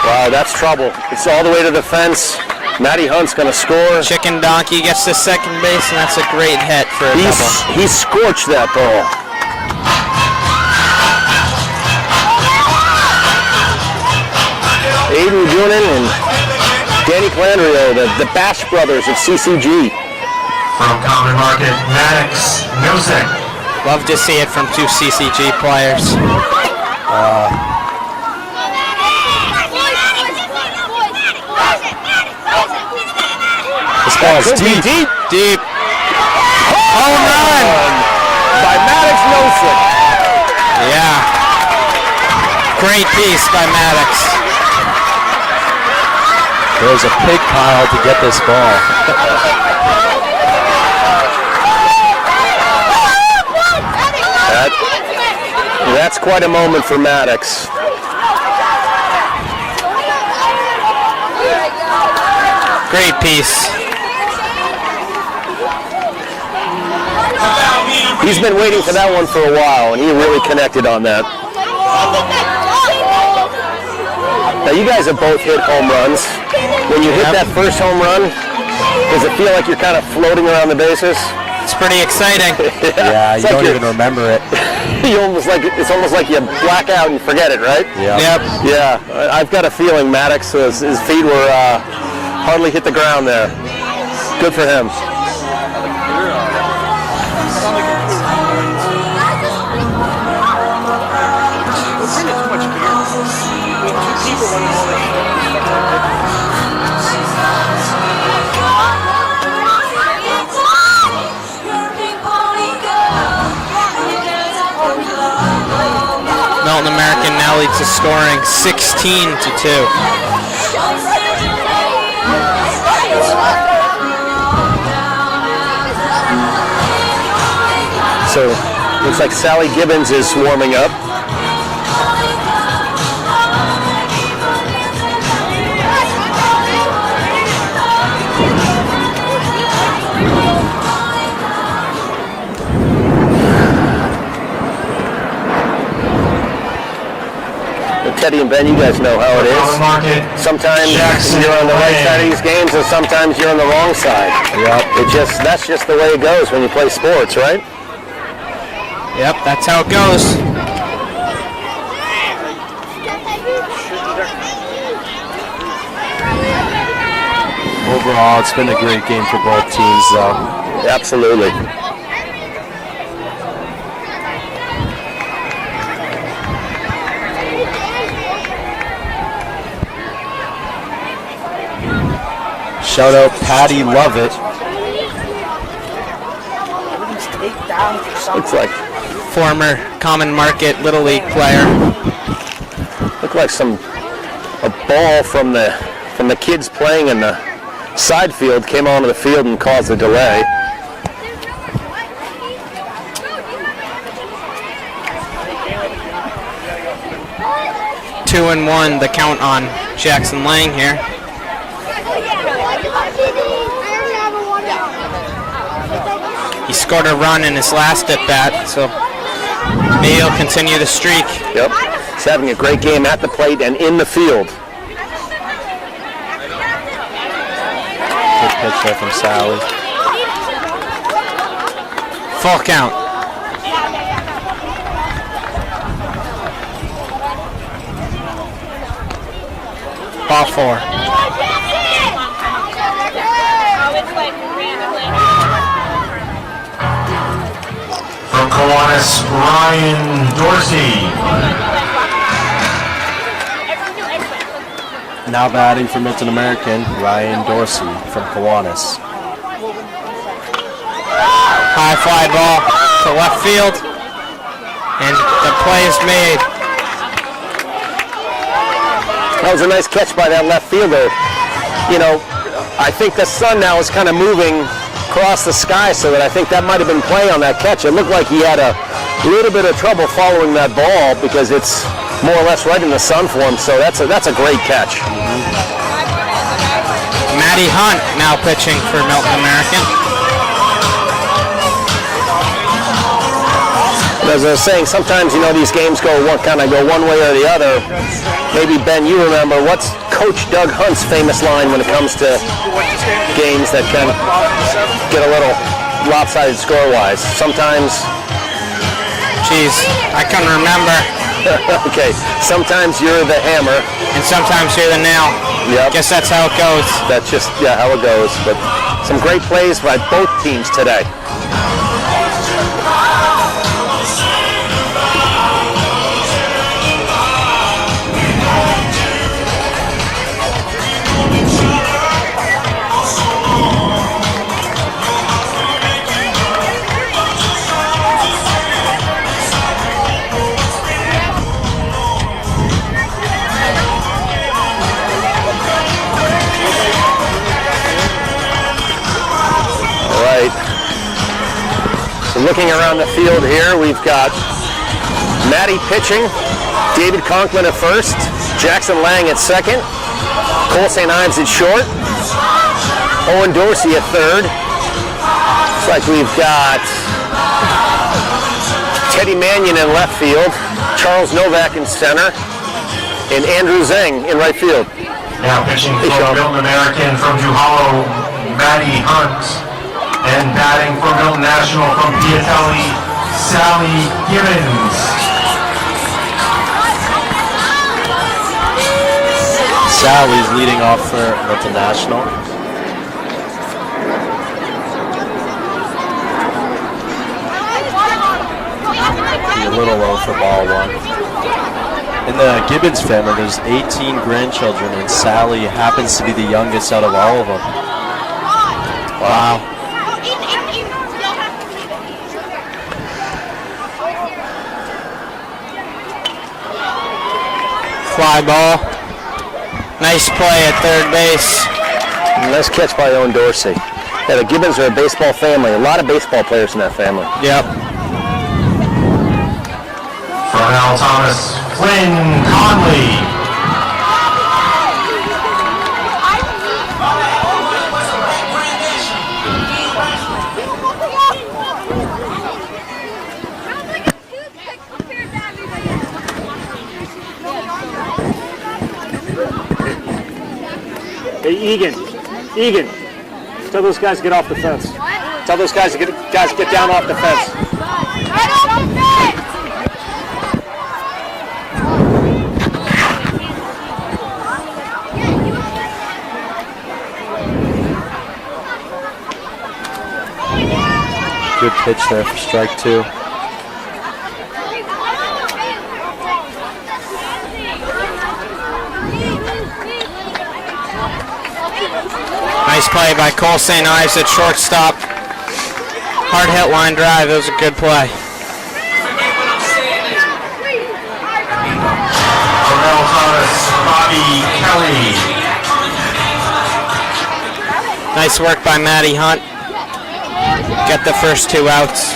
Wow, that's trouble. It's all the way to the fence. Matty Hunt's going to score. Chicken Donkey gets to second base, and that's a great hit for a double. He scorched that ball. Aiden Goonan and Danny Calandrio, the Bash brothers of CCG. From Common Market, Maddox Nosek. Love to see it from two CCG players. This ball's deep. Deep. Home run by Maddox Nosek. Yeah. Great piece by Maddox. There's a pig pile to get this ball. That's quite a moment for Maddox. Great piece. He's been waiting for that one for a while, and he really connected on that. Now, you guys have both hit home runs. When you hit that first home run, does it feel like you're kind of floating around the bases? It's pretty exciting. Yeah, you don't even remember it. It's almost like you black out and you forget it, right? Yeah. Yep. Yeah, I've got a feeling Maddox, his feet were hardly hit the ground there. Good for him. Milton American now leads the scoring 16-2. So looks like Sally Gibbons is warming up. Teddy and Ben, you guys know how it is. Sometimes you're on the right side of these games, and sometimes you're on the wrong side. Yep. That's just the way it goes when you play sports, right? Yep, that's how it goes. Overall, it's been a great game for both teams, though. Absolutely. Shout out Patty Lovett. Looks like Former Common Market Little League player. looked like a ball from the kids playing in the side field came onto the field and caused a delay. Two and one, the count on Jackson Lang here. He scored a run in his last at bat, so maybe he'll continue the streak. Yep, he's having a great game at the plate and in the field. Good pitch there from Sally. Full count. Ball four. From Kiwanis, Ryan Dorsey. Now batting for Milton American, Ryan Dorsey from Kiwanis. High fly ball to left field, and the play is made. That was a nice catch by that left fielder. You know, I think the sun now is kind of moving across the sky, so that I think that might have been play on that catch. It looked like he had a little bit of trouble following that ball because it's more or less right in the sun for him, so that's a great catch. Matty Hunt now pitching for Milton American. As I was saying, sometimes, you know, these games go one way or the other. Maybe, Ben, you remember, what's Coach Doug Hunt's famous line when it comes to games that can get a little lopsided score-wise? Sometimes... Geez, I can remember. Okay, sometimes you're the hammer. And sometimes you're the nail. Yep. Guess that's how it goes. That's just, how it goes. But some great plays by both teams today. Looking around the field here, we've got Matty pitching, David Conkman at first, Jackson Lang at second, Cole St. Ives at short, Owen Dorsey at third. Looks like we've got Teddy Mannion in left field, Charles Novak in center, and Andrew Zeng in right field. Now pitching from Milton American from Duhallow, Matty Hunt. And batting for Milton National from Piatelli, Sally Gibbons. Sally's leading off for Milton National. A little low for ball one. In the Gibbons family, there's 18 grandchildren, and Sally happens to be the youngest out of all of them. Wow. fly ball. Nice play at third base. Nice catch by Owen Dorsey. Yeah, the Gibbons are a baseball family. A lot of baseball players in that family. Yep. Darnell Thomas, Flynn Conley. Hey, Egan, tell those guys to get off the fence. Tell those guys to get down off the fence. Right off the fence! Good pitch there for strike 2. Nice play by Cole St. Ives at shortstop. Hard hit line drive. That was a good play. Darnell Thomas, Bobby Kelly. Nice work by Matty Hunt. Get the first 2 outs.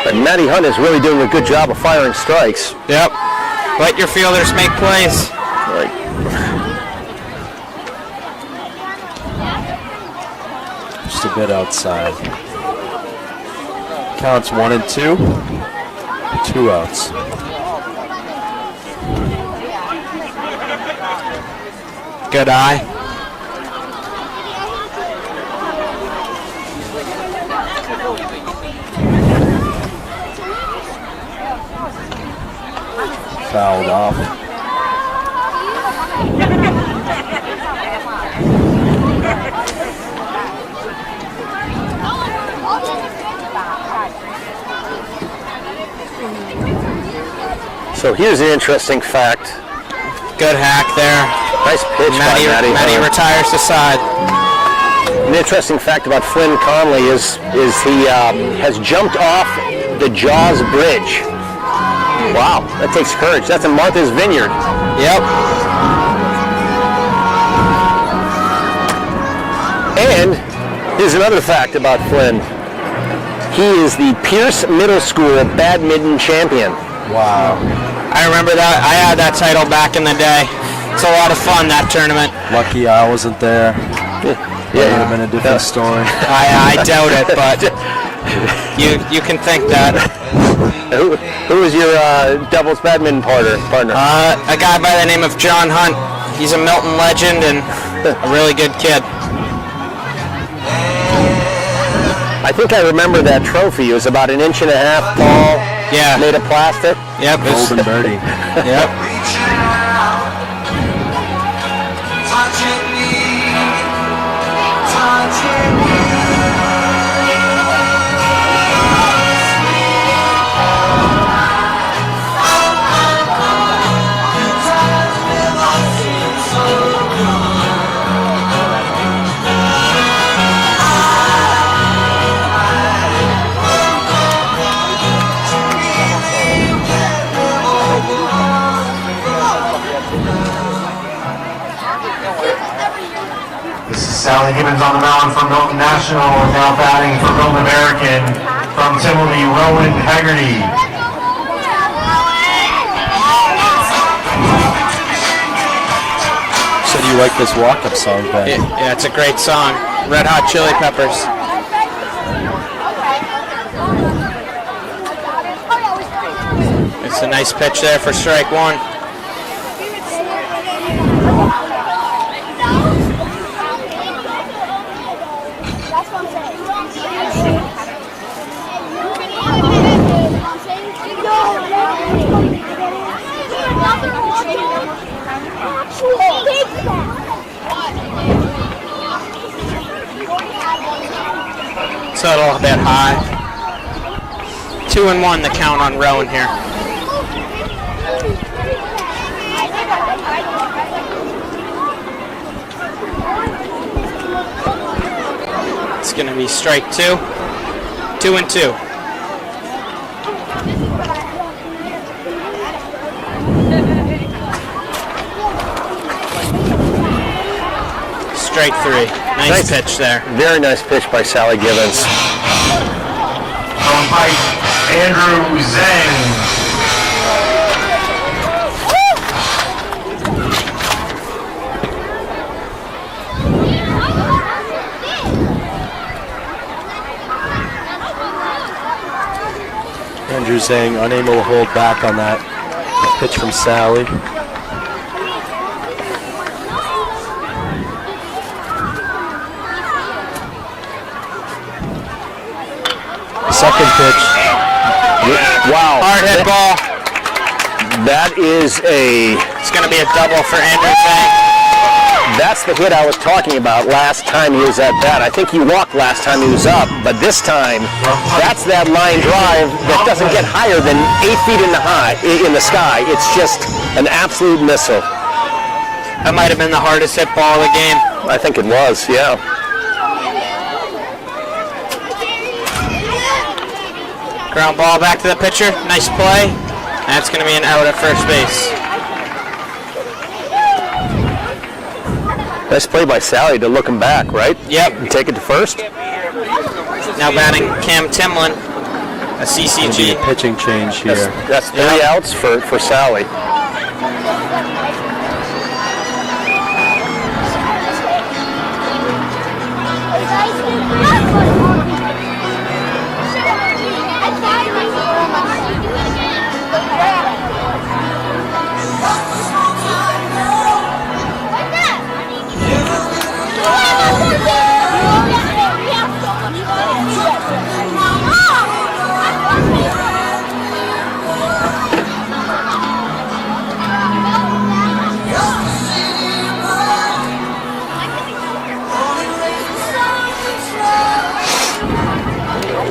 But Matty Hunt is really doing a good job of firing strikes. Yep. Let your fielders make plays. Right. Just a bit outside. Counts 1 and 2. 2 outs. Good eye. Fouled off. So here's an interesting fact. Good hack there. Nice pitch by Matty Matty Hunt. retires to side. An interesting fact about Flynn Conley is he has jumped off the Jaws Bridge. Wow, that takes courage. That's in Martha's Vineyard. Yep. And here's another fact about Flynn. He is the Pierce Middle School badminton champion. Wow. I remember that. I had that title back in the day. It's a lot of fun, that tournament. Lucky I wasn't there. It would have been a different story. I doubt it, but you can think that. Who was your doubles badminton partner? A guy by the name of John Hunt. He's a Milton legend and a really good kid. I think I remember that trophy. It was about 1.5 inches tall. Yeah. Made of plastic. Yep. Golden birdie. Yep. Sally Gibbons on the mound for Milton National, and now batting for Milton American from Timothy Rowan Haggerty. Said you like this walk-up song, Ben. Yeah, it's a great song. Red Hot Chili Peppers. It's a nice pitch there for strike 1. Settle a bit high. 2-1 the count on Rowan here. It's going to be strike 2. 2-2. Strike 3. Nice pitch there. Very nice pitch by Sally Gibbons. From Pike, Andrew Zhang. Andrew Zhang unable to hold back on that pitch from Sally. Second pitch. Wow. Hard hit ball. That is It's going to be a double for Andrew Zhang. That's the hit I was talking about last time he was at bat. I think he walked last time he was up, but this time, that's that line drive that doesn't get higher than 8 feet in the sky. It's just an absolute missile. That might have been the hardest hit ball of the game. I think it was, yeah. Ground ball back to the pitcher. Nice play. That's going to be an out at first base. Nice play by Sally to look him back, right? Yep. And take it to first. Now batting Cam Timlin, a CCG. A pitching change here. That's 3 outs for Sally.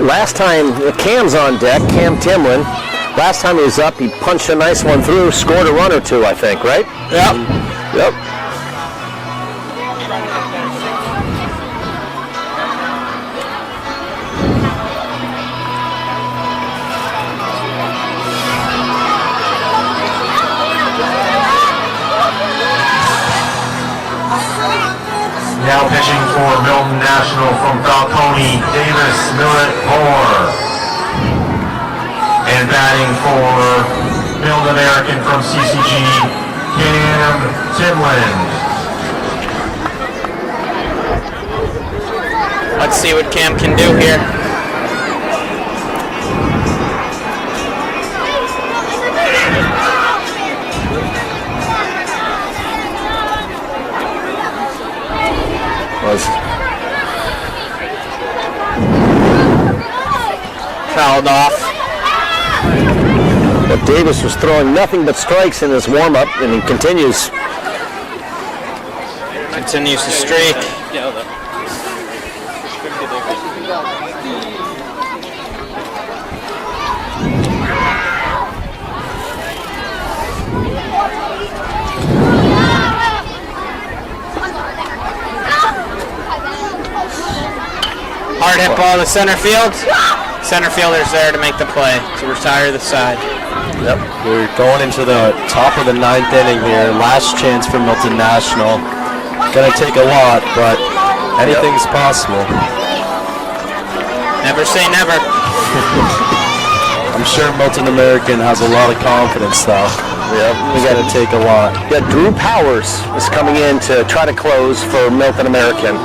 Last time, Cam's on deck, Cam Timlin. Last time he was up, he punched a nice one through, scored a run or two, I think, right? Yep. Yep. Now pitching for Milton National from Falcone, Davis Millet Moore. And batting for Milton American from CCG, Cam Timlin. Let's see what Cam can do here. Fouled off. But Davis was throwing nothing but strikes in his warm-up, and he continues. Continues to streak. Hard hit ball to center field. Center fielder's there to make the play, to retire the side. Yep. We're going into the top of the 9th inning here. Last chance for Milton National. Gonna take a lot, but anything's possible. Never say never. I'm sure Milton American has a lot of confidence, though. Yep. We gotta take a lot. Yeah, Drew Powers is coming in to try to close for Milton American.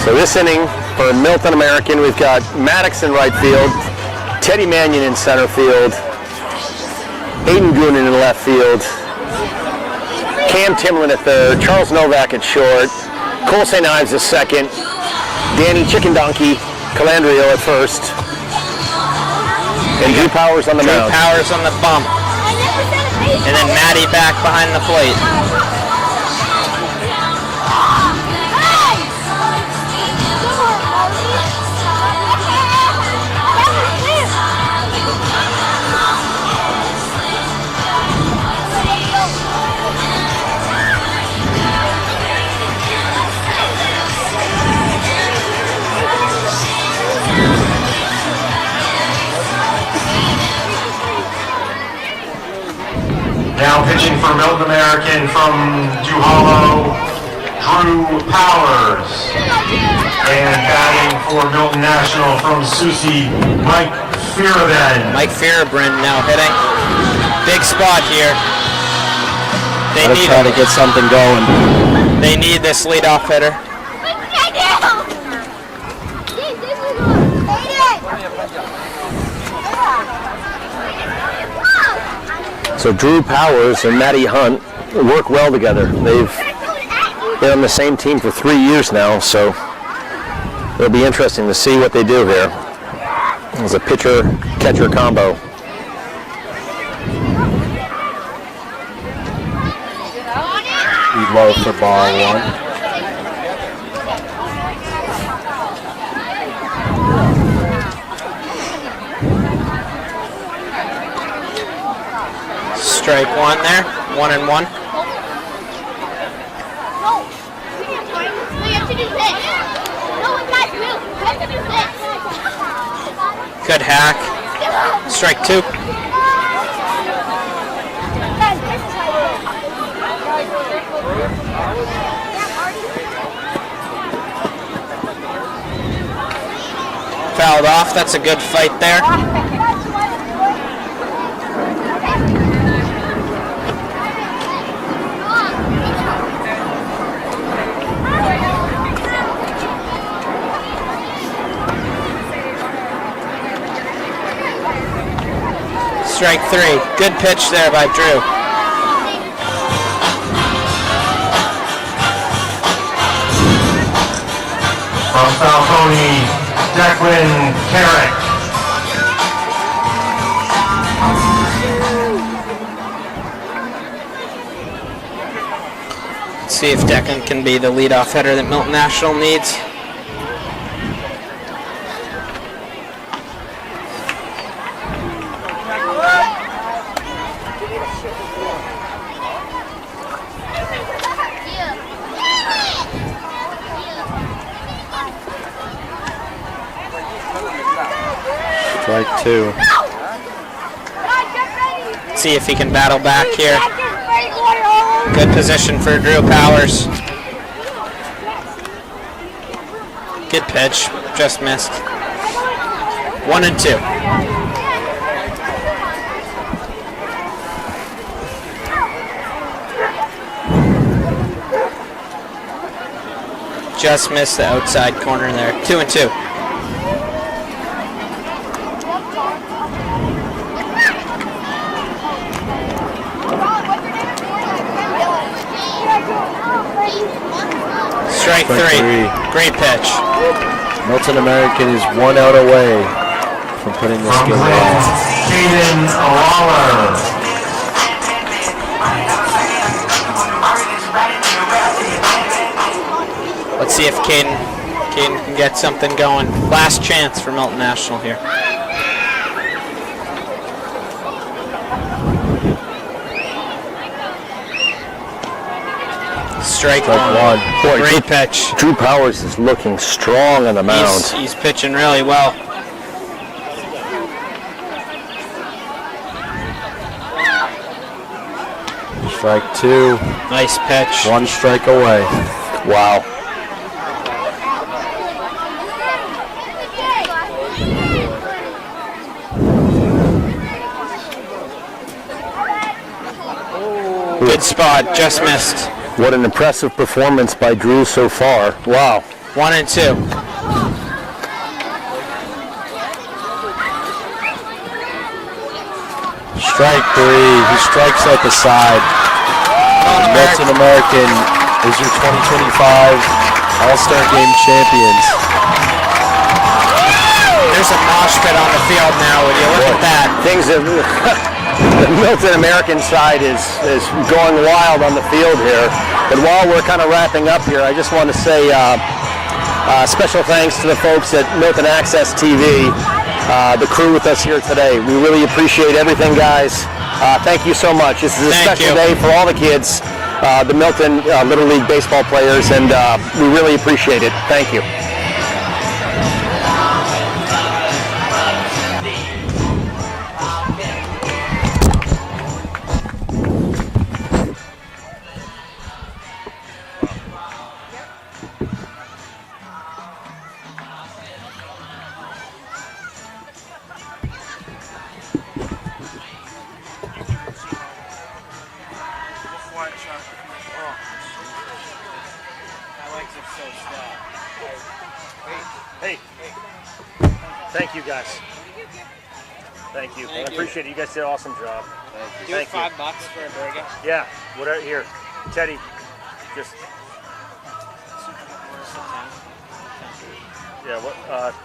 So this inning for Milton American, we've got Maddox in right field, Teddy Mannion in center field, Aiden Goonan in left field, Cam Timlin at third, Charles Novak at short, Cole St. Ives at second, Danny Chicken Donkey Calandrio at first, and Drew Powers on the mound. Drew Powers on the bump. And then Maddie back behind the plate. Now pitching for Milton American from Duhallow, Drew Powers. And batting for Milton National from Susie, Mike Fearabend. Mike Fearabend now hitting. Big spot here. They Gotta need try to get something going. They need this leadoff hitter. So Drew Powers and Matty Hunt work well together. They've been on the same team for 3 years now, so it'll be interesting to see what they do here as a pitcher-catcher combo. Be low for ball one. Strike one there. 1-1. Good hack. Strike two. Fouled off. That's a good fight there. Strike three. Good pitch there by Drew. From Falcone, Declan Carrick. Let's see if Declan can be the leadoff hitter that Milton National needs. Strike two. See if he can battle back here. Good position for Drew Powers. Good pitch, just missed. 1-2. Just missed the outside corner there. 2-2. Strike three. Great pitch. Milton American is 1 out away from putting this game away. Caden Lawler. Let's see if Caden can get something going. Last chance for Milton National here. Strike one. Boy, Great pitch. Drew Powers is looking strong on the mound. He's pitching really well. Strike two. Nice pitch. 1 strike away. Wow. Good spot, just missed. What an impressive performance by Drew so far. Wow. 1-2. Strike three. He strikes out the side. Milton American is your 2025 All-Star Game champions. There's a mosh pit on the field now. Would you look at that? Things have The Milton American side is going wild on the field here. But while we're kind of wrapping up here, I just want to say special thanks to the folks at Milton Access TV, the crew with us here today. We really appreciate everything, guys. Thank you so much. This is a special day for all the kids, the Milton Little League baseball players, and we really appreciate it. Thank you. Hey. Thank you, guys. Thank you. I appreciate it. You guys did an awesome job. Do $5 for a burger. Yeah. Whatever. Here, Teddy. Just. Yeah. What?